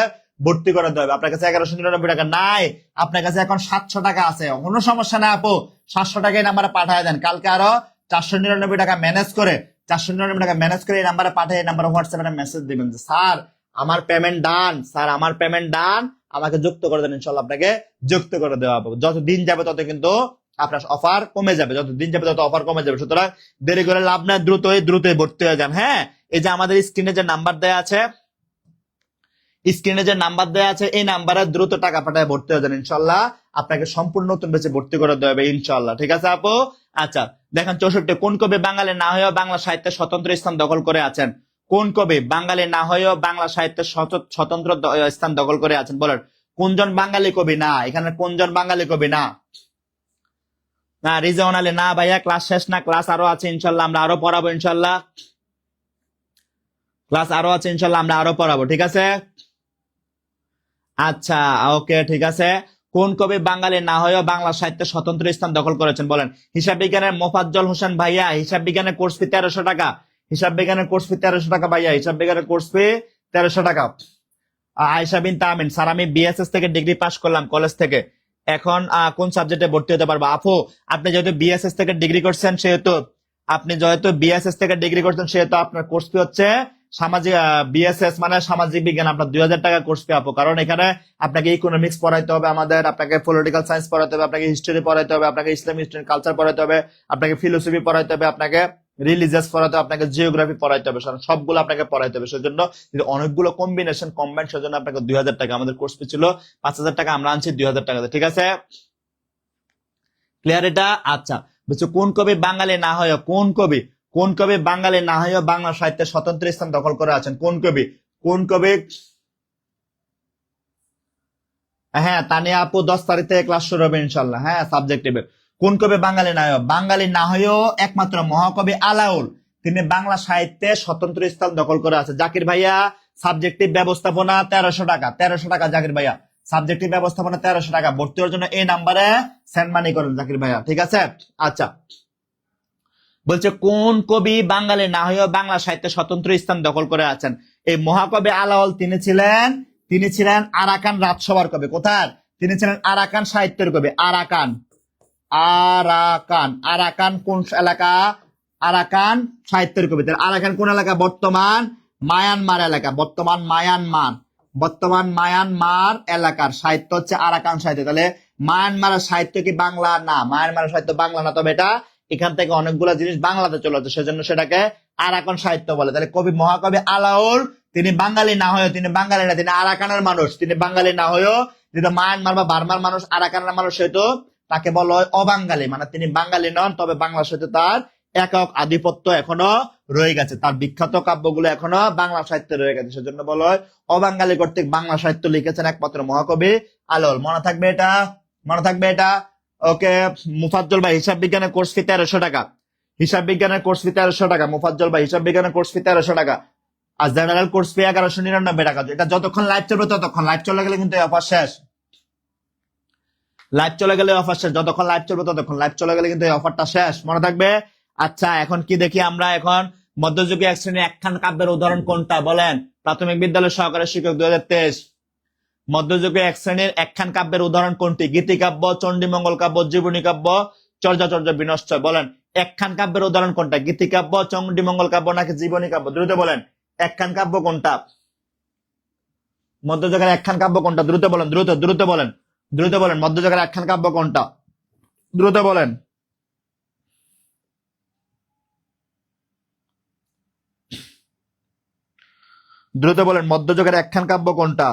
ভর্তি করে দেবে। আপনার কাছে 1199 টাকা নাই, আপনার কাছে এখন 700 টাকা আছে, কোনো সমস্যা না আপু, 700 টাকা এই নাম্বারে পাঠিয়ে দেন। কালকে আরো 499 টাকা ম্যানেজ করে, 499 টাকা ম্যানেজ করে এই নাম্বারে পাঠিয়ে, এই নাম্বারে হোয়াটসঅ্যাপে মেসেজ দিবেন যে স্যার আমার পেমেন্ট ডান, স্যার আমার পেমেন্ট ডান, আমাকে যুক্ত করে দেন। ইনশাল্লাহ আপনাকে যুক্ত করে দেওয়া হবে। যত দিন যাবে তত কিন্তু আপনার অফার কমে যাবে, যত দিন যাবে তত অফার কমে যাবে। সুতরাং দেরি করে লাভ নাই, দ্রুতই ভর্তি হয়ে যান। হ্যাঁ, এই যে আমাদের স্ক্রিনে যে নাম্বার দেওয়া আছে, স্ক্রিনে যে নাম্বার দেওয়া আছে, এই নাম্বারে দ্রুত টাকা পাঠায় ভর্তি হয়ে যান। ইনশাল্লাহ আপনাকে সম্পূর্ণ নতুন বেচে ভর্তি করে দেওয়া হবে ইনশাল্লাহ। ঠিক আছে আপু? আচ্ছা দেখেন 64, কোন কবি বাঙালি না হয়েও বাংলা সাহিত্যে স্বতন্ত্র স্থান দখল করে আছেন? কোন কবি বাঙালি না হয়েও বাংলা সাহিত্যে স্বতন্ত্র স্থান দখল করে আছেন? বলেন কোনজন বাঙালি কবি না? এখানে কোনজন বাঙালি কবি না? না রিজওয়ান আলী না ভাইয়া, ক্লাস শেষ না, ক্লাস আরো আছে ইনশাল্লাহ, আমরা আরো পড়াবো ইনশাল্লাহ, ক্লাস আরো আছে ইনশাল্লাহ, আমরা আরো পড়াবো। ঠিক আছে? আচ্ছা ওকে ঠিক আছে। কোন কবি বাঙালি না হয়েও বাংলা সাহিত্যে স্বতন্ত্র স্থান দখল করেছেন? বলেন হিসাব বিজ্ঞানের মোফাজ্জল হোসেন ভাইয়া, হিসাব বিজ্ঞানের কোর্স ফি 1300 টাকা, হিসাব বিজ্ঞানের কোর্স ফি 1300 টাকা ভাইয়া, হিসাব বিজ্ঞানের কোর্স ফি 1300 টাকা। আয়েশা বিন তামিন, স্যার আমি বিএসএস থেকে ডিগ্রি পাস করলাম কলেজ থেকে, এখন কোন সাবজেক্টে ভর্তি হতে পারবো? আপু আপনি যেহেতু বিএসএস থেকে ডিগ্রি করছেন, সেহেতু সেহেতু আপনার কোর্স ফি হচ্ছে সামাজিক, বিএসএস মানে সামাজিক বিজ্ঞান, আপনার 2000 টাকা কোর্স ফি আপু। কারণ এখানে আপনাকে ইকোনমিক্স পড়াইতে হবে, আমাদের আপনাকে পলিটিক্যাল সায়েন্স পড়াইতে হবে, আপনাকে হিস্ট্রি পড়াইতে হবে, আপনাকে ইসলামিক কালচার পড়াইতে হবে, আপনাকে ফিলোসফি পড়াইতে হবে, আপনাকে রিলিজিয়াস পড়াইতে হবে, আপনাকে জিওগ্রাফি পড়াইতে হবে, সবগুলো আপনাকে পড়াইতে হবে। সেজন্য অনেকগুলো কম্বিনেশন কম্বাইন, সেজন্য আপনাকে 2000 টাকা। আমাদের কোর্স ফি ছিল 5000 টাকা, আমরা আনছি 2000 টাকাতে। ঠিক আছে, ক্লিয়ার এটা? আচ্ছা বুঝছো, কোন কবি বাঙালি না হয়, কোন কবি বাঙালি না হয়েও বাংলা সাহিত্যের স্বতন্ত্র স্থান দখল করে আছেন? কোন কবি? হ্যাঁ তানিয়া আপু 10 তারিখ থেকে ক্লাস শুরু হবে ইনশাল্লাহ। হ্যাঁ সাবজেক্টিভে কোন কবি বাঙালি না হয়েও একমাত্র মহাকবি আলাউল, তিনি বাংলা সাহিত্যে স্বতন্ত্র স্থান দখল করে আছে। জাকির ভাইয়া সাবজেক্টিভ ব্যবস্থাপনা 1300 টাকা, 1300 টাকা জাকির ভাইয়া, সাবজেক্টিভ ব্যবস্থাপনা 1300 টাকা। ভর্তি হওয়ার জন্য এই নাম্বারে সেন্ড মানি করেন জাকির ভাইয়া। ঠিক আছে? আচ্ছা বলছে কোন কবি বাঙালি না হয়েও বাংলা সাহিত্যে স্বতন্ত্র স্থান দখল করে আছেন? এই মহাকবি আলাওল তিনি ছিলেন আরাকান রাজসভার কবি। কোথায়? তিনি ছিলেন আরাকান সাহিত্যের কবি। আরাকান কোন এলাকা? আরাকান সাহিত্যের কবি। আরাকান কোন এলাকা? বর্তমান মায়ানমার এলাকা, বর্তমান মায়ানমার এলাকার সাহিত্য হচ্ছে আরাকান সাহিত্য। তাহলে মায়ানমারের সাহিত্য কি বাংলা? না, মায়ানমারের সাহিত্য বাংলা না, তবে এটা এখান থেকে অনেকগুলো জিনিস বাংলাতে চলে আসছে, সেজন্য সেটাকে আরাকান সাহিত্য বলে। তাহলে মহাকবি আলাউল তিনি বাঙালি না হয়েও, তিনি বাঙালি না, তিনি আরাকানের মানুষ, তিনি বাঙালি না হয়েও, যেহেতু মায়ানমার বা বার্মার মানুষ, আরাকানের মানুষ, সেহেতু তাকে বলা হয় অবাঙালি, মানে তিনি বাঙালি নন, তবে বাংলা সাহিত্যে তার একক আধিপত্য এখনো রয়ে গেছে, তার বিখ্যাত কাব্যগুলো এখনো বাংলা সাহিত্যে রয়ে গেছে, সেজন্য বলা হয় অবাঙালি কর্তৃক বাংলা সাহিত্য লিখেছেন একমাত্র মহাকবি আলাউল। মনে থাকবে এটা। ওকে মুফাজ্জল ভাই, হিসাব বিজ্ঞানের কোর্স ফি 1300 টাকা, হিসাব বিজ্ঞানের কোর্স ফি 1300 টাকা। মুফাজ্জল ভাই হিসাব বিজ্ঞানের কোর্স ফি 1300 টাকা, আর জেনারেল কোর্স ফি 1199 টাকা। এটা যতক্ষণ লাইভ চলবে ততক্ষণ, লাইভ চলে গেলে কিন্তু অফার শেষ, যতক্ষণ লাইভ চলবে ততক্ষণ, লাইভ চলে গেলে কিন্তু এই অফারটা শেষ, মনে থাকবে। আচ্ছা এখন কি দেখি আমরা, এখন মধ্যযুগীয় এক শ্রেণীর একখান কাব্যের উদাহরণ কোনটা? বলেন প্রাথমিক বিদ্যালয় সহকারী শিক্ষক 2023। মধ্যযুগীয় এক শ্রেণীর একখান কাব্যের উদাহরণ কোনটি? গীতিকাব্য, চণ্ডীমঙ্গল কাব্য, জীবনী কাব্য, চর্যাচর্য বিনশ্বর। বলেন একখান কাব্যের উদাহরণ কোনটা? গীতিকাব্য, চণ্ডীমঙ্গল কাব্য নাকি জীবনী কাব্য? দ্রুত বলেন একখান কাব্য কোনটা? মধ্যযুগের একখান কাব্য কোনটা? দ্রুত বলেন, দ্রুত বলেন মধ্যযুগের একখান কাব্য কোনটা? দ্রুত বলেন। মধ্যযুগের একখান কাব্য কোনটা?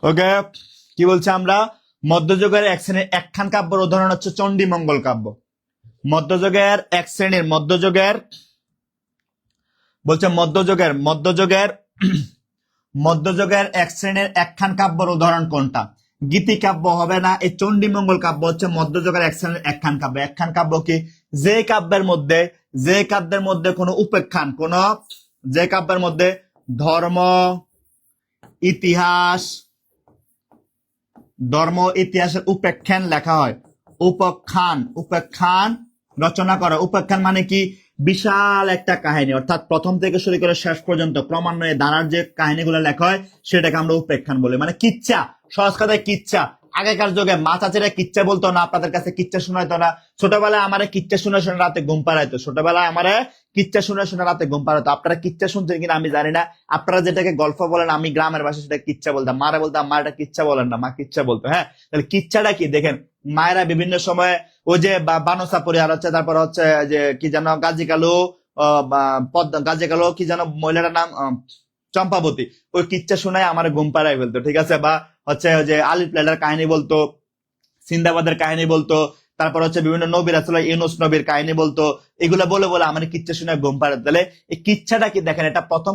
ওকে, কি বলছে আমরা মধ্যযুগের এক শ্রেণীর একখান কাব্যের উদাহরণ হচ্ছে চণ্ডীমঙ্গল কাব্য। মধ্যযুগের এক শ্রেণীর বলছে মধ্যযুগের এক শ্রেণীর একখান কাব্যের উদাহরণ কোনটা? গীতি কাব্য হবে না, এই চণ্ডীমঙ্গল কাব্য হচ্ছে মধ্যযুগের এক শ্রেণীর একখান কাব্য। একখান কাব্য কি? যে কাব্যের মধ্যে কোনো উপেক্ষান, যে কাব্যের মধ্যে ধর্ম ইতিহাসের উপেক্ষান লেখা হয়। উপেক্ষান রচনা করা। উপেক্ষান মানে কি? বিশাল একটা কাহিনী, অর্থাৎ প্রথম থেকে শুরু করে শেষ পর্যন্ত ক্রমান্বয়ে ধারার যে কাহিনীগুলো লেখা হয় সেটাকে আমরা উপেক্ষান বলি। মানে কিচ্ছা, সহজ কথায় কিচ্ছা। আগেকার যুগে মা চাচিরা কিচ্ছা বলতো না, আপনাদের কাছে কিচ্ছা শোনাইতো না। ছোটবেলায় আমারে কিচ্ছা শুনে শুনে রাতে ঘুম পাড়াইতো। আপনারা কিচ্ছা শুনছেন কিনা আমি জানি না। আপনারা যেটাকে গল্প বলেন, আমি গ্রামের ভাষায় সেটা কিচ্ছা বলতাম। মারা বলতাম মা এটা কিচ্ছা বলেন না, মা কিচ্ছা বলতো। হ্যাঁ, তাহলে কিচ্ছাটা কি দেখেন, মায়েরা বিভিন্ন সময় ওই যে বানসা পরিহার হচ্ছে, তারপর হচ্ছে যে কি যেন গাজী কালু কি যেন মহিলাটার নাম, চম্পাবতী, ওই কিচ্ছা শোনায় আমার ঘুম পাড়ায় ফেলতো। ঠিক আছে, বা হচ্ছে যে আলিফ লাইলার কাহিনী বলতো, সিন্দাবাদের কাহিনী বলতো, তারপর হচ্ছে বিভিন্ন নবীর আসলে ইউনুস নবীর কাহিনী বলতো। এগুলো বলে বলে আমার কিচ্ছা শুনে ঘুম পাড়ে। তাহলে এই কিচ্ছাটা কি দেখেন, এটা প্রথম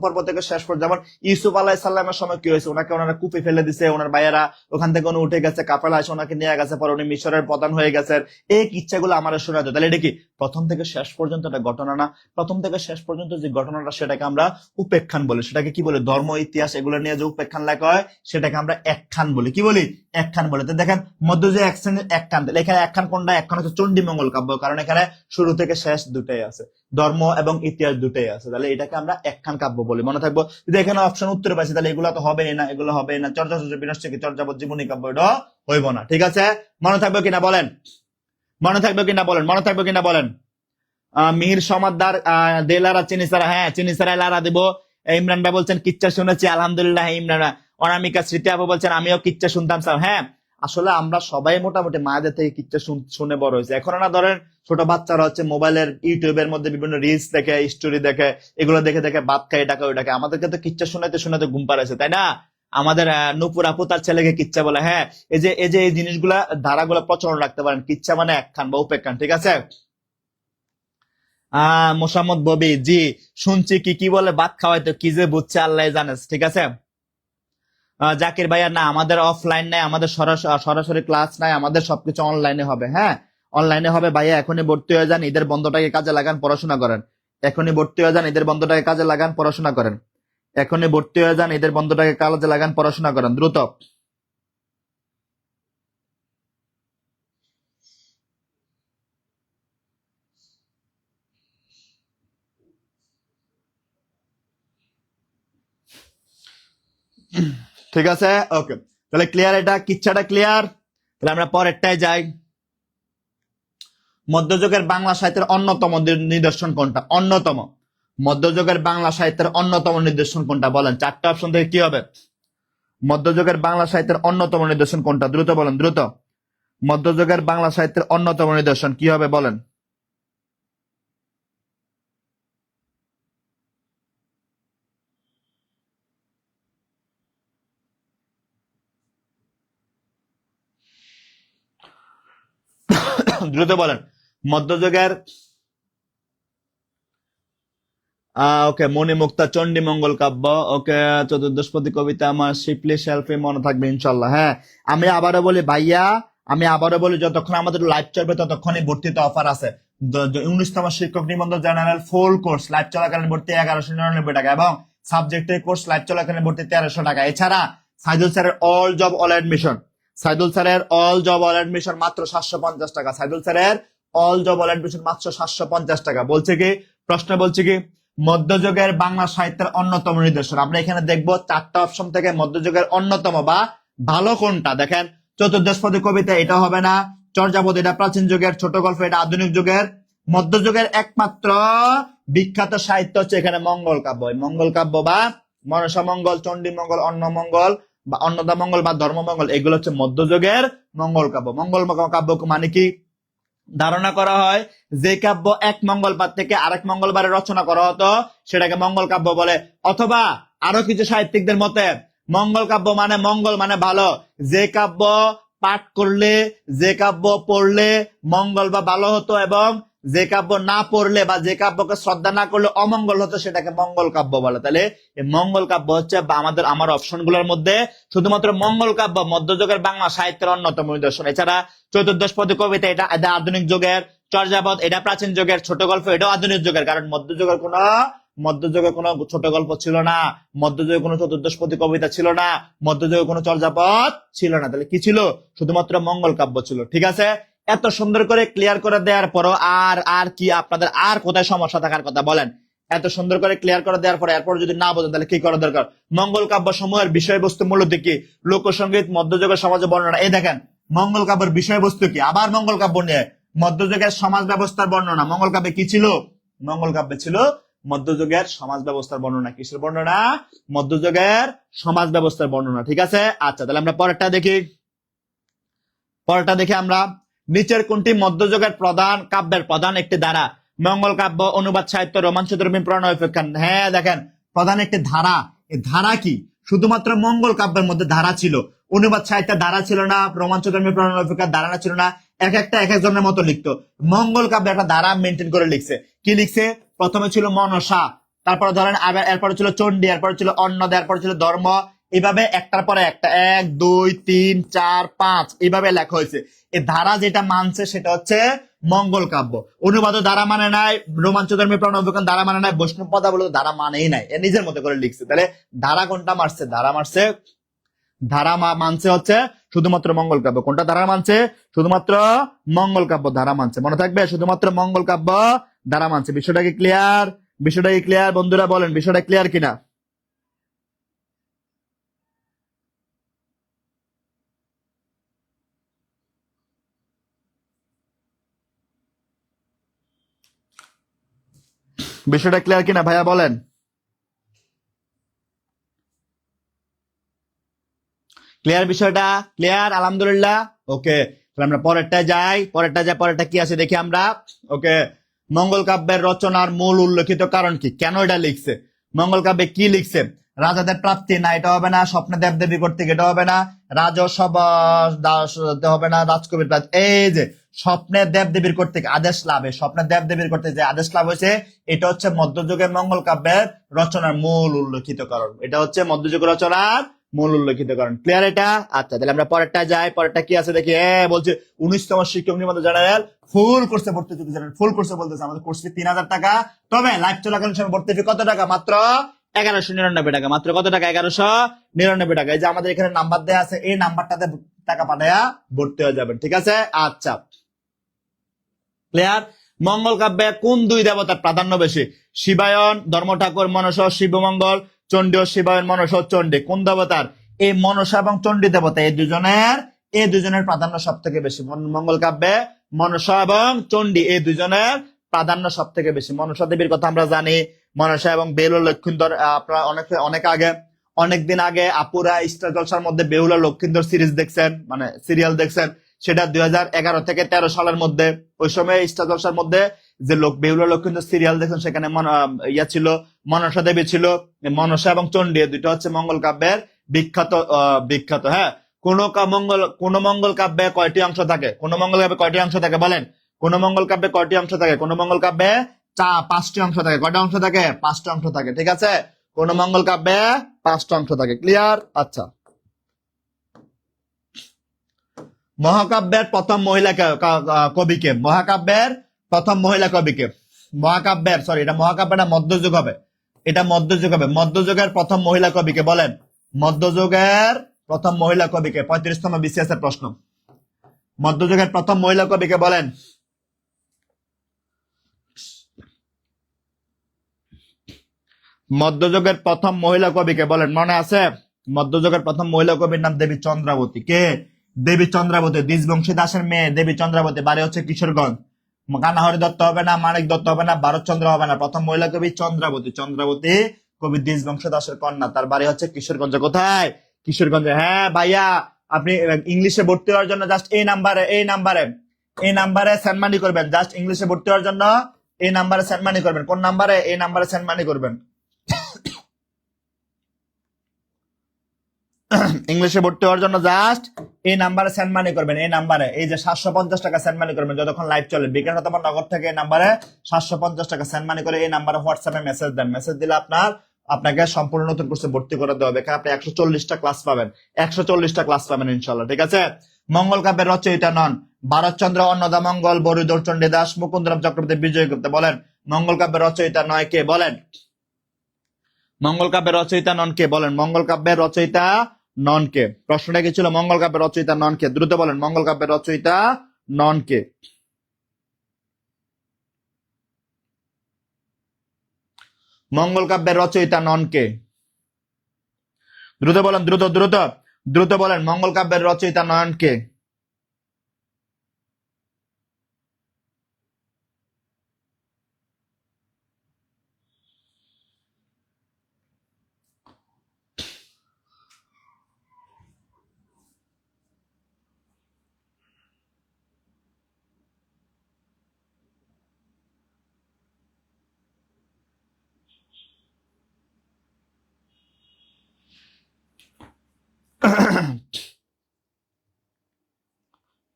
পর্ব থেকে শেষ পর্যন্ত। যেমন ইউসুফ আলাহ সাল্লামের সময় কি হয়েছে, ওনাকে ওনারা কূপে ফেলে দিছে, ওনার ভাইয়েরা ওখান থেকে উনি উঠে গেছে, কাফেলা এসে ওনাকে নিয়ে গেছে, পরে উনি মিশরের প্রধান হয়ে গেছেন। এই কিচ্ছাগুলো আমার শোনাতো। তাহলে এটা কি প্রথম থেকে শেষ পর্যন্ত একটা ঘটনা না? প্রথম থেকে শেষ পর্যন্ত যে ঘটনাটা সেটাকে আমরা উপেক্ষান বলি। সেটাকে কি বলি? ধর্ম ইতিহাস এগুলো নিয়ে যে উপেক্ষান লেখা হয় সেটাকে আমরা একখান বলি। কি বলি? একখান বলে। তো দেখেন মধ্যযুগে এক শ্রেণীর একখান, এখানে একখান কোনটা? একখান হচ্ছে চণ্ডীমঙ্গল কাব্য, কারণ এখানে শুরু থেকে শেষ দুটাই আছে, ধর্ম এবং ইতিহাস দুটাই আছে। তাহলে এটাকে আমরা একখান কাব্য বলি। মনে থাকবো। যদি এখানে অপশন উত্তরে পাইছি তাহলে এগুলো তো হবেই না, চর্যা বিনষ্ট কি চর্যাপদ জীবনী কাব্য, এটা হইব না। ঠিক আছে, মনে থাকবে কিনা বলেন? মিহির সমাদদার দেলারা চিনি সারা, হ্যাঁ চিনি সারা লারা দিব। ইমরান ভাই বলছেন কিচ্ছা শুনেছি, আলহামদুলিল্লাহ। ইমরান, অনামিকা স্মৃতি আপু বলছেন আমিও কিচ্ছা শুনতাম স্যার। হ্যাঁ, আসলে আমরা সবাই মোটামুটি মায়েদের থেকে কিচ্ছা শুনে বড় হয়েছে। এখন না ধরেন ছোট বাচ্চারা হচ্ছে মোবাইলের ইউটিউবের মধ্যে বিভিন্ন রিলস দেখে, স্টোরি দেখে, এগুলো দেখে দেখে ভাত খায়, টাকা ওই টাকা। আমাদেরকে তো কিচ্ছা শোনাতে ঘুম পাড়াইছে, তাই না? আমাদের নূপুর আপু তার ছেলেকে কিচ্ছা বলে। হ্যাঁ, এই জিনিসগুলা ধারাগুলা প্রচলন রাখতে পারেন। কিচ্ছা মানে একখান বা উপেক্ষান। ঠিক আছে। মোসাম্মদ ববি, জি শুনছি। কি বলে ভাত খাওয়াইতো, কি যে বুঝছে আল্লাহ জানে। ঠিক আছে। জাকির ভাইয়া, না আমাদের অফলাইন নাই, আমাদের সরাসরি ক্লাস নাই, আমাদের সবকিছু অনলাইনে হবে। হ্যাঁ, অনলাইনে হবে ভাইয়া। এখনই ভর্তি হয়ে যান, ঈদের বন্ধটাকে কাজে লাগান, পড়াশোনা করেন। এখনই ভর্তি হয়ে যান, ঈদের বন্ধটাকে কাজে লাগান, পড়াশোনা করেন। এখনই ভর্তি হয়ে যান, ঈদের বন্ধটাকে কাজে লাগান, পড়াশোনা করেন দ্রুত। ঠিক আছে, ওকে। তাহলে ক্লিয়ার, এটা কিচ্ছাটা ক্লিয়ার। তাহলে আমরা পরেরটায় যাই। মধ্যযুগের বাংলা সাহিত্যের অন্যতম নিদর্শন কোনটা? মধ্যযুগের বাংলা সাহিত্যের অন্যতম নিদর্শন কোনটা বলেন? চারটা অপশন থেকে কি হবে? মধ্যযুগের বাংলা সাহিত্যের অন্যতম নিদর্শন কোনটা? দ্রুত বলেন, দ্রুত। মধ্যযুগের বাংলা সাহিত্যের অন্যতম নিদর্শন কি হবে বলেন? দ্রুত বলেন। মধ্যযুগের ওকে, মণিমুক্তা, চণ্ডীমঙ্গল কাব্য। ওকে, চতুর্দশপদী কবিতা আমার শিপলি শেলফে মনে থাকবে ইনশাল্লাহ। হ্যাঁ, আমি আবারও বলি ভাইয়া, যতক্ষণ আমাদের লাইভ চলবে ততক্ষণই ভর্তিতে অফার আছে। 19তম শিক্ষক নিবন্ধন জেনারেল ফুল কোর্স লাইভ চলাকালীন ভর্তি 1199 টাকা, এবং সাবজেক্টের কোর্স লাইভ চলাকালীন ভর্তি 1300 টাকা। এছাড়া সাইদুল স্যারের অল জব অল অ্যাডমিশন, মাত্র 750 টাকা। সাইদুল স্যারের অল জব অল অ্যাডমিশন মাত্র 750 টাকা। বলছে কি, প্রশ্ন বলছে কি, মধ্যযুগের বাংলা সাহিত্যের অন্যতম নিদর্শন। আমরা এখানে দেখবো চারটা অপশন থেকে মধ্যযুগের অন্যতম বা ভালো কোনটা। দেখেন, চতুর্দশপদী কবিতা এটা হবে না, চর্যাপদ এটা প্রাচীন যুগের, ছোট গল্প এটা আধুনিক যুগের। মধ্যযুগের একমাত্র বিখ্যাত সাহিত্য হচ্ছে এখানে মঙ্গল কাব্য। মঙ্গল কাব্য বা মনসা মঙ্গল, চণ্ডী মঙ্গল, অন্নমঙ্গল বা অন্নদা মঙ্গল বা ধর্মমঙ্গল, এগুলো হচ্ছে মধ্যযুগের মঙ্গল কাব্য। মঙ্গল কাব্য মানে কি? ধারণা করা হয় যে কাব্য এক মঙ্গলবার থেকে আরেক মঙ্গলবারে রচনা করা হতো সেটাকে মঙ্গল কাব্য বলে। অথবা আরো কিছু সাহিত্যিকদের মতে মঙ্গল কাব্য মানে মঙ্গল মানে ভালো, যে কাব্য পাঠ করলে, যে কাব্য পড়লে মঙ্গল বা ভালো হতো, এবং যে কাব্য না পড়লে বা যে কাব্যকে শ্রদ্ধা না করলে অমঙ্গল হতো, সেটাকে মঙ্গল কাব্য বলে। তাহলে এই মঙ্গল কাব্য হচ্ছে আমার অপশন গুলোর মধ্যে শুধুমাত্র মঙ্গল কাব্য মধ্যযুগের বাংলা সাহিত্যের অন্যতম নিদর্শন। এছাড়া চতুর্দশ পদী কবিতা এটা আধুনিক যুগের, চর্যাপদ এটা প্রাচীন যুগের, ছোট গল্প এটাও আধুনিক যুগের, কারণ মধ্যযুগে কোনো ছোট গল্প ছিল না, মধ্যযুগে কোনো চতুর্দশ পদী কবিতা ছিল না, মধ্যযুগে কোনো চর্যাপদ ছিল না। তাহলে কি ছিল? শুধুমাত্র মঙ্গল কাব্য ছিল। ঠিক আছে, এত সুন্দর করে ক্লিয়ার করে দেওয়ার পরও আর কি আপনাদের আর কোথায় সমস্যা থাকার কথা বলেন? এত সুন্দর করে ক্লিয়ার করে দেওয়ার পরে এরপর যদি না বোঝেন তাহলে কি করা দরকার? মঙ্গল কাব্য সমূহের বিষয়বস্তু মূলত কি? লোকসঙ্গীত, মধ্যযুগের সমাজে বর্ণনা। এই দেখেন মঙ্গল কাব্যের বিষয়বস্তু কি, আবার মঙ্গল কাব্য নিয়ে মধ্যযুগের সমাজ ব্যবস্থার বর্ণনা। মঙ্গল কাব্যে কি ছিল? মঙ্গল কাব্যে ছিল মধ্যযুগের সমাজ ব্যবস্থার বর্ণনা। কিসের বর্ণনা? মধ্যযুগের সমাজ ব্যবস্থার বর্ণনা। ঠিক আছে, আচ্ছা তাহলে আমরা পরেরটা দেখি আমরা। নিচের কোনটি মধ্যযুগের কাব্যের প্রধান একটি ধারা? মঙ্গল কাব্য, অনুবাদ সাহিত্য, রোমাঞ্চধর্মী প্রণয় উপাখ্যান। হ্যাঁ দেখেন, প্রধান একটি ধারা। এই ধারা কি? শুধুমাত্র মঙ্গল কাব্যের মধ্যে ধারা ছিল, অনুবাদ সাহিত্যের ধারা ছিল না, রোমাঞ্চধর্মী প্রণয় উপাখ্যান ধারা ছিল না। এক একজনের মতো লিখতো। মঙ্গল কাব্যে একটা ধারা মেনটেন করে লিখছে। কি লিখছে? প্রথমে ছিল মনসা, তারপরে ধরেন আবার এরপরে ছিল চণ্ডী, এরপরে ছিল অন্নদ, এরপরে ছিল ধর্ম, এইভাবে একটার পরে একটা 1 2 3 4 5 এইভাবে লেখা হয়েছে। এই ধারা যেটা মানছে সেটা হচ্ছে মঙ্গল কাব্য। অনুবাদ ধারা মানে নাই, রোমাঞ্চধর্মী প্রণয় উপাখ্যান ধারা মানে নাই, বৈষ্ণব পদাবলী ধারা মানেই নাই, এ নিজের মতো করে লিখছে। তাহলে ধারা কোনটা মারছে? ধারা মানছে হচ্ছে শুধুমাত্র মঙ্গল কাব্য। কোনটা ধারা মানছে? শুধুমাত্র মঙ্গল কাব্য ধারা মানছে। মনে থাকবে, শুধুমাত্র মঙ্গল কাব্য ধারা মানছে। বিষয়টা কি ক্লিয়ার? বন্ধুরা বলেন বিষয়টা ক্লিয়ার কিনা? বিষয়টা ক্লিয়ার কিনা ভাইয়া বলেন? ক্লিয়ার? বিষয়টা ক্লিয়ার? আলহামদুলিল্লাহ। ওকে, আমরা পরেরটা কি আছে দেখি আমরা। ওকে, মঙ্গল কাব্যের রচনার মূল উল্লেখিত কারণ কি? কেন এটা লিখছে? মঙ্গল কাব্যে কি লিখছে? রাজাদের প্রাপ্তি না, এটা হবে না। স্বপ্নে দেবদেবী কর্তৃক, এটা হবে না। রাজসভা হবে না। রাজকবির এই যে স্বপ্নে দেবদেবীর কর্তৃক আদেশ লাভে, স্বপ্নে দেবদেবীর কর্তৃক যে আদেশ লাভ হয়েছে, এটা হচ্ছে মধ্যযুগের মঙ্গল কাব্যের রচনার মূল উল্লেখিত কারণ। এটা হচ্ছে মধ্যযুগের রচনার মূল উল্লেখিত কারণ। ক্লিয়ার এটা? আচ্ছা তাহলে আমরা পরেরটা যাই। পরেরটা কি আছে দেখি। বলছে 19তম শিক্ষক নিবন্ধন জেনারেল ফুল কোর্সে ভর্তি যদি জানেন, ফুল কোর্সে বলতেছে আমাদের কোর্স ফি 3000 টাকা। তবে লাইভ চলাকালীন সময় ভর্তি ফি কত টাকা? মাত্র 1199 টাকা। মাত্র কত টাকা? 1199 টাকা। এই যে আমাদের এখানে নাম্বার দেওয়া আছে, এই নাম্বারটাতে টাকা পাঠায়া ভর্তি হয়ে যাবেন। ঠিক আছে, আচ্ছা ক্লিয়ার? মঙ্গল কাব্যে কোন দুই দেবতার প্রাধান্য বেশি? শিবায়ন, ধর্ম ঠাকুর, মনসা, শিবমঙ্গল, চণ্ডী ও শিবায়ন, মনসা, চণ্ডী। কোন দেবতার? এই মনসা এবং চণ্ডী দেবতা, এই দুজনের প্রাধান্য সব থেকে বেশি। মঙ্গল কাব্যে মনসা এবং চণ্ডী এই দুজনের প্রাধান্য সব থেকে বেশি। মনসা দেবীর কথা আমরা জানি, মনসা এবং বেহুলা লক্ষিন্দর। আপনারা অনেকদিন আগে আপুরা স্টার জলসার মধ্যে বেহুলা লক্ষিন্দর সিরিজ দেখছেন, মানে সিরিয়াল দেখছেন। সেটা 2011 থেকে 13 সালের মধ্যে। ওই সময় স্টার জলসার মধ্যে যে বেহুলা লক্ষিন্দর সিরিয়াল দেখছেন, সেখানে ছিল মনসা দেবী ছিল। মনসা এবং চণ্ডী দুটো হচ্ছে মঙ্গল কাব্যের বিখ্যাত। হ্যাঁ, কোন মঙ্গল কাব্যে কয়টি অংশ থাকে? কোন মঙ্গল কাব্যে কয়টি অংশ থাকে বলেন? কোন মঙ্গল কাব্যে কয়টি অংশ থাকে? কোন মঙ্গল কাব্যে 5টি অংশ থাকে। কয়টা অংশ থাকে? 5টা অংশ থাকে। ঠিক আছে, কোন মঙ্গল কাব্যে 5টা অংশ থাকে। ক্লিয়ার? আচ্ছা, মহাকাব্যের প্রথম মহিলা কবিকে? এটা মহাকাব্য না মধ্যযুগ হবে? এটা মধ্যযুগ হবে। মধ্যযুগের প্রথম মহিলা কবিকে বলেন? মধ্যযুগের প্রথম মহিলা কবিকে? 35তম বিসিএস এর প্রশ্ন। মধ্যযুগের প্রথম মহিলা কবিকে বলেন? মধ্যযুগের প্রথম মহিলা কবিকে বলেন? মনে আছে? মধ্যযুগের প্রথম মহিলা কবির নাম দেবী চন্দ্রাবতী। কে? দেবী চন্দ্রাবতী, দ্বিজবংশী দাসের মেয়ে দেবী চন্দ্রাবতী। বাড়ি হচ্ছে কিশোরগঞ্জ। কানাহরি দত্ত হবে না, মানিক দত্ত হবে না, ভারতচন্দ্র হবে না। প্রথম মহিলা কবি চন্দ্রাবতী কবি দ্বিজবংশী দাসের কন্যা। তার বাড়ি হচ্ছে কিশোরগঞ্জে। কোথায়? কিশোরগঞ্জে। হ্যাঁ ভাইয়া, আপনি ইংলিশে ভর্তি হওয়ার জন্য জাস্ট এই নাম্বারে সেন্ড মানি করবেন। জাস্ট ইংলিশে ভর্তি হওয়ার জন্য এই নাম্বারে সেন্ড মানি করবেন। কোন নাম্বারে? এই নাম্বারে সেন্ড মানি করবেন। ইংলিশে ভর্তি হওয়ার জন্য জাস্ট এই নাম্বারে সেন্ড মানি করবেন, এই নাম্বারে এই যে 750 টাকা সেন্ড মানি করবেন যতক্ষণ লাইভ চলে। বিকাশ অথবা নগদ থেকে এই নাম্বারে 750 টাকা সেন্ড মানি করে এই নাম্বারে হোয়াটসঅ্যাপে মেসেজ দেন। মেসেজ দিলে আপনাকে সম্পূর্ণ নতুন কোর্সে ভর্তি করে দেওয়া হবে। এখানে আপনি 140টা ক্লাস পাবেন, 140টা ক্লাস পাবেন ইনশাল্লাহ, ঠিক আছে। মঙ্গল কাব্যের রচয়িতা নন ভারতচন্দ্র, অন্নদামঙ্গল, বরুদর চণ্ডী দাস, মুকুন্দরাম চক্রবর্তী, বিজয় গুপ্ত। বলেন মঙ্গল কাব্যের রচয়িতা নয় কে? বলেন মঙ্গল কাব্যের রচয়িতা নন কে? বলেন মঙ্গল কাব্যের রচয়িতা নন কে? প্রশ্নটা কি ছিল? মঙ্গল কাব্যের রচয়িতা নন কে? দ্রুত বলেন মঙ্গল কাব্যের রচয়িতা নন কে? মঙ্গল কাব্যের রচয়িতা নন কে? দ্রুত বলেন, দ্রুত দ্রুত দ্রুত বলেন মঙ্গল কাব্যের রচয়িতা নন কে?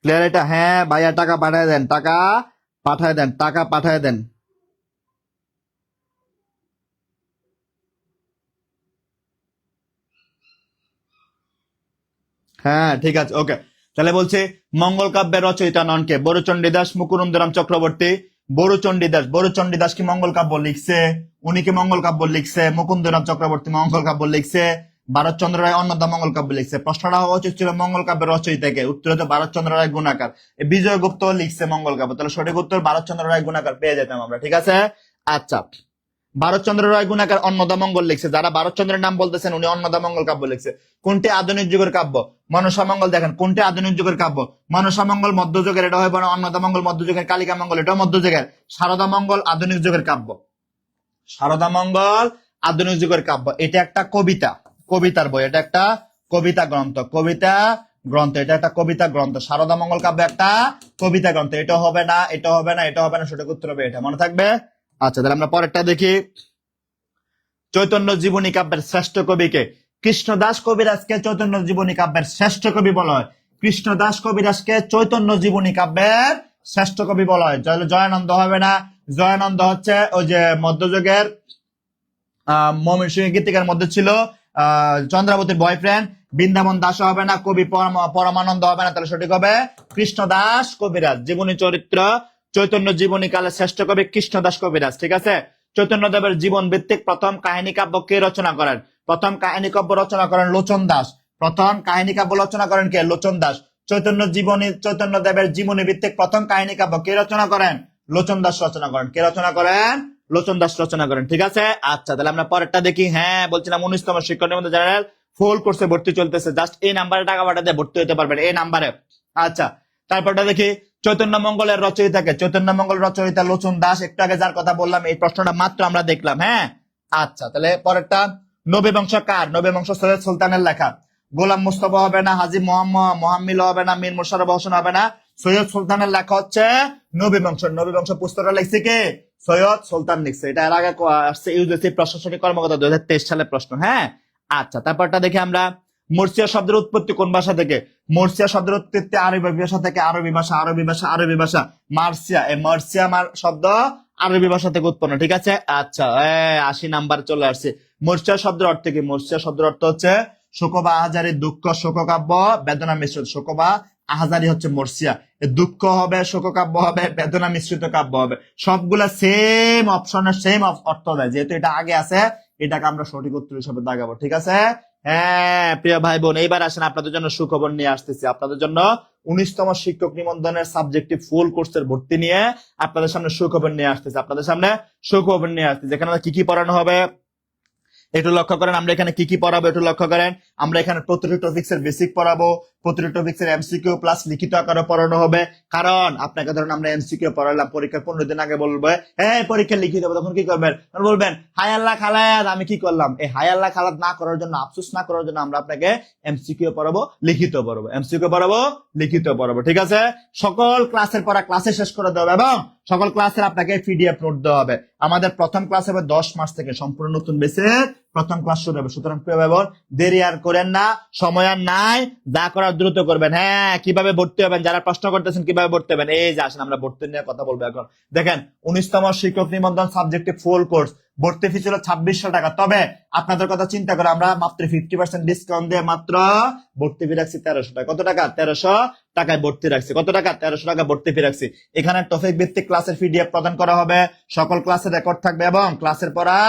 ক্লিয়ার এটা? হ্যাঁ ভাইয়া টাকা পাঠায় দেন, টাকা পাঠায় দেন, টাকা পাঠায় দেন। হ্যাঁ ঠিক আছে, ওকে। তাহলে বলছে মঙ্গল কাব্যের রচয়িতা নন কে? বরুচণ্ডী দাস, মুকুন্দরাম চক্রবর্তী। বরুচণ্ডী দাস, বরুচণ্ডী দাস কি মঙ্গল কাব্য লিখছে? উনি কি মঙ্গল কাব্য লিখছে? মুকুন্দরাম চক্রবর্তী মঙ্গল কাব্য লিখছে? ভারতচন্দ্র রায় অন্নদা মঙ্গল কাব্য লিখছে। প্রশ্নটা হওয়া উচিত ছিল মঙ্গল কাব্যের রচয়িতাকে, উত্তর হতো ভারতচন্দ্র রায় গুণাকার। বিজয় গুপ্ত লিখছে মঙ্গল কাব্য, তাহলে সঠিক উত্তর ভারতচন্দ্র রায় গুণাকার পেয়ে যেতাম আমরা, ঠিক আছে। আচ্ছা, ভারতচন্দ্র রায় গুণাকার অন্নদা মঙ্গল লিখছে। যারা ভারতচন্দ্রের নাম বলতেছেন উনি অন্নদা মঙ্গল কাব্য লিখছে। কোনটি আধুনিক যুগের কাব্য? মনসা মঙ্গল। দেখেন কোনটি আধুনিক যুগের কাব্য? মনসা মঙ্গল মধ্যযুগের, এটা হয় বড়। অন্নদা মঙ্গল মধ্যযুগের, কালিকা মঙ্গল এটাও মধ্যযুগের। সারদা মঙ্গল আধুনিক যুগের কাব্য। সারদা মঙ্গল আধুনিক যুগের কাব্য। এটা একটা কবিতা, কবিতার বই, এটা একটা কবিতা গ্রন্থ, কবিতা গ্রন্থ, এটা একটা কবিতা গ্রন্থ। সারদা মঙ্গল কাব্য একটা কবিতা গ্রন্থ। এটা হবে না, এটা হবে না, এটা হবে না, সঠিক উত্তর হবে এটা, মনে থাকবে। আচ্ছা তাহলে আমরা পরেরটা দেখি। চৈতন্য জীবনী কাব্যের শ্রেষ্ঠ কবিকে? কৃষ্ণদাস কবিরাজকে চৈতন্য জীবনী কাব্যের শ্রেষ্ঠ কবি বলা হয়। কৃষ্ণদাস কবিরাজকে চৈতন্য জীবনী কাব্যের শ্রেষ্ঠ কবি বলা হয়। জয়ানন্দ হবে না, জয়ানন্দ হচ্ছে ওই যে মধ্যযুগের ময়মনসিংহ গীতিকার মধ্যে ছিল, চন্দ্রাবতীর বয়ফ্রেন্ড। বৃন্দাবন দাস হবে না, কবি পরমানন্দ হবে না, তাহলে সঠিক হবে কৃষ্ণদাস কবিরাজ। জীবনী চরিত্র চৈতন্য জীবনী কালের শ্রেষ্ঠ কবি কৃষ্ণদাস কবিরাজ, ঠিক আছে। চৈতন্যদেবের জীবন ভিত্তিক প্রথম কাহিনী কাব্য কে রচনা করেন? প্রথম কাহিনী কাব্য রচনা করেন লোচন দাস। প্রথম কাহিনী কাব্য রচনা করেন কে? লোচন দাস। চৈতন্যদেবের জীবনী ভিত্তিক প্রথম কাহিনী কাব্য কে রচনা করেন? লোচন দাস রচনা করেন। কে রচনা করেন? লোচন দাস রচনা করেন, ঠিক আছে। আচ্ছা তাহলে আমরা পরেরটা দেখি। হ্যাঁ বলছিলাম 19তম শিক্ষক নিবন্ধন জেনারেল ফুল কোর্সে ভর্তি চলতেছে। জাস্ট এই নাম্বারে টাকা পাঠাতে ভর্তি হতে পারবেন, এই নাম্বারে। আচ্ছা তারপরটা দেখি। চৈতন্য মঙ্গলের রচয়িতাকে? চৈতন্য মঙ্গল রচয়িতা লোচন দাস। একটু আগে যার কথা বললাম, এই প্রশ্নটা মাত্র আমরা দেখলাম। হ্যাঁ আচ্ছা তাহলে পরেরটা। নবী বংশ কার? নবী বংশ সৈয়দ সুলতানের লেখা। গোলাম মুস্তফা হবে না, হাজী মোহাম্মিল হবে না, মীর মোশাররফ হোসেন হবে না, সৈয়দ সুলতানের লেখা হচ্ছে নবী বংশ। নবী বংশ পুস্তকটা লিখছে কে? সৈয়দ সুলতান লিখছে। এটা এর আগে আসছে ইউজিসি প্রশাসনিক কর্মকর্তা 2023 সালের প্রশ্ন। হ্যাঁ আচ্ছা তারপরটা দেখি আমরা। মর্সিয়া শব্দের উৎপত্তি কোন ভাষা থেকে? মর্সিয়া শব্দের উৎপত্তি আরবি ভাষা থেকে। আরবি ভাষা, আরবি ভাষা, আরবি ভাষা। মার্সিয়া, এই মার্সিয়া শব্দ আরবি ভাষা থেকে উৎপন্ন, ঠিক আছে। আচ্ছা 80 নাম্বার চলে আসছে। মর্সিয়া শব্দের অর্থ কি? মর্সিয়া শব্দের অর্থ হচ্ছে শোক বা আহাজারি, দুঃখ, শোককাব্য, বেদনা মিশ্রিত। শোক বা আহাজারি হচ্ছে মর্সিয়া। দুঃখ হবে, শোককাব্য হবে, বেদনা মিশ্রিত কাব্য হবে। সবগুলা সেম অপশনের সেম অর্থ দেয়। যেহেতু এটা আগে আছে, এটাকে আমরা সঠিক উত্তর হিসেবে দাগাবো, ঠিক আছে। হ্যাঁ প্রিয় ভাই বোন, এইবার আসেন আপনাদের জন্য সুখবর নিয়ে আসতেছি। আপনাদের জন্য 19তম শিক্ষক নিবন্ধনের সাবজেক্টিভ ফুল কোর্সের ভর্তি নিয়ে আপনাদের সামনে সুখবর নিয়ে আসতেছি। আপনাদের সামনে সুখবর নিয়ে আসতেছি। এখানে কি কি পড়ানো হবে একটু লক্ষ্য করেন। আমরা এখানে কি কি পড়াবো একটু লক্ষ্য করেন। আমরা এখানে প্রতিটি টপিক্স এর বেসিক পড়াবো, প্রতিটি টপিক্স এর এমসিকিউ প্লাস লিখিত আকারে পড়ানো হবে। কারণ আপনাকে ধরুন আমরা এমসিকিউ পড়ালাম, পরীক্ষার 15 দিন আগে বলবো হ্যাঁ পরীক্ষা লিখিত হবে, তখন কি করবেন? বলবেন হায় আল্লাহ খালাদ আমি কি করলাম। এই হায় আল্লাহ খালাদ না করার জন্য, আফসোস না করার জন্য আমরা আপনাকে এমসিকিউ পড়াবো, লিখিত পড়াবো, এমসিকিউ পড়াবো, লিখিত পড়াবো, ঠিক আছে। সকল ক্লাসের পড়া ক্লাসে শেষ করে দেওয়া হবে এবং সকল ক্লাসের আপনাকে পিডিএফ নোট দেওয়া হবে। আমাদের প্রথম ক্লাস হবে 10 মার্চ থেকে সম্পূর্ণ নতুন বেসের প্রথম ক্লাস শুরু হবে। সুতরাং প্রিয় ভাই বোন, দেরি আর করেন না, সময় আর নাই, যা করার দ্রুত করবেন। হ্যাঁ, কিভাবে ভর্তি হবেন, যারা প্রশ্ন করতেছেন কিভাবে ভর্তি হবেন, এই যে আসেন আমরা ভর্তি নিয়ে কথা বলবো এখন। দেখেন, 19তম শিক্ষক নিবন্ধন সাবজেক্টিভ ফুল কোর্স ভর্তি ফি ছিল 2600 টাকা। তবে আপনাদের কথা চিন্তা করে আমরা মাত্র 50% ডিসকাউন্ট দিয়ে মাত্র ভর্তি ফি রাখছি 1300 টাকা। কত টাকা? 1300 টাকায় ভর্তি রাখছি। কত টাকা? 1300 টাকা ভর্তি ফি রাখছি। এখানে টপিক ভিত্তিক ক্লাসের পিডিএফ প্রদান করা হবে, সকল ক্লাসের রেকর্ড থাকবে এবং ক্লাসের পড়া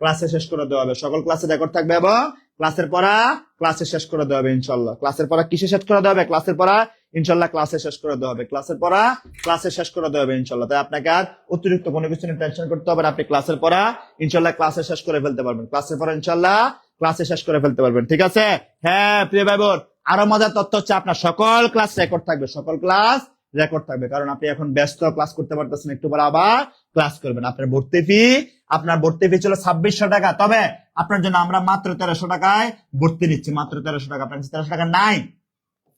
ক্লাসে শেষ করে দেওয়া হবে। সকল ক্লাসের রেকর্ড থাকবে এবং ক্লাসের পড়া ক্লাসে শেষ করে দেওয়া হবে ইনশাল্লাহ। ক্লাসের পড়া কিসে শেষ করে দেওয়া হবে? ক্লাসের পড়া ইনশাল্লাহ ক্লাসে শেষ করে দেওয়া হবে। ক্লাসের পড়া ক্লাসে শেষ করে দেওয়া হবে ইনশাল্লাহ। তাই আপনাকে আর অতিরিক্ত কোনো কিছু নিয়ে টেনশন করতে হবে না। আপনি ক্লাসের পড়া ইনশাল্লাহ ক্লাসে শেষ করে ফেলতে পারবেন। ক্লাসের পড়া ইনশাল্লাহ ক্লাসে শেষ করে ফেলতে পারবেন। ঠিক আছে? হ্যাঁ প্রিয় ভাই বোন, আরো মজার তথ্য হচ্ছে আপনার সকল ক্লাস রেকর্ড থাকবে। সকল ক্লাস রেকর্ড থাকবে, কারণ আপনি এখন ব্যস্ত, ক্লাস করতে পারতেছেন, একটু পরে আবার ক্লাস করবেন। আপনার ভর্তি ফি ছিল 2600 টাকা। তবে আপনার জন্য আমরা মাত্র 1300 টাকায় ভর্তি নিচ্ছি। মাত্র 1300 টাকা। আপনার কাছে 1300 টাকা নাই,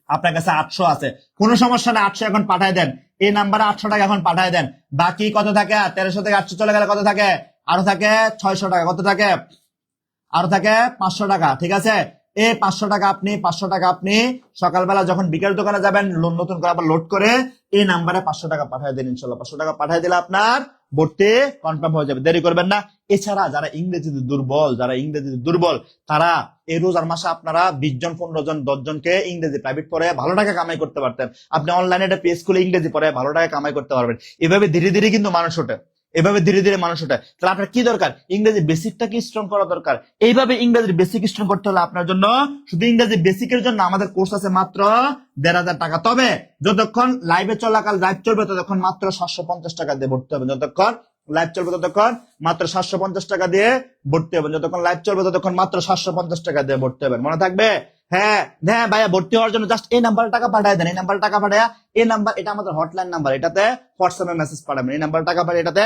আপনার কাছে 800 আছে, কোনো সমস্যা নেই। 800 এখন পাঠায় দেন, এই নাম্বারে 800 টাকা এখন পাঠায় দেন। বাকি কত থাকে? 1300 থেকে 800 চলে গেলে কত থাকে? আরো থাকে 600 টাকা। কত থাকে? আরো থাকে 500 টাকা। ঠিক আছে? এই 500 টাকা আপনি সকালবেলা যখন বিকেল দোকানে যাবেন, নতুন করে আবার লোড করে এই নাম্বারে 500 টাকা পাঠিয়ে দিন ইনশাল্লাহ। 500 টাকা পাঠিয়ে দিলে আপনার ভর্তি কনফার্ম হয়ে যাবে, দেরি করবেন না। এছাড়া যারা ইংরেজিতে দুর্বল তারা এই রোজার মাসে আপনারা 20 জন 15 জন 10 জনকে ইংরেজি প্রাইভেট পড়ে ভালো টাকা কামাই করতে পারতেন। আপনি অনলাইনে একটা পেজ খুলে ইংরেজি পড়ে ভালো টাকা কামাই করতে পারবেন। এভাবে ধীরে ধীরে কিন্তু মানুষ ওঠে, তাহলে আপনার কি দরকার? ইংরেজি বেসিকটাকে স্ট্রং করা দরকার। এইভাবে ইংরেজির বেসিক স্ট্রং করতে হলে আপনার জন্য শুধু ইংরেজি বেসিকের জন্য আমাদের কোর্স আছে মাত্র 1500 টাকা। তবে যতক্ষণ লাইভ চলবে ততক্ষণ মাত্র 750 টাকা দিয়ে ভর্তি হবে। যতক্ষণ লাইভ চলবে ততক্ষণ মাত্র 750 টাকা দিয়ে ভর্তি হবে। যতক্ষণ লাইভ চলবে ততক্ষণ মাত্র 750 টাকা দিয়ে ভর্তি হবে। মনে থাকবে? হ্যাঁ হ্যাঁ ভাইয়া, ভর্তি হওয়ার জন্য জাস্ট এই নাম্বারে টাকা পাঠিয়ে দেন। এই নাম্বারে টাকা পাঠিয়ে, এই নাম্বার এটা আমাদের হটলাইন নাম্বার, এটাতে হোয়াটসঅ্যাপে মেসেজ পাঠাবেন। এই নাম্বারে টাকা পাঠিয়ে এটাতে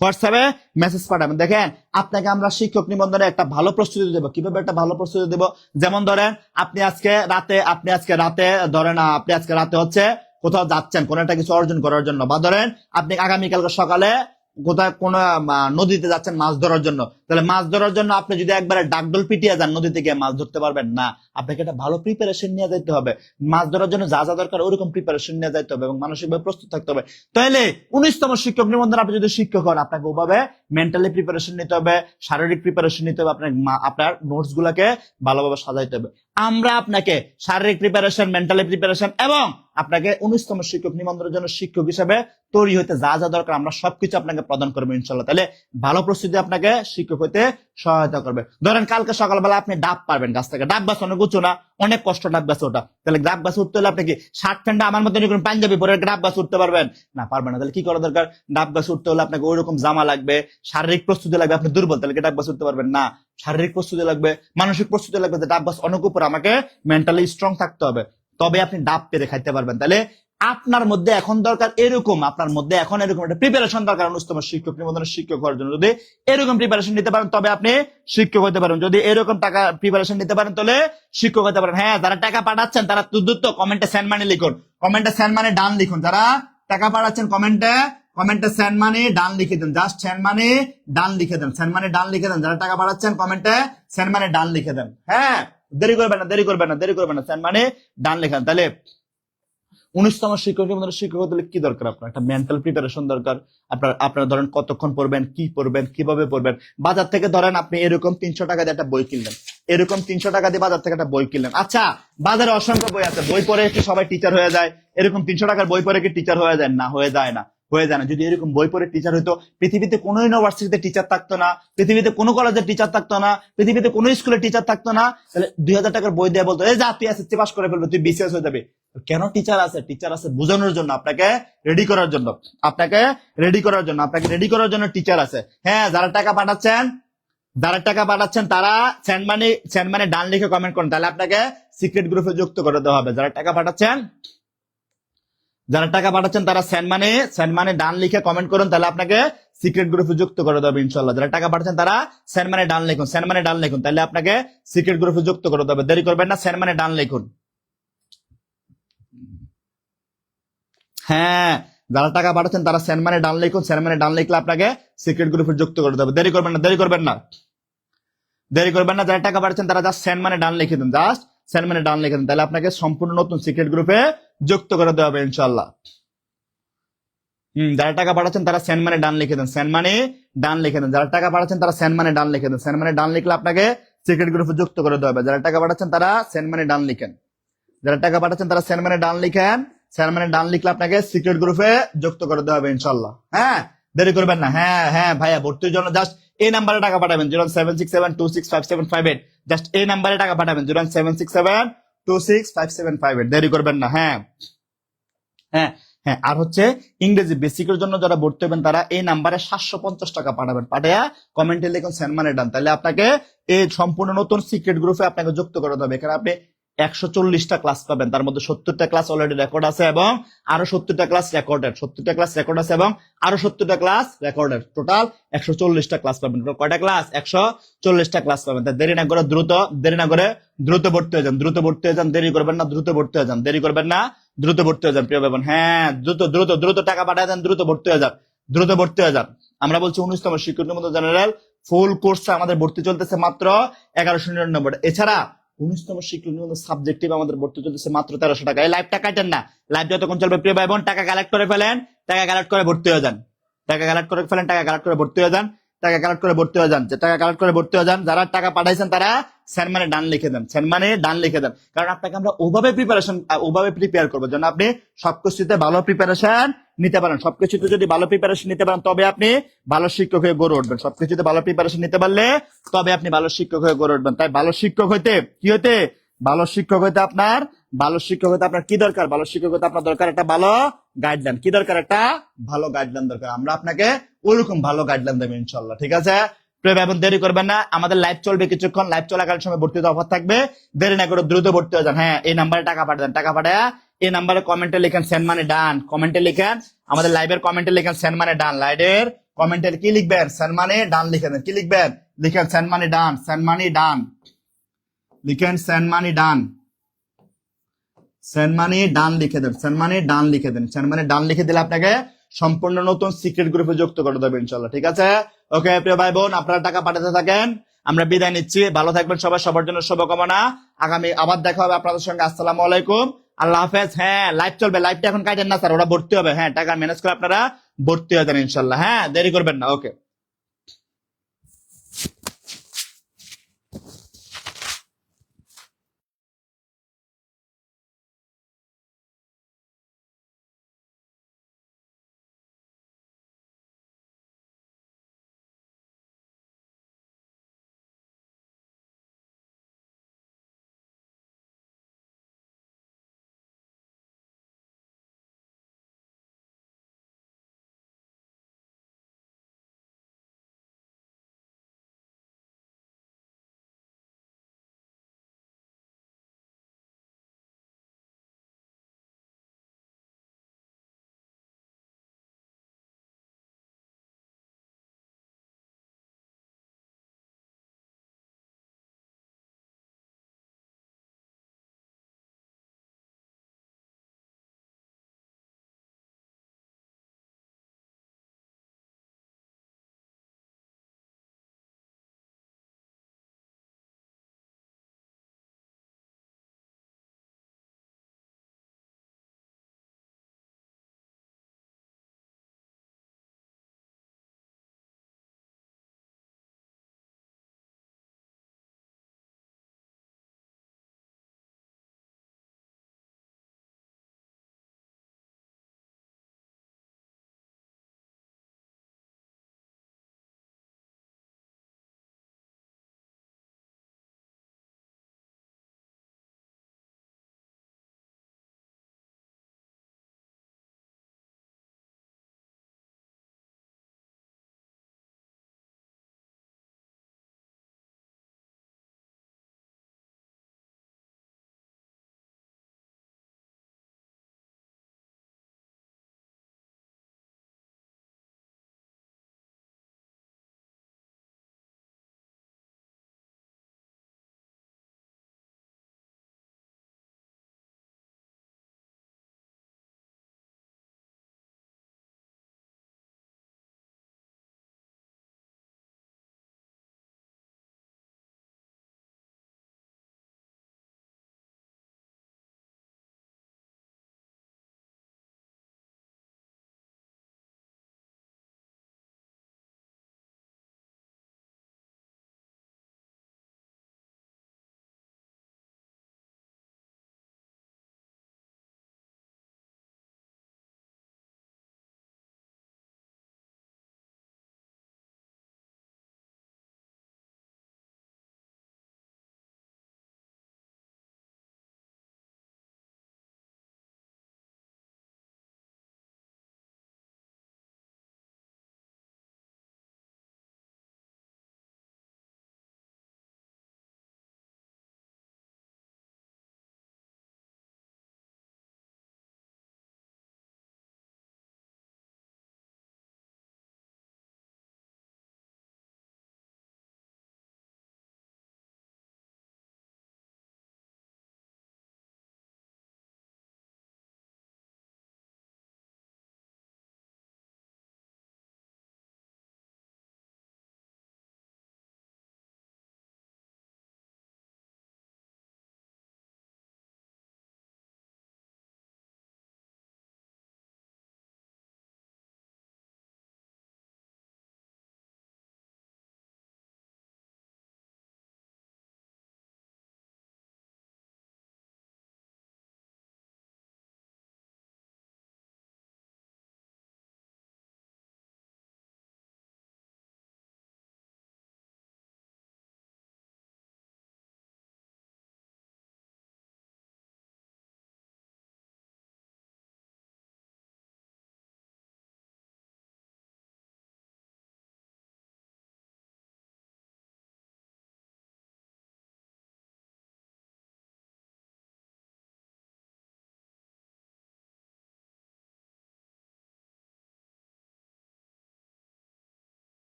হোয়াটসঅ্যাপে মেসেজ পাঠাবেন। দেখেন, আপনাকে আমরা শিক্ষক নিবন্ধনে একটা ভালো প্রস্তুতি দেবো। কিভাবে একটা ভালো প্রস্তুতি দেবো? যেমন ধরেন, আপনি আজকে রাতে হচ্ছে কোথাও যাচ্ছেন কোন একটা কিছু অর্জন করার জন্য, বা ধরেন আপনি আগামীকালকে সকালে কোথায় কোন নদীতে যাচ্ছেন মাছ ধরার জন্য। তাহলে মাছ ধরার জন্য আপনি যদি একবারে ডাকডোল পিটিয়ে যান, নদীতে গিয়ে মাছ ধরতে পারবেন না। আপনাকে একটা ভালো প্রিপারেশন নিয়ে যেতে হবে। মাছ ধরার জন্য যা যা দরকার ওরকম প্রিপারেশন নিয়ে যেতে হবে এবং মানসিকভাবে প্রস্তুত থাকতে হবে। তাহলে 19তম শিক্ষক নিবন্ধন আপনি যদি শিক্ষক হন, আপনাকে ওভাবে মেন্টালি প্রিপারেশন নিতে হবে, শারীরিক প্রিপারেশন নিতে হবে, আপনার নোটস গুলাকে ভালোভাবে সাজাইতে হবে। আমরা আপনাকে শারীরিক প্রিপারেশন, মেন্টালি প্রিপারেশন এবং আপনাকে 19তম শিক্ষক নিবন্ধনের জন্য শিক্ষক হিসেবে তৈরি হতে যা যা দরকার আমরা সবকিছু আপনাকে প্রদান করবো ইনশাল্লাহ। তাহলে ভালো প্রস্তুতি আপনাকে শিক্ষক হতে সহায়তা করবে। ধরেন কালকে সকালবেলা আপনি ডাব পারবেন গাছ থেকে। ডাব গাছ অনেক উঁচু না, অনেক কষ্ট ডাব গাছে ওঠা। তাহলে ডাব গাছে উঠতে হলে আপনি কি শার্ট প্যান্ট আমার মধ্যে পাঞ্জাবি পরে ডাব গাছ উঠতে পারবেন না? পারবেন না। তাহলে কি করা দরকার? ডাব গাছে উঠতে হলে আপনাকে ওইরকম জামা লাগবে, শারীরিক প্রস্তুতি লাগবে। আপনি দুর্বল, তাহলে কি ডাব গাছ উঠতে পারবেন না? শারীরিক প্রস্তুতি লাগবে, মানসিক প্রস্তুতি লাগবে, যে ডাব গাছ অনেক উপর, আমাকে মেন্টালি স্ট্রং থাকতে হবে, তবে আপনি ডাব পেরে খাইতে পারবেন। তাহলে আপনার মধ্যে এখন দরকার এরকম, একটা প্রিপারেশন দরকার 19তম শিক্ষক নিবন্ধনের শিক্ষক হওয়ার জন্য। যদি এরকম প্রিপারেশন নিতে পারেন তবে আপনি শিক্ষক হতে পারেন। যদি এরকম টাকা প্রিপারেশন নিতে পারেন তাহলে শিক্ষক হতে পারেন। হ্যাঁ, যারা টাকা পাঠাচ্ছেন তারা দ্রুত কমেন্টে সেন্ড মানি লিখুন। কমেন্টে সেন্ড মানি ডান লিখুন। যারা টাকা পাঠাচ্ছেন কমেন্টে সেন্ড মানি ডান লিখে দেন। জাস্ট সেন্ড মানি ডান লিখে দেন। যারা টাকা পাঠাচ্ছেন কমেন্টে সেন্ড মানি ডান লিখে দেন। হ্যাঁ, দেরি করবেন না, সেন্ড মানি ডান লিখেন। তাহলে 19তম শিক্ষক নিবন্ধনের শিক্ষক হতে কি দরকার? আপনার একটা মেন্টাল প্রিপারেশন দরকার। আপনার ধরেন কতক্ষণ পড়বেন, কি পড়বেন, কিভাবে পড়বেন। বাজার থেকে ধরেন আপনি এরকম 300 টাকা দিয়ে একটা বই কিনলেন, বাজার থেকে একটা বই কিনলেন। আচ্ছা, বাজারে অসংখ্য বই আছে, বই পড়ে কি সবাই টিচার হয়ে যায়? এরকম 300 টাকার বই পড়ে কি টিচার হয়ে যায়? না, হয়ে যায় না। যদি এরকম বই পড়ে টিচার হইতো, পৃথিবীতে কোনো ইউনিভার্সিটিতে টিচার থাকতো না, পৃথিবীতে কোনো কলেজের টিচার থাকতো না, পৃথিবীতে কোনো স্কুলের টিচার থাকতো না। তাহলে 2000 টাকার বই দিয়ে বলতো, এই যা তুই এসএসসি পাস করে ফেলবে, তুই বিসিএস হয়ে যাবে। কেন টিচার আছে? বোঝানোর জন্য, আপনাকে রেডি করার জন্য, আপনাকে রেডি করার জন্য টিচার আছে। হ্যাঁ, যারা টাকা পাঠাচ্ছেন তারা সেন্ড মানি ডান লিখে কমেন্ট করুন, তাহলে আপনাকে সিক্রেট গ্রুপে যুক্ত করে দেওয়া হবে। যারা টাকা পাঠাচ্ছেন তারা সেন্ড মানি ডান লিখে কমেন্ট করুন, তাহলে আপনাকে সিক্রেট গ্রুপে যুক্ত করে দেবে ইনশাল্লাহ। যারা টাকা পাঠাচ্ছেন তারা সেন্ড মানি ডান লিখুন, তাহলে আপনাকে সিক্রেট গ্রুপে যুক্ত করে দেবে। দেরি করবেন না, সেন্ড মানি ডান লিখুন। হ্যাঁ, যারা টাকা পাঠাচ্ছেন তারা সেন্ড মানি ডান লিখুন, সেন্ড মানি ডান লিখলে আপনাকে সিক্রেট গ্রুপে যুক্ত করে দেবে। দেরি করবেন না, দেরি করবেন না, দেরি করবেন না। যারা টাকা পাঠাচ্ছেন তারা জাস্ট সেন্ড মানি ডান লিখে দিন, জাস্ট সেন্ড মানি ডান লিখে দিন, তাহলে আপনাকে সম্পূর্ণ নতুন সিক্রেট গ্রুপে যুক্ত করে দেওয়া হবে ইনশাল্লাহ। যারা টাকা পাঠাচ্ছেন তারা সেন্ড মানি ডান লিখে দেন, সেন্ড মানি ডান লিখে দেন। যারা টাকা পাঠাচ্ছেন তারা সেন্ড মানি ডান লিখে দেন, সেন্ড মানি ডান লিখলে আপনাকে সিক্রেট গ্রুপে যুক্ত করে দেওয়া হবে। যারা টাকা পাঠাচ্ছেন তারা সেন্ড মানি ডান লিখেন, যারা টাকা পাঠাচ্ছেন তারা সেন্ড মানি ডান লিখেন, সেন্ড মানি ডান লিখলে আপনাকে সিক্রেট গ্রুপে যুক্ত করে দেওয়া হবে ইনশাল্লাহ। হ্যাঁ, দেরি করবেন না। হ্যাঁ হ্যাঁ ভাইয়া, ভর্তির জন্য জাস্ট এই নাম্বারে টাকা পাঠাবেন, 07672657558। জাস্ট এই নাম্বারে টাকা পাঠাবেন, 07672657558। দেরি করবেন না। হ্যাঁ হ্যাঁ হ্যাঁ। আর হচ্ছে ইংরেজি বেসিকের জন্য যারা ভর্তি হবেন তারা এই নাম্বারে 750 টাকা পাঠাবেন, পাঠায়া কমেন্টে লিখুন সেন্ড মানি ডান, তাহলে আপনাকে এই সম্পূর্ণ নতুন সিক্রেট গ্রুপে আপনাকে যুক্ত করে দেবে। এখানে আপনি 140টা ক্লাস পাবেন, তার মধ্যে 70টা ক্লাস অলরেডি রেকর্ড আছে এবং আরো 70টা ক্লাস রেকর্ডেড, 70টা ক্লাস রেকর্ড আছে এবং আরো 70টা ক্লাস রেকর্ডেড, টোটাল 140টা ক্লাস পাবেন। কয়টা ক্লাস? 140টা ক্লাস পাবেন। তাই দেরি না করে দ্রুত ভর্তি হয়ে যান, দ্রুত ভর্তি হয়ে যান, দেরি করবেন না, দ্রুত ভর্তি হয়ে যান, দেরি করবেন না, দ্রুত ভর্তি হয়ে যান প্রিয় ভাই বোন। হ্যাঁ, দ্রুত দ্রুত দ্রুত টাকা পাঠিয়ে দেন, দ্রুত ভর্তি হয়ে যান, দ্রুত ভর্তি হয়ে যান। আমরা বলছি 19তম শিক্ষক নিবন্ধন জেনারেল ফুল কোর্সে আমাদের ভর্তি চলতেছে মাত্র 1199 টাকা। এছাড়া 19তম শিক্ষক নিবন্ধন সাবজেক্টিভ আমাদের ভর্তি চলতেছে মাত্র 1300 টাকা। এই লাইভটা কাটেন না, লাইভ যতক্ষণ চলবে প্রিয় ভাই বোন টাকা কালেক্ট করে ফেলেন, টাকা কালেক্ট করে ভর্তি হয়ে যান, টাকা কালেক্ট করে ফেলেন, টাকা কালেক্ট করে ভর্তি হয়ে যান, টাকা কালেক্ট করে ভর্তি হয়ে যান, যে টাকা কালেক্ট করে ভর্তি হয়ে যান। যারা টাকা পাঠাইছেন তারা সেন্ড মানি ডান লিখে দেন, সেন্ড মানি ডান লিখে দেন, কারণ আপনাকে আমরা ওভাবে প্রিপেয়ার করবো যেন আপনি সবকিছুতে ভালো প্রিপারেশন নিতে পারেন। সবকিছুতে যদি ভালো প্রিপারেশন নিতে পারেন তবে আপনি ভালো শিক্ষক হয়ে গড়ে উঠবেন। সবকিছুতে ভালো প্রিপারেশন নিতে পারলে তবে আপনি ভালো শিক্ষক হয়ে গড়ে উঠবেন। তাই ভালো শিক্ষক হইতে কি হইতে ভালো শিক্ষক হইতে আপনার কি দরকার? ভালো শিক্ষক হইতে আপনার দরকার একটা ভালো গাইডলাইন। কি দরকার? একটা ভালো গাইডলাইন দরকার। আমরা আপনাকে ওইরকম ভালো গাইডলাইন দেবো ইনশাল্লাহ। ঠিক আছে প্রিয় ভাই বোন, দেরি করবেন না, আমাদের লাইভ চলবে কিছুক্ষণ, লাইভ চলাকালীন সময় ভর্তিতে অফার থাকবে, দেরি না করে দ্রুত ভর্তি হয়ে যান। হ্যাঁ, এই নাম্বারে টাকা পাঠান, টাকা পাঠায় এই নাম্বারে কমেন্টে লিখেন সেন্ড মানি ডান, কমেন্টে লিখেন আমাদের লাইভের কমেন্টে লিখেন সেন্ড মানি ডান, লাইভের কমেন্টে কি লিখবেন? সেন্ড মানি ডান লিখে দেন। কি লিখবেন? লিখেন সেন্ড মানি ডান, সেন্ড মানি ডান লিখেন, সেন্ড মানি ডান, সেন্ড মানি ডান লিখে দেন, সেন্ড মানি ডান লিখে দেন। সেন্ড মানি ডান লিখে দিলে আপনাকে সম্পূর্ণ নতুন সিক্রেট গ্রুপে যুক্ত করে দেবে ইনশাল্লাহ। ঠিক আছে, ওকে প্রিয় ভাই বোন, আপনারা টাকা পাঠাতে থাকেন, আমরা বিদায় নিচ্ছি। ভালো থাকবেন সবাই, সবার জন্য শুভকামনা। আগামী আবার দেখা হবে আপনাদের সঙ্গে। আসসালামু আলাইকুম, আল্লাহ হাফেজ। হ্যাঁ, লাইভ চলবে, লাইভটা এখন কাটেন না স্যার, ওরা ভর্তি হবে। হ্যাঁ, টাকা ম্যানেজ করে আপনারা ভর্তি হয়ে যান ইনশাল্লাহ। হ্যাঁ, দেরি করবেন না। ওকে।